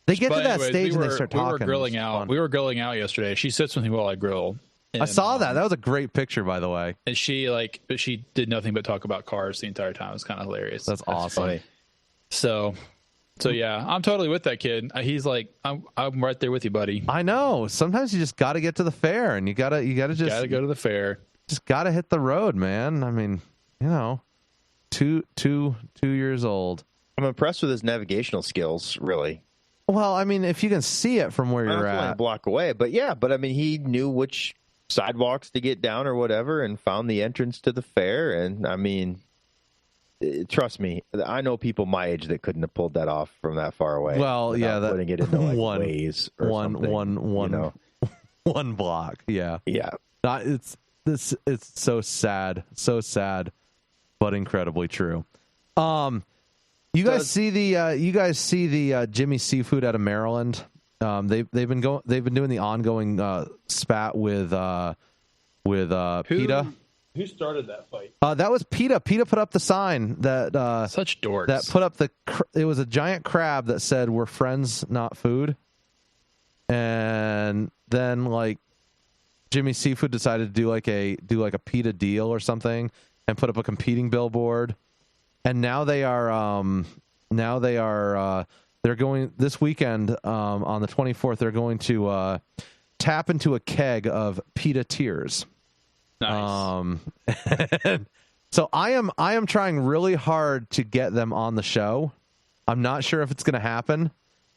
They get to that stage and they start talking. We were grilling out yesterday. She sits with me while I grill. I saw that. That was a great picture, by the way. And she did nothing but talk about cars the entire time. It was kind of hilarious. That's awesome. Funny. So yeah, I'm totally with that kid. He's like, I'm right there with you, buddy. I know. Sometimes you just got to get to the fair, and you gotta just go to the fair. Just gotta hit the road, man. I mean, 2 years old. I'm impressed with his navigational skills, really. Well, I mean, if you can see it from where you're at, a block away. But I mean, he knew which sidewalks to get down or whatever, and found the entrance to the fair. And I mean, trust me, I know people my age that couldn't have pulled that off from that far away. Well, yeah, putting it into ways or something. one block. Yeah. Yeah. It's so sad, but incredibly true. You guys see the Jimmy Seafood out of Maryland? They've been doing the ongoing spat with PETA. Who started that fight? That was PETA. PETA put up the sign that such dorks. That put up it was a giant crab that said "We're friends, not food." And then like Jimmy Seafood decided to do like a PETA deal or something and put up a competing billboard. And now they're going this weekend on the 24th. They're going to tap into a keg of PETA tears. Nice. So I am trying really hard to get them on the show. I'm not sure if it's going to happen,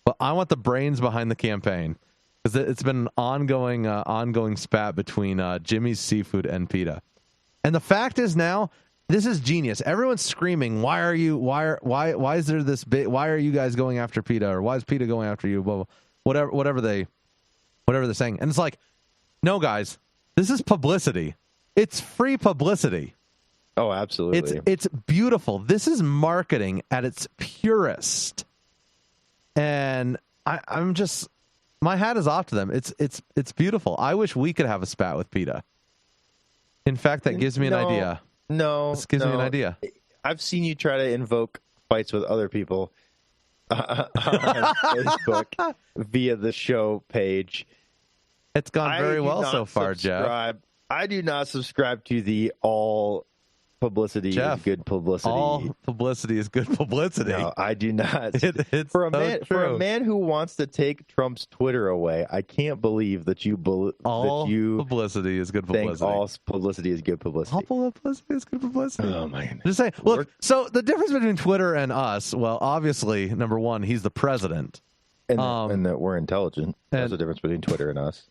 but I want the brains behind the campaign because it's been an ongoing spat between Jimmy's Seafood and PETA. And the fact is now, this is genius. Everyone's screaming, why is there this big, why are you guys going after PETA, or why is PETA going after you? Blah, blah, whatever they're saying. And it's like, no guys, this is publicity. It's free publicity. Oh, absolutely. It's beautiful. This is marketing at its purest. And I'm just, my hat is off to them. It's beautiful. I wish we could have a spat with PETA. In fact, that gives me an idea. This gives me an idea. I've seen you try to invoke fights with other people on Facebook via the show page. It's gone very well so far, Jeff. I do not subscribe to the all publicity is good publicity. All publicity is good publicity. No, I do not. It's for a man who wants to take Trump's Twitter away, I can't believe that publicity is good publicity. Think all publicity is good publicity. All publicity is good publicity. Oh my goodness. Just say, look. So the difference between Twitter and us, well, obviously, number one, he's the president, and that we're intelligent. That's the difference between Twitter and us.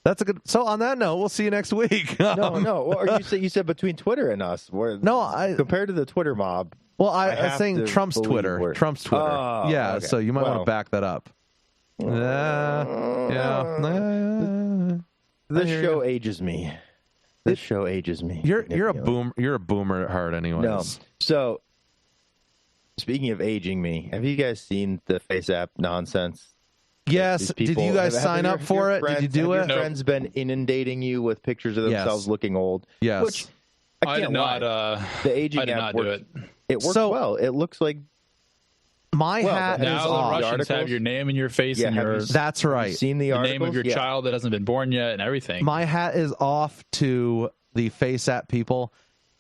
That's a good. So on that note, we'll see you next week. No. Or you said between Twitter and us. Compared to the Twitter mob. Well, I was saying Trump's Twitter. Trump's Twitter. Yeah. Okay. So you might want to back that up. This show ages me. You're a boomer. You're a boomer at heart, anyways. No. So speaking of aging me, have you guys seen the FaceApp nonsense? Yes. Did you guys sign up for it? Did you do it? Your friends been inundating you with pictures of themselves looking old. Yes. Which I can't lie. The aging app works. It works well. It looks like my hat is off. The Russians have your name and your face and your. That's right. Seen the name of your child that hasn't been born yet and everything. My hat is off to the FaceApp people.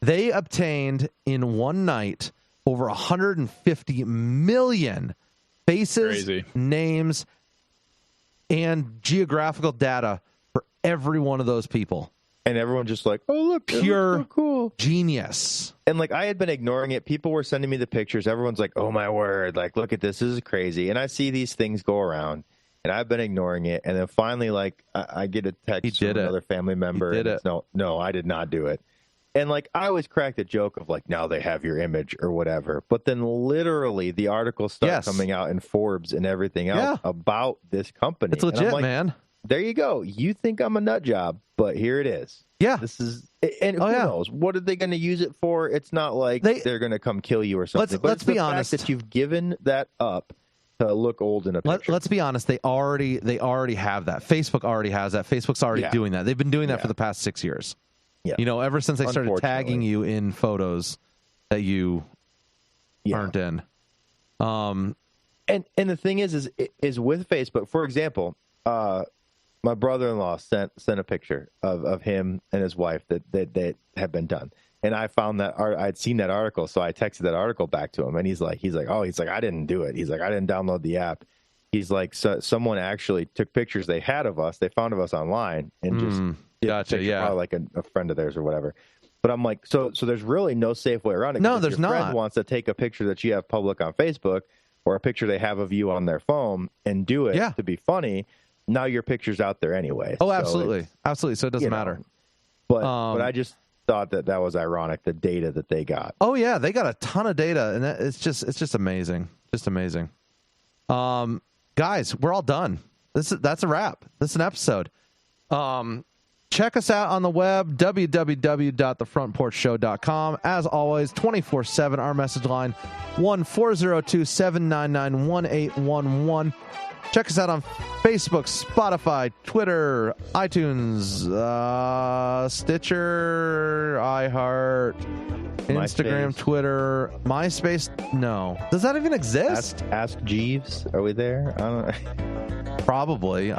They obtained in one night over 150 million faces, names, and geographical data for every one of those people. And everyone just like, oh, look, pure so cool genius. And like, I had been ignoring it. People were sending me the pictures. Everyone's like, oh, my word. Like, look at this. This is crazy. And I see these things go around, and I've been ignoring it. And then finally, like, I get a text from another family member. He did it. No, I did not do it. And like, I always cracked a joke of like, now they have your image or whatever. But then literally the articles start coming out in Forbes and everything else about this company. It's legit, man. There you go. You think I'm a nut job, but here it is. Yeah. This is, and who knows? What are they going to use it for? It's not like they're going to come kill you or something. Let's be honest. That you've given that up to look old in a picture. Let's be honest. They already have that. Facebook already has that. Facebook's already doing that. They've been doing that for the past 6 years. Yeah. You know, ever since they started tagging you in photos that you aren't in. And the thing is with Facebook, for example, my brother-in-law sent a picture of him and his wife that had been done. And I found that I'd seen that article, so I texted that article back to him, and he's like, I didn't do it. He's like, I didn't download the app. He's like, someone actually took pictures they had of us. They found of us online and just gotcha, like a friend of theirs or whatever. But I'm like, so there's really no safe way around it. No, there's not. If your not. friend wants to take a picture that you have public on Facebook or a picture they have of you on their phone and do it to be funny, now your picture's out there anyway. Oh, absolutely. Absolutely. So it doesn't matter. But I just thought that was ironic, the data that they got. Oh, yeah. They got a ton of data, and it's just amazing. Just amazing. Guys, we're all done. That's a wrap. That's an episode. Check us out on the web, www.thefrontporchshow.com. As always, 24/7, our message line, 1-402-799-1811. Check us out on Facebook, Spotify, Twitter, iTunes, Stitcher, iHeart, Instagram, MySpace. Twitter, MySpace. No. Does that even exist? Ask Jeeves. Are we there? I don't know. Probably.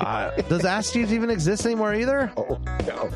Does Ask Jeeves even exist anymore either? Oh, no.